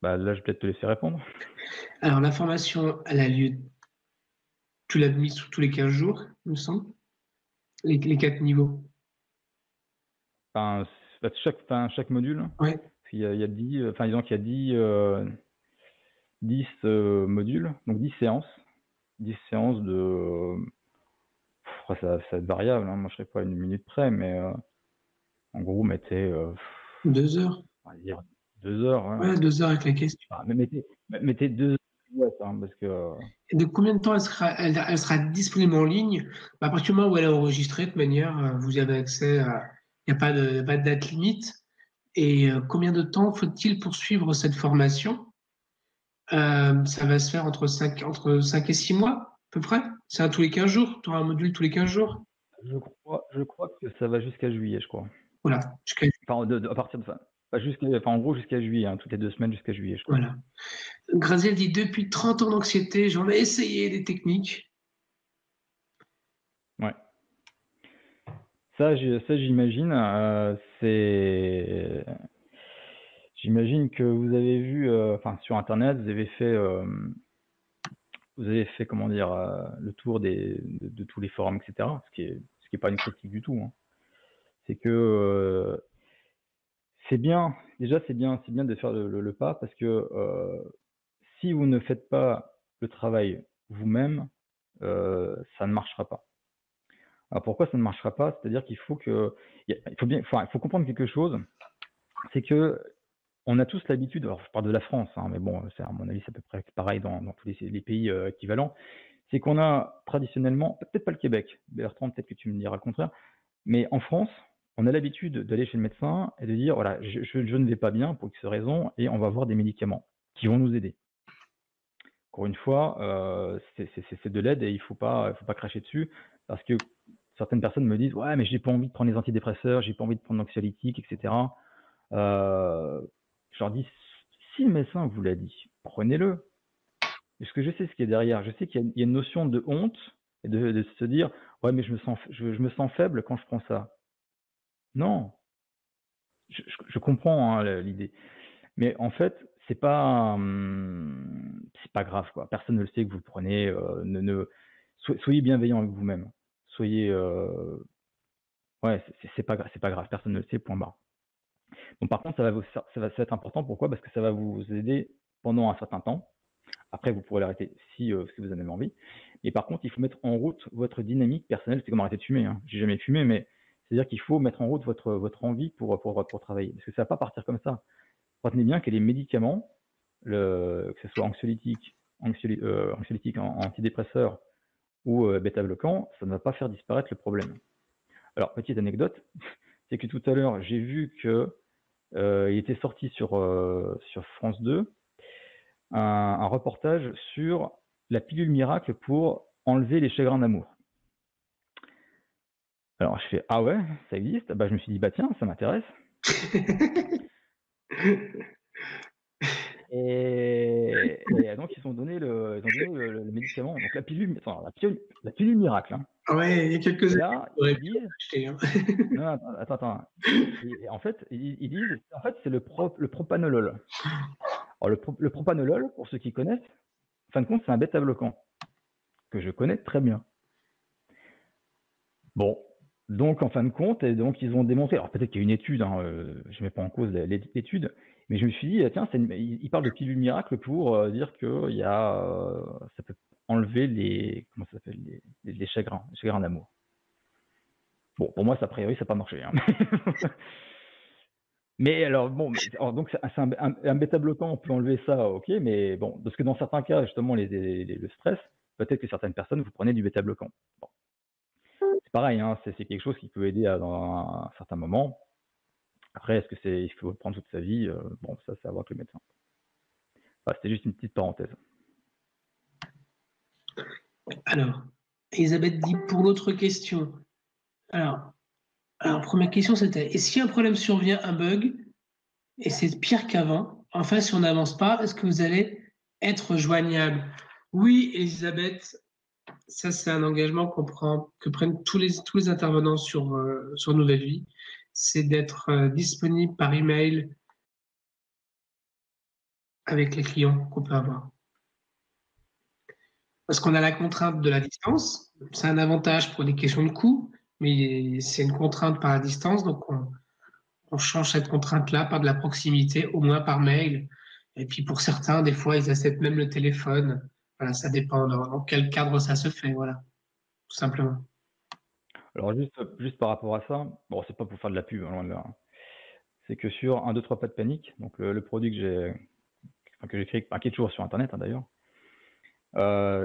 Bah, là, je vais peut-être te laisser répondre. Alors, la formation, elle a lieu, tu l'as mis sur tous les 15 jours, il me semble, les 4 niveaux. Enfin, chaque module, Ouais, il y a 10, enfin, disons qu'il y a 10 modules, donc 10 séances. 10 séances ça va être variable, hein. Moi, je serais pas à une minute près, mais en gros, mettez, 2 heures. on va dire 2 heures, ouais. Ouais, 2 heures avec la question. Enfin, mais mettez 2 heures, ouais, hein, parce que Et de combien de temps elle sera disponible en ligne? Bah, à partir du moment où elle est enregistrée, de manière, vous y avez accès à. Il n'y a pas de date limite. Et combien de temps faut-il poursuivre cette formation? Ça va se faire entre 5 et 6 mois, à peu près. C'est à tous les 15 jours. Tu auras un module tous les 15 jours. je crois que ça va jusqu'à juillet, je crois. Voilà. Enfin, à partir de fin, pas en gros, jusqu'à juillet, hein, toutes les 2 semaines jusqu'à juillet, je crois. Voilà. Graziel dit depuis 30 ans d'anxiété, j'en ai essayé des techniques. Ouais. Ça, j'imagine, j'imagine que vous avez vu, enfin, sur Internet, vous avez fait, comment dire, le tour de tous les forums, etc. Ce qui est pas une critique du tout, hein. C'est que c'est bien, déjà, c'est bien de faire le pas parce que si vous ne faites pas le travail vous-même, ça ne marchera pas. Alors pourquoi ça ne marchera pas? C'est-à-dire qu'il faut il faut comprendre quelque chose, c'est que on a tous l'habitude, alors je parle de la France, hein, mais bon, à mon avis, c'est à peu près pareil dans tous les pays équivalents, c'est qu'on a traditionnellement, peut-être pas le Québec, Bertrand, peut-être que tu me diras le contraire, mais en France, on a l'habitude d'aller chez le médecin et de dire, voilà, je ne vais pas bien pour X raison, et on va avoir des médicaments qui vont nous aider. Encore une fois, c'est de l'aide et il faut pas cracher dessus, parce que certaines personnes me disent, ouais, mais j'ai pas envie de prendre les antidépresseurs, j'ai pas envie de prendre l'anxiolytique, etc. Je leur dis, si le médecin vous l'a dit, prenez-le. Parce que je sais ce qui est derrière. Je sais qu'il y a une notion de honte et de se dire, ouais, mais je me sens faible quand je prends ça. Non, je comprends hein, l'idée. Mais en fait, c'est pas grave, quoi. Personne ne le sait que vous le prenez. Soyez bienveillant avec vous-même. Soyez, ouais, c'est pas grave. Personne ne le sait, point barre. Donc par contre, ça va être important. Pourquoi? Parce que ça va vous aider pendant un certain temps. Après, vous pourrez l'arrêter si vous en avez envie. Mais par contre, il faut mettre en route votre dynamique personnelle. C'est comme arrêter de fumer, hein. J'ai jamais fumé, mais c'est-à-dire qu'il faut mettre en route votre envie pour travailler. Parce que ça va pas partir comme ça. Retenez bien que les médicaments, que ce soit anxiolytique, antidépresseur ou bêta-bloquant, ça ne va pas faire disparaître le problème. Alors, petite anecdote, c'est que tout à l'heure, j'ai vu que il était sorti sur France 2 un reportage sur la pilule miracle pour enlever les chagrins d'amour. Alors je fais ah ouais, ça existe? Bah je me suis dit bah tiens, ça m'intéresse. Et donc ils ont donné le médicament, donc la pilule, attends, la pilule miracle, hein. Ouais, il y a quelques Et années, là, j'aurais ils pu disent, en acheter, hein. non, attends, et en fait, ils disent, en fait, c'est le propanolol. Alors le propanolol, pour ceux qui connaissent, en fin de compte, c'est un bêta-bloquant que je connais très bien. Bon, donc en fin de compte, et donc ils ont démontré, alors peut-être qu'il y a une étude, hein, je ne mets pas en cause l'étude, mais je me suis dit, tiens, ils parlent de pilule miracle pour dire que ça peut enlever comment ça s'appelle, les chagrins d'amour. Bon, pour moi, a priori, ça n'a pas marché, hein. Mais alors, bon, donc c'est un bêta-bloquant, on peut enlever ça, ok, mais bon, parce que dans certains cas, justement, le stress, peut-être que certaines personnes, vous prenez du bêta-bloquant. Bon. C'est pareil, hein, c'est quelque chose qui peut aider dans un certain moment. Après, est-ce que il faut le prendre toute sa vie? Bon, ça, c'est à voir avec le médecin. Enfin, c'était juste une petite parenthèse. Alors, Elisabeth dit pour l'autre question. Alors, première question, c'était est-ce qu'il y a un problème survient, un bug, et c'est pire qu'avant? Enfin, si on n'avance pas, est-ce que vous allez être joignable? Oui, Elisabeth, ça c'est un engagement que prennent tous les intervenants sur Nouvelle Vie, c'est d'être disponible par email avec les clients qu'on peut avoir. Parce qu'on a la contrainte de la distance, c'est un avantage pour des questions de coût, mais c'est une contrainte par la distance, donc on change cette contrainte-là par de la proximité, au moins par mail. Et puis pour certains, des fois, ils acceptent même le téléphone. Voilà, ça dépend dans quel cadre ça se fait, voilà, tout simplement. Alors, juste par rapport à ça, bon, c'est pas pour faire de la pub, hein, loin de là, hein. C'est que sur 1, 2, 3 pas de panique, donc le produit que j'ai créé, qui est toujours sur Internet, hein, d'ailleurs,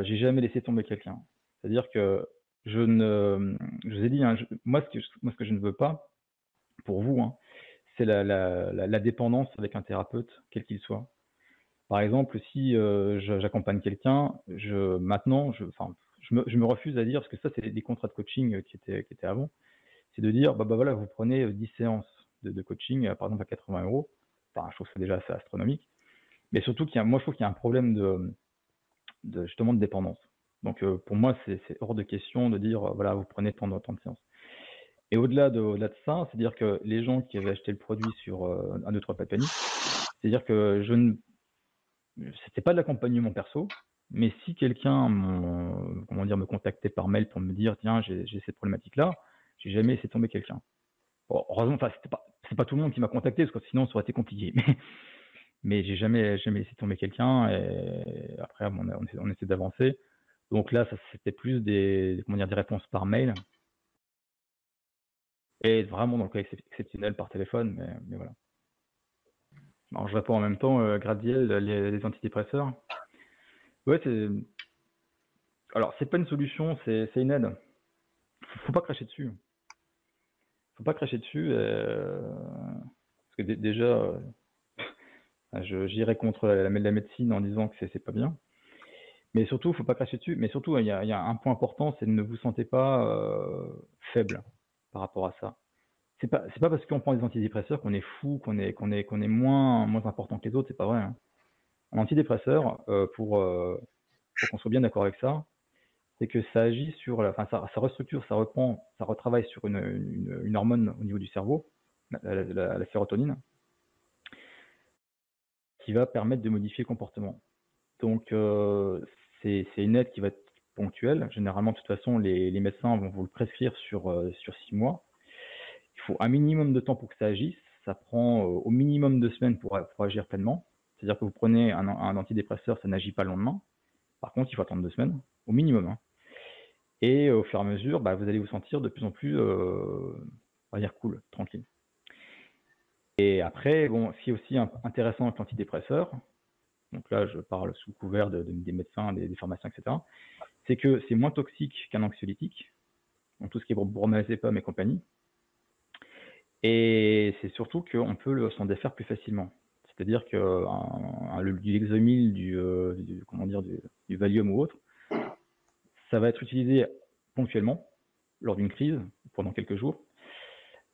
j'ai jamais laissé tomber quelqu'un. C'est-à-dire que je vous ai dit, hein, moi, ce que je ne veux pas, pour vous, hein, c'est la dépendance avec un thérapeute, quel qu'il soit. Par exemple, si j'accompagne quelqu'un, je me refuse à dire, parce que ça, c'est des contrats de coaching qui étaient avant, c'est de dire, bah voilà, vous prenez 10 séances de coaching, par exemple à 80 euros. Enfin, je trouve que c'est déjà assez astronomique. Mais surtout, moi, je trouve qu'il y a un problème justement de dépendance. Donc, pour moi, c'est hors de question de dire, voilà, vous prenez tant de séances. Et au-delà de ça, c'est-à-dire que les gens qui avaient acheté le produit sur 1, 2, 3 pas de panique, c'est-à-dire que c'était pas de l'accompagnement perso, mais si quelqu'un me contactait par mail pour me dire, tiens, j'ai cette problématique-là, j'ai jamais laissé tomber quelqu'un. Bon, heureusement, enfin, c'est pas tout le monde qui m'a contacté, parce que sinon, ça aurait été compliqué. Mais j'ai jamais laissé tomber quelqu'un, et après, on essaie d'avancer. Donc là, ça, c'était plus des réponses par mail, et vraiment dans le cas exceptionnel par téléphone, mais voilà. Alors, je réponds en même temps, Gradiel, les antidépresseurs. Ouais, alors, c'est pas une solution, c'est une aide. Faut pas cracher dessus. Faut pas cracher dessus, parce que déjà, j'irais contre la médecine en disant que c'est pas bien. Mais surtout, faut pas cracher dessus. Mais surtout, il y a un point important, c'est ne vous sentez pas faible par rapport à ça. C'est pas parce qu'on prend des antidépresseurs qu'on est fou, qu'on est moins important que les autres. C'est pas vrai, hein. Un antidépresseur, pour qu'on soit bien d'accord avec ça, c'est que ça agit sur, ça restructure, ça retravaille sur une hormone au niveau du cerveau, la sérotonine, qui va permettre de modifier le comportement. Donc, c'est une aide qui va être ponctuelle. Généralement, de toute façon, les médecins vont vous le prescrire sur 6 mois. Il faut un minimum de temps pour que ça agisse. Ça prend au minimum 2 semaines pour agir pleinement. C'est-à-dire que vous prenez un antidépresseur, ça n'agit pas le lendemain. Par contre, il faut attendre 2 semaines, au minimum, hein. Et au fur et à mesure, vous allez vous sentir de plus en plus, on va dire cool, tranquille. Et après, bon, ce qui est aussi intéressant avec l'antidépresseur, donc là, je parle sous couvert des médecins, des pharmaciens, etc., c'est que c'est moins toxique qu'un anxiolytique, donc tout ce qui est bromazépam et compagnie. Et c'est surtout qu'on peut s'en défaire plus facilement. C'est-à-dire que du Lexomil, comment dire, du Valium ou autre, ça va être utilisé ponctuellement lors d'une crise, pendant quelques jours.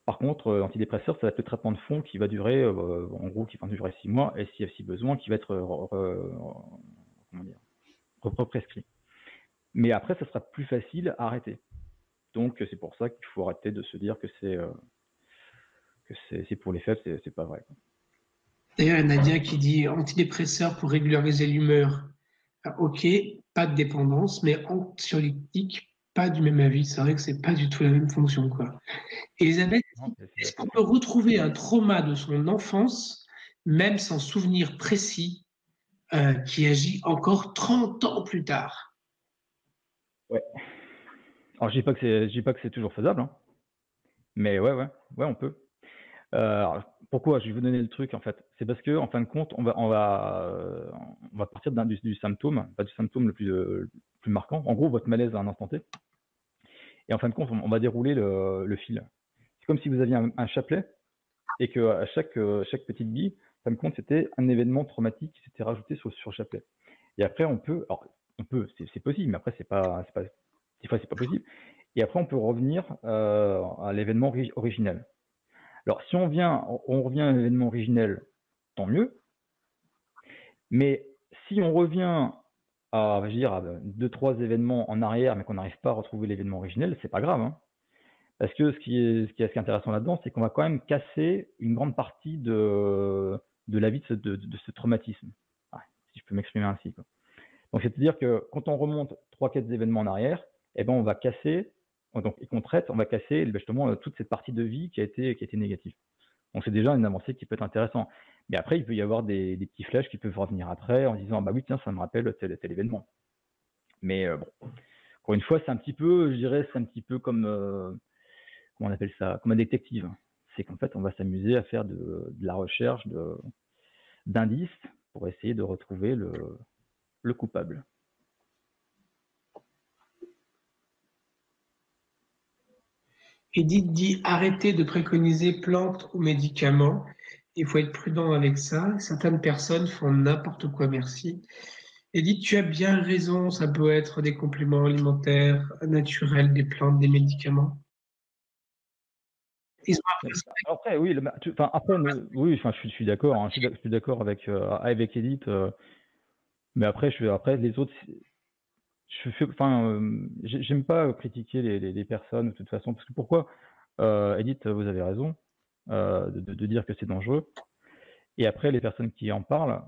Par contre, l'antidépresseur, ça va être le traitement de fond qui va durer, en gros, qui va durer 6 mois, et s'il y a si besoin, qui va être comment dire, represcrit. Mais après, ça sera plus facile à arrêter. Donc, c'est pour ça qu'il faut arrêter de se dire que c'est pour les faibles, c'est pas vrai. D'ailleurs, il y a Nadia qui dit antidépresseur pour régulariser l'humeur. Ah, ok, pas de dépendance, mais anxiolytique, pas du même avis. C'est vrai que c'est pas du tout la même fonction, quoi. Elisabeth, Non, est-ce qu'on peut retrouver un trauma de son enfance, même sans souvenir précis, qui agit encore 30 ans plus tard? ouais. Alors, je dis pas que c'est toujours faisable, hein, mais ouais, on peut. Pourquoi? Je vais vous donner le truc en fait. C'est parce que en fin de compte, on va partir du symptôme, pas du symptôme le plus marquant. En gros, votre malaise à un instant T. Et en fin de compte, on va dérouler le fil. C'est comme si vous aviez un chapelet et que à chaque petite bille, en fin de compte, c'était un événement traumatique qui s'était rajouté sur le chapelet. Et après, c'est possible, mais après, des fois, c'est pas possible. Et après, on peut revenir à l'événement originel. Alors, si on revient à l'événement originel, tant mieux. Mais si on revient à, je veux dire, à 2-3 événements en arrière, mais qu'on n'arrive pas à retrouver l'événement originel, c'est pas grave, hein. Parce que ce qui est assez intéressant là-dedans, c'est qu'on va quand même casser une grande partie de la vie de ce traumatisme. Ouais, si je peux m'exprimer ainsi, quoi. Donc, c'est-à-dire que quand on remonte 3-4 événements en arrière, eh ben, on va casser, donc, et qu'on traite, on va casser justement toute cette partie de vie qui a été négative. Donc, c'est déjà une avancée qui peut être intéressante. Mais après, il peut y avoir des petits flashs qui peuvent revenir après en disant, ah bah oui, tiens, ça me rappelle tel événement. Mais bon, encore une fois, c'est un petit peu, je dirais, c'est un petit peu comme, comment on appelle ça, comme un détective. C'est qu'en fait, on va s'amuser à faire de la recherche d'indices pour essayer de retrouver le coupable. Edith dit arrêtez de préconiser plantes ou médicaments. Il faut être prudent avec ça. Certaines personnes font n'importe quoi, merci. Edith, tu as bien raison, ça peut être des compléments alimentaires naturels, des plantes, des médicaments. Ils ont Après, oui, après, oui, enfin, je suis d'accord, hein, je suis d'accord avec Edith, mais après les autres, j'aime pas critiquer les personnes de toute façon, parce que pourquoi? Edith, vous avez raison de dire que c'est dangereux. Et après, les personnes qui en parlent,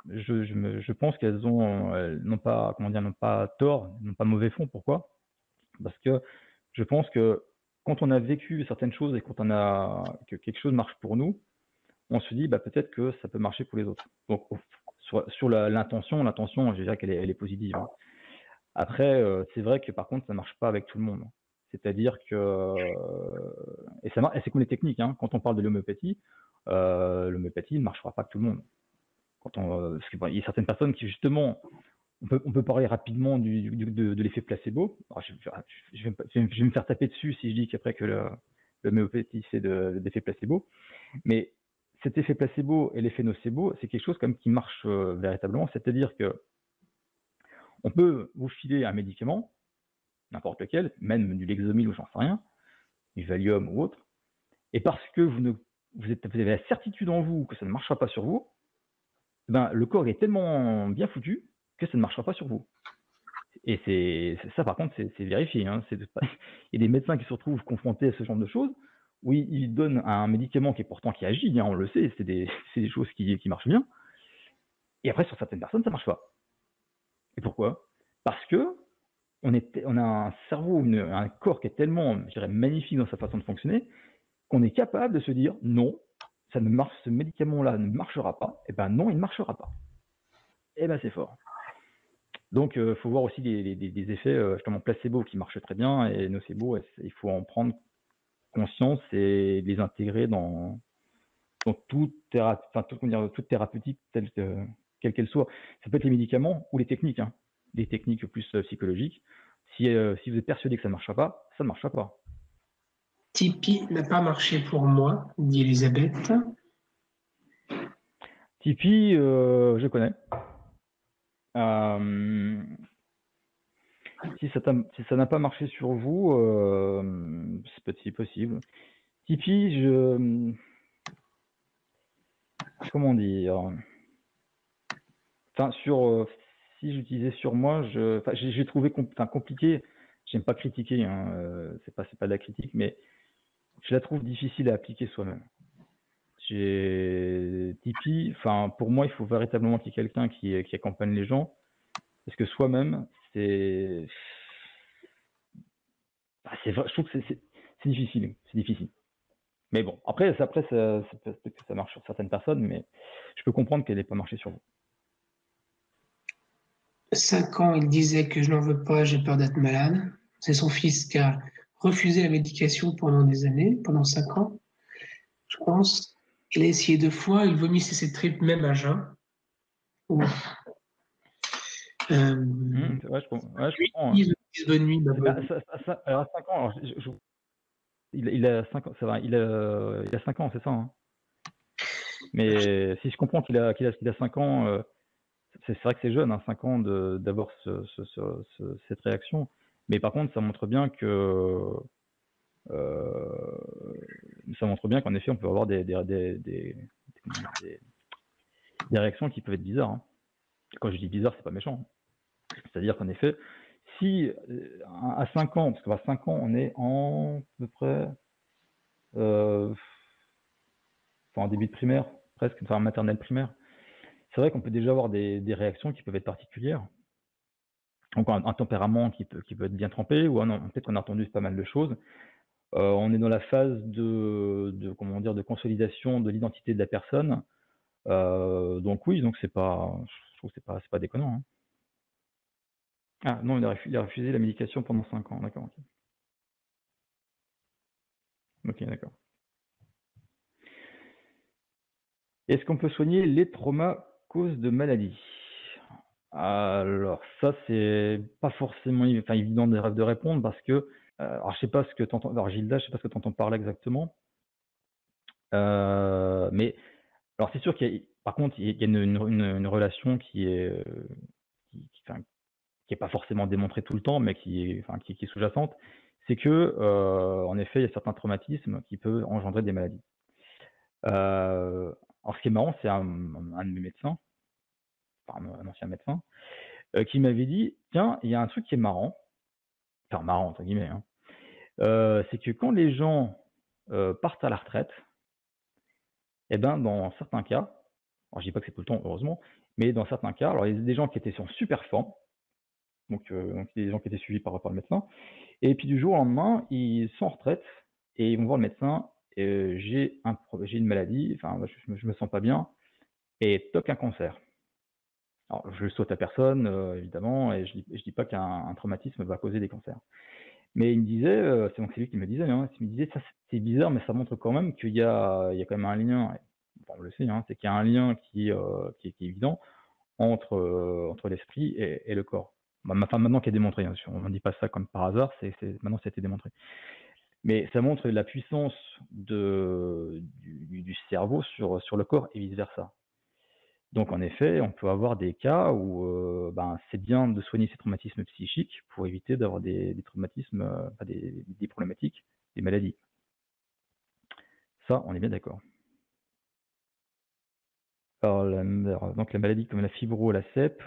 je pense elles n'ont pas, comment dire, n'ont pas tort, n'ont pas mauvais fond. Pourquoi? Parce que je pense que quand on a vécu certaines choses et que quelque chose marche pour nous, on se dit, bah, peut-être que ça peut marcher pour les autres. Donc, sur l'intention, je dirais qu'elle est positive, hein. Après, c'est vrai que par contre, ça marche pas avec tout le monde. C'est-à-dire que, et c'est comme les techniques, hein. Quand on parle de l'homéopathie ne marchera pas avec tout le monde. Parce qu'il y a certaines personnes qui justement, on peut parler rapidement de l'effet placebo. Alors, je vais me faire taper dessus si je dis qu'après que l'homéopathie c'est d'effet placebo. Mais cet effet placebo et l'effet nocebo, c'est quelque chose comme qui marche véritablement. C'est-à-dire que on peut vous filer un médicament, n'importe lequel, même du Lexomil ou j'en sais rien, du Valium ou autre, et parce que vous avez la certitude en vous que ça ne marchera pas sur vous, ben, le corps est tellement bien foutu que ça ne marchera pas sur vous. Et ça, par contre, c'est vérifié, hein. Il y a des médecins qui se retrouvent confrontés à ce genre de choses, où ils donnent un médicament qui agit, hein, on le sait, c'est des choses qui marchent bien. Et après, sur certaines personnes, ça ne marche pas. Et pourquoi? Parce que on a un cerveau, un corps qui est tellement, je dirais, magnifique dans sa façon de fonctionner, qu'on est capable de se dire non, ce médicament-là ne marchera pas. Et ben non, il ne marchera pas. Et ben c'est fort. Donc, il faut voir aussi des effets justement placebo qui marchent très bien et nocebo, il faut en prendre conscience et les intégrer dans toute thérapeutique quelle qu'elle soit. Ça peut être les médicaments ou les techniques, hein, des techniques plus psychologiques. Si vous êtes persuadé que ça ne marchera pas, ça ne marchera pas. Tipeee n'a pas marché pour moi, dit Elisabeth. Tipeee, je connais. Euh, si ça n'a pas marché sur vous, c'est peut-être possible. Tipeee, comment dire, enfin si j'utilisais sur moi, j'ai trouvé compliqué. J'aime pas critiquer, hein, c'est pas de la critique, mais je la trouve difficile à appliquer soi-même. Tipeee, enfin pour moi, il faut véritablement qu'il y ait quelqu'un qui accompagne les gens, parce que soi-même, je trouve que c'est difficile, c'est difficile. Mais bon, après, peut-être que ça marche sur certaines personnes, mais je peux comprendre qu'elle n'ait pas marché sur vous. 5 ans, il disait que je n'en veux pas, j'ai peur d'être malade. C'est son fils qui a refusé la médication pendant des années, pendant 5 ans, je pense. Il a essayé 2 fois, il vomissait ses tripes même à jeun. Ouf. Ouais, je comprends. Ils disent bonne nuit, ma bonne. Alors à 5 ans, alors, il a 5 ans, ça va, il a 5 ans, c'est ça, hein. Mais si je comprends qu'il a 5 ans, c'est vrai que c'est jeune, hein, 5 ans d'avoir cette réaction. Mais par contre, ça montre bien qu'en effet, on peut avoir des réactions qui peuvent être bizarres, hein. Quand je dis bizarre, c'est pas méchant. C'est-à-dire qu'en effet, si à 5 ans, parce qu'à 5 ans, on est en à peu près en début de primaire, presque, enfin maternelle primaire, c'est vrai qu'on peut déjà avoir des réactions qui peuvent être particulières. Donc un tempérament qui peut être bien trempé, ou peut-être qu'on a entendu pas mal de choses. On est dans la phase comment dire, de consolidation de l'identité de la personne. Donc oui, donc je trouve que c'est pas déconnant, hein. Ah non, il a refusé la médication pendant 5 ans, d'accord. Ok, d'accord. Est-ce qu'on peut soigner les traumas cause de maladie? Alors ça, c'est pas forcément évident de répondre, parce que alors je sais pas ce que t'entends. Alors Gilda, je sais pas ce que t'entends par là exactement. Mais alors c'est sûr par contre, il y a une relation qui est qui est pas forcément démontrée tout le temps, mais qui est sous-jacente. C'est que en effet, il y a certains traumatismes qui peuvent engendrer des maladies. Alors ce qui est marrant, c'est un de mes médecins, enfin un ancien médecin, qui m'avait dit, tiens, il y a un truc qui est marrant, enfin marrant entre guillemets, hein, c'est que quand les gens partent à la retraite, eh ben dans certains cas, alors je dis pas que c'est tout le temps heureusement, mais dans certains cas, alors il y a des gens qui étaient en super forme, donc il y a des gens qui étaient suivis par le médecin, et puis du jour au lendemain, ils sont en retraite et ils vont voir le médecin, j'ai une maladie, enfin je me sens pas bien, et toc, un cancer. Alors je souhaite à personne, évidemment, et je dis pas qu'un traumatisme va causer des cancers. Mais il me disait, c'est lui qui me disait, hein, il me disait, ça c'est bizarre, mais ça montre quand même qu'il y a quand même un lien, bon, on le sait, hein, c'est qu'il y a un lien qui est évident entre l'esprit et le corps. Enfin, maintenant qu'il est démontré, hein, on ne dit pas ça comme par hasard, maintenant ça a été démontré. Mais ça montre la puissance du cerveau sur le corps et vice-versa. Donc en effet, on peut avoir des cas où c'est bien de soigner ces traumatismes psychiques pour éviter d'avoir des traumatismes, des problématiques, des maladies. Ça, on est bien d'accord. Alors, donc la maladie comme la fibro, la CEP.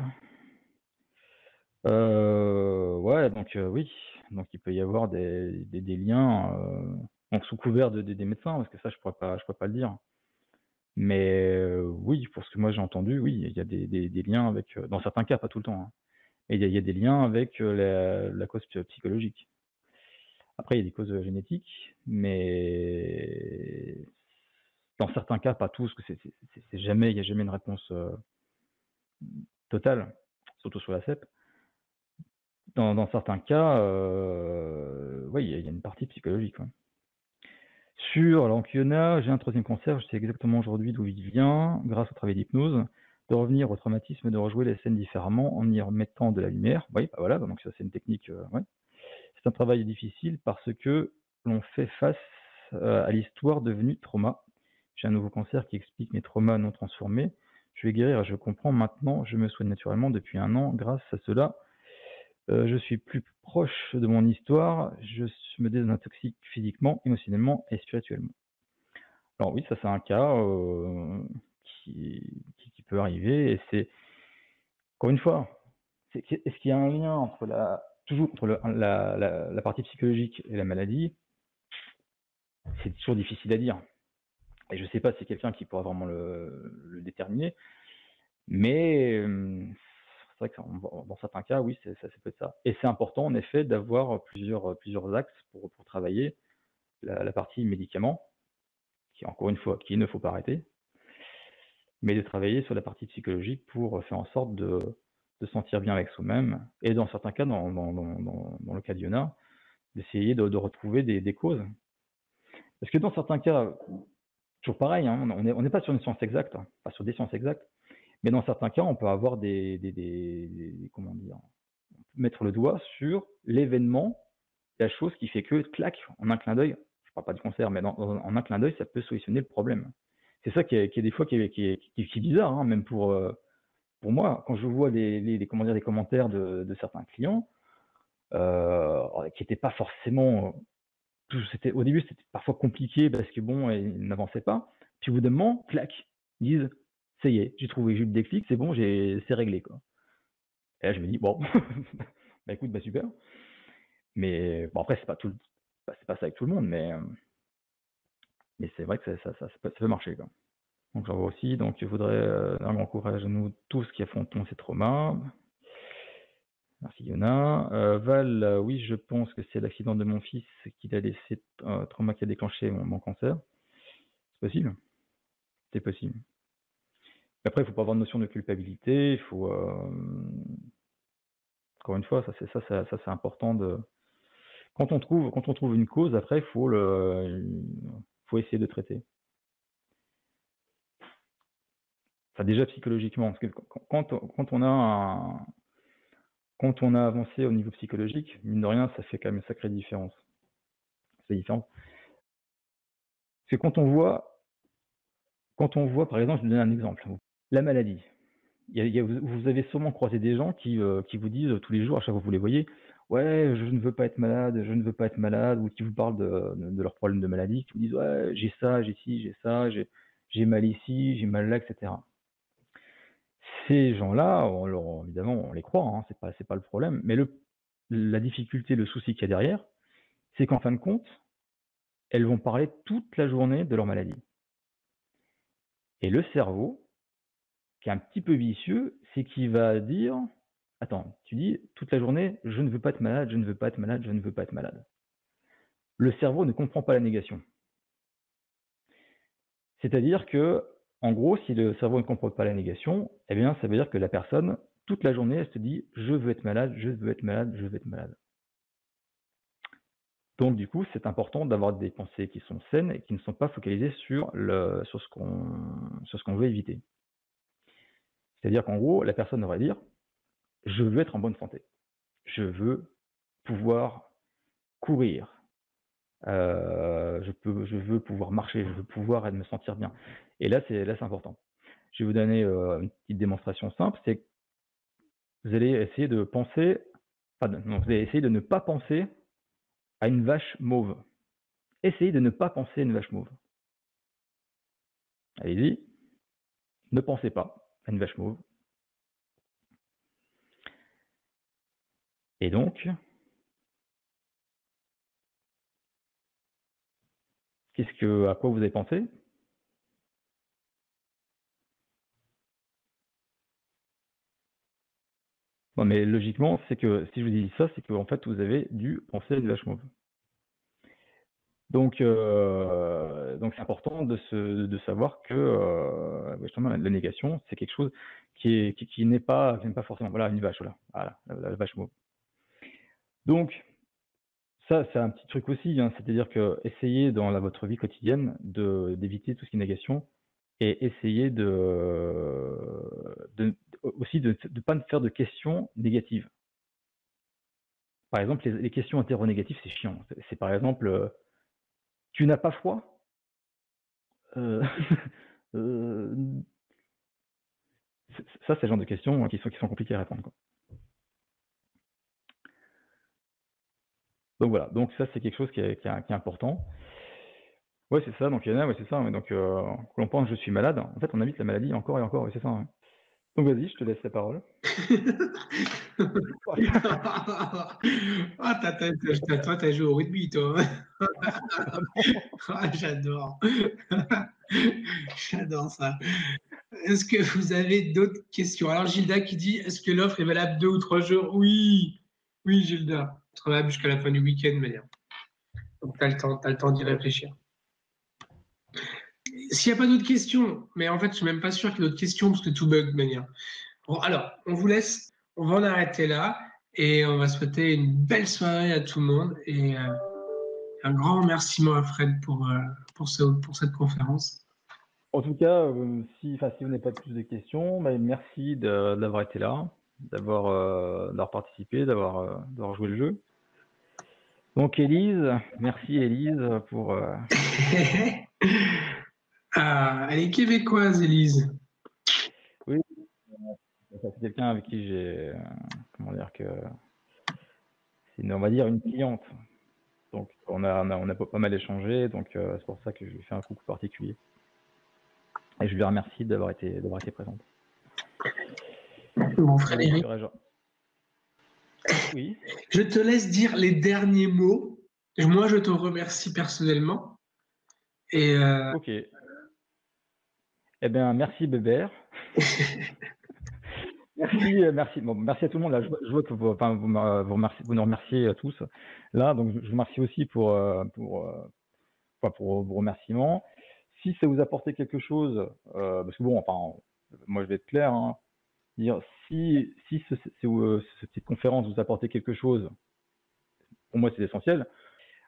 Ouais, donc oui, donc il peut y avoir des liens, donc sous couvert des médecins, parce que ça je pourrais pas le dire. Mais oui, pour ce que moi j'ai entendu, oui, il y a des liens avec, dans certains cas, pas tout le temps, hein. Et il y a des liens avec la cause psychologique. Après, il y a des causes génétiques, mais dans certains cas, pas tous, parce que il n'y a jamais une réponse totale, surtout sur la CEP. Dans certains cas, oui, il y a une partie psychologique, ouais. Alors Kiona, j'ai un troisième cancer, je sais exactement aujourd'hui d'où il vient, grâce au travail d'hypnose, de revenir au traumatisme, de rejouer les scènes différemment en y remettant de la lumière. Oui, bah voilà, donc ça c'est une technique, ouais. C'est un travail difficile parce que l'on fait face à l'histoire devenue trauma. J'ai un nouveau cancer qui explique mes traumas non transformés. Je vais guérir, je comprends maintenant, je me soigne naturellement depuis 1 an grâce à cela. Je suis plus proche de mon histoire, je me désintoxique physiquement, émotionnellement et spirituellement. Alors oui, ça c'est un cas qui peut arriver et c'est, encore une fois, est-ce qu'il y a un lien entre toujours entre la partie psychologique et la maladie? C'est toujours difficile à dire. Et je ne sais pas si c'est quelqu'un qui pourra vraiment le déterminer, mais c'est vrai que dans certains cas, oui, ça peut être ça. Et c'est important, en effet, d'avoir plusieurs axes pour travailler la partie médicaments, qui, encore une fois, qu'il ne faut pas arrêter, mais de travailler sur la partie psychologique pour faire en sorte de se sentir bien avec soi-même. Et dans certains cas, dans le cas d'Iona, d'essayer de retrouver des causes. Parce que dans certains cas, toujours pareil, hein, on n'est pas sur une science exacte, pas sur des sciences exactes, mais dans certains cas, on peut avoir comment dire, mettre le doigt sur l'événement, la chose qui fait que, clac, en un clin d'œil, je ne parle pas du cancer, mais en un clin d'œil, ça peut solutionner le problème. C'est ça qui est des fois qui est bizarre, hein, même pour moi, quand je vois les commentaires de certains clients, qui n'étaient pas forcément au début, c'était parfois compliqué parce que bon, ils n'avançaient pas. Puis au bout d'un moment, clac, ils disent, ça y est, j'ai eu le déclic, c'est bon, c'est réglé, quoi. Et là, je me dis, bon, bah écoute, bah super. Mais bon, après, c'est pas ça avec tout le monde, mais c'est vrai que ça peut marcher, quoi. Donc j'en vois aussi, donc je voudrais un grand courage à nous tous qui affrontons ces traumas. Merci Yona. Val, oui, je pense que c'est l'accident de mon fils qui l'a laissé trauma qui a déclenché mon cancer. C'est possible. C'est possible. Après, il ne faut pas avoir de notion de culpabilité. Il faut, encore une fois, ça c'est important de. Quand on trouve une cause, après, il faut essayer de traiter. Enfin, déjà psychologiquement, parce que quand on a avancé au niveau psychologique, mine de rien, ça fait quand même une sacrée différence. C'est différent. Parce que quand on voit, par exemple, je vais donner un exemple, la maladie. Vous avez sûrement croisé des gens qui vous disent tous les jours, à chaque fois que vous les voyez, ouais, je ne veux pas être malade, je ne veux pas être malade, ou qui vous parlent de leurs problèmes de maladie, qui vous disent, ouais, j'ai ça, j'ai ci, j'ai ça, j'ai mal ici, j'ai mal là, etc. Ces gens-là, évidemment, on les croit, hein, c'est pas le problème, mais la difficulté, le souci qu'il y a derrière, c'est qu'en fin de compte, elles vont parler toute la journée de leur maladie. Et le cerveau, qui est un petit peu vicieux, c'est qu'il va dire, attends, tu dis toute la journée, je ne veux pas être malade, je ne veux pas être malade, je ne veux pas être malade. Le cerveau ne comprend pas la négation. C'est-à-dire que, en gros, si le cerveau ne comprend pas la négation, eh bien, ça veut dire que la personne, toute la journée, elle se dit, je veux être malade, je veux être malade, je veux être malade. Donc, du coup, c'est important d'avoir des pensées qui sont saines et qui ne sont pas focalisées sur ce qu'on veut éviter. C'est-à-dire qu'en gros, la personne devrait dire, je veux être en bonne santé. Je veux pouvoir courir. Je veux pouvoir marcher, je veux pouvoir me sentir bien. Et là, c'est important. Je vais vous donner une petite démonstration simple. C'est que vous allez essayer de penser, vous allez essayer de ne pas penser à une vache mauve. Essayez de ne pas penser à une vache mauve. Allez-y. Ne pensez pas à une vache mauve. Et donc, à quoi vous avez pensé? Non, mais logiquement, c'est que si je vous dis ça, c'est qu'en fait, vous avez dû penser à une vache mauve. Donc c'est important de savoir que justement, la négation, c'est quelque chose qui n'est pas forcément, voilà, une vache, voilà, la vache mauve. Donc, ça, c'est un petit truc aussi, hein, c'est-à-dire que essayez dans votre vie quotidienne d'éviter tout ce qui est négation et essayez aussi de ne pas faire de questions négatives. Par exemple, les questions interro-négatives, c'est chiant. C'est par exemple, Tu n'as pas froid? Euh, euh, Ça, c'est le genre de questions qui sont compliquées à répondre, quoi. Donc voilà, donc ça c'est quelque chose qui est important. Ouais, c'est ça, donc il y en a, ouais, c'est ça. Ouais, donc quand on pense que je suis malade, en fait on invite la maladie encore et encore, ouais, c'est ça. Ouais. Donc vas-y, je te laisse la parole. Ah, toi, t'as joué au rugby, toi. Ah non. Ah, j'adore. J'adore ça. Est-ce que vous avez d'autres questions? Alors, Gilda qui dit, est-ce que l'offre est valable 2 ou 3 jours? Oui, oui, Gilda. Valable jusqu'à la fin du week-end, mais donc t'as le temps d'y réfléchir. S'il n'y a pas d'autres questions, mais en fait, je suis même pas sûr qu'il y ait d'autres questions parce que tout bug de manière. Bon, alors, on vous laisse, on va en arrêter là et on va souhaiter une belle soirée à tout le monde et un grand remerciement à Fred pour cette conférence. En tout cas, si vous n'avez pas plus de questions, bah, merci d'avoir été là, d'avoir participé, d'avoir joué le jeu. Donc Élise, merci Élise pour. Ah, elle est québécoise, Élise. Oui, c'est quelqu'un avec qui j'ai, comment dire que, on va dire une cliente. Donc on a pas mal échangé, donc c'est pour ça que je lui fais un coucou particulier. Et je lui remercie d'avoir été présente. Bon, Allez, Frédéric, oui. je te laisse dire les derniers mots. Et moi, je te remercie personnellement. Et Ok. Eh bien, merci Bébert. Merci. Bon, merci à tout le monde. Là, je vois que vous nous remerciez tous. Là, donc je vous remercie aussi pour vos remerciements. Si ça vous apportait quelque chose, parce que bon, enfin, moi je vais être clair, hein, dire si cette petite conférence vous apportait quelque chose, pour moi c'est essentiel.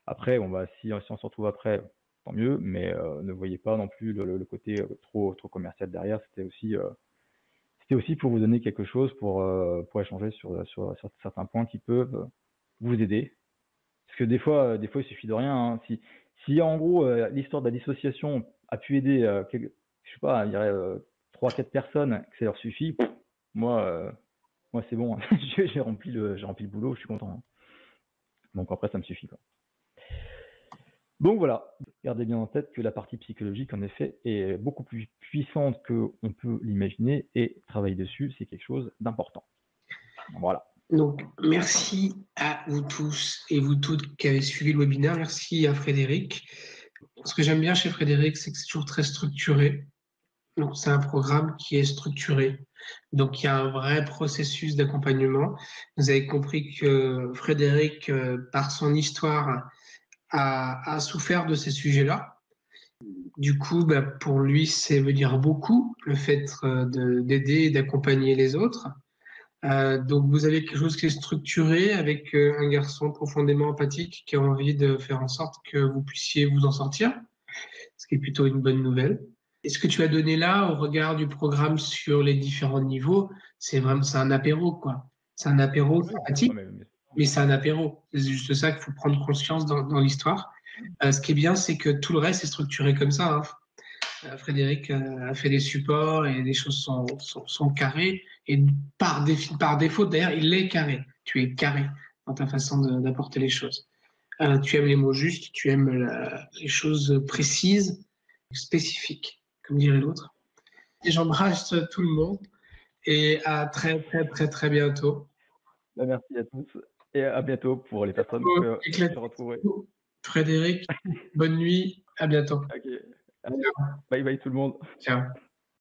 Après, si on se retrouve après, tant mieux, mais ne voyez pas non plus le côté trop commercial derrière. C'était aussi pour vous donner quelque chose pour échanger sur certains points qui peuvent vous aider. Parce que des fois il suffit de rien. Hein. Si en gros l'histoire de la dissociation a pu aider, je sais pas, il y aurait 3-4 personnes, que ça leur suffit, moi c'est bon. J'ai rempli le boulot, je suis content. Hein. Donc après ça me suffit, quoi. Donc voilà, gardez bien en tête que la partie psychologique, en effet, est beaucoup plus puissante qu'on peut l'imaginer et travailler dessus, c'est quelque chose d'important. Voilà. donc, merci à vous tous et vous toutes qui avez suivi le webinaire. Merci à Frédéric. Ce que j'aime bien chez Frédéric, c'est que c'est toujours très structuré. Donc, c'est un programme qui est structuré. Donc, il y a un vrai processus d'accompagnement. Vous avez compris que Frédéric, par son histoire, a souffert de ces sujets-là. Du coup, bah, pour lui, c'est veut dire beaucoup le fait d'aider et d'accompagner les autres. Donc, vous avez quelque chose qui est structuré avec un garçon profondément empathique qui a envie de faire en sorte que vous puissiez vous en sortir, ce qui est plutôt une bonne nouvelle. Et ce que tu as donné là, au regard du programme sur les différents niveaux, c'est un apéro, quoi. C'est un apéro Oui, sympathique, mais c'est un apéro. C'est juste ça qu'il faut prendre conscience dans l'histoire. Ce qui est bien, c'est que tout le reste est structuré comme ça. Hein. Frédéric a fait des supports et les choses sont carrées. Et par défaut, d'ailleurs, il est carré. Tu es carré dans ta façon d'apporter les choses. Tu aimes les mots justes, tu aimes les choses précises, spécifiques, comme dirait l'autre. Et j'embrasse tout le monde et à très, très, très, très bientôt. Merci à tous et à bientôt pour les personnes que je retrouverai. Frédéric, bonne nuit, à bientôt. Ok. Allez, bye bye tout le monde. Ciao.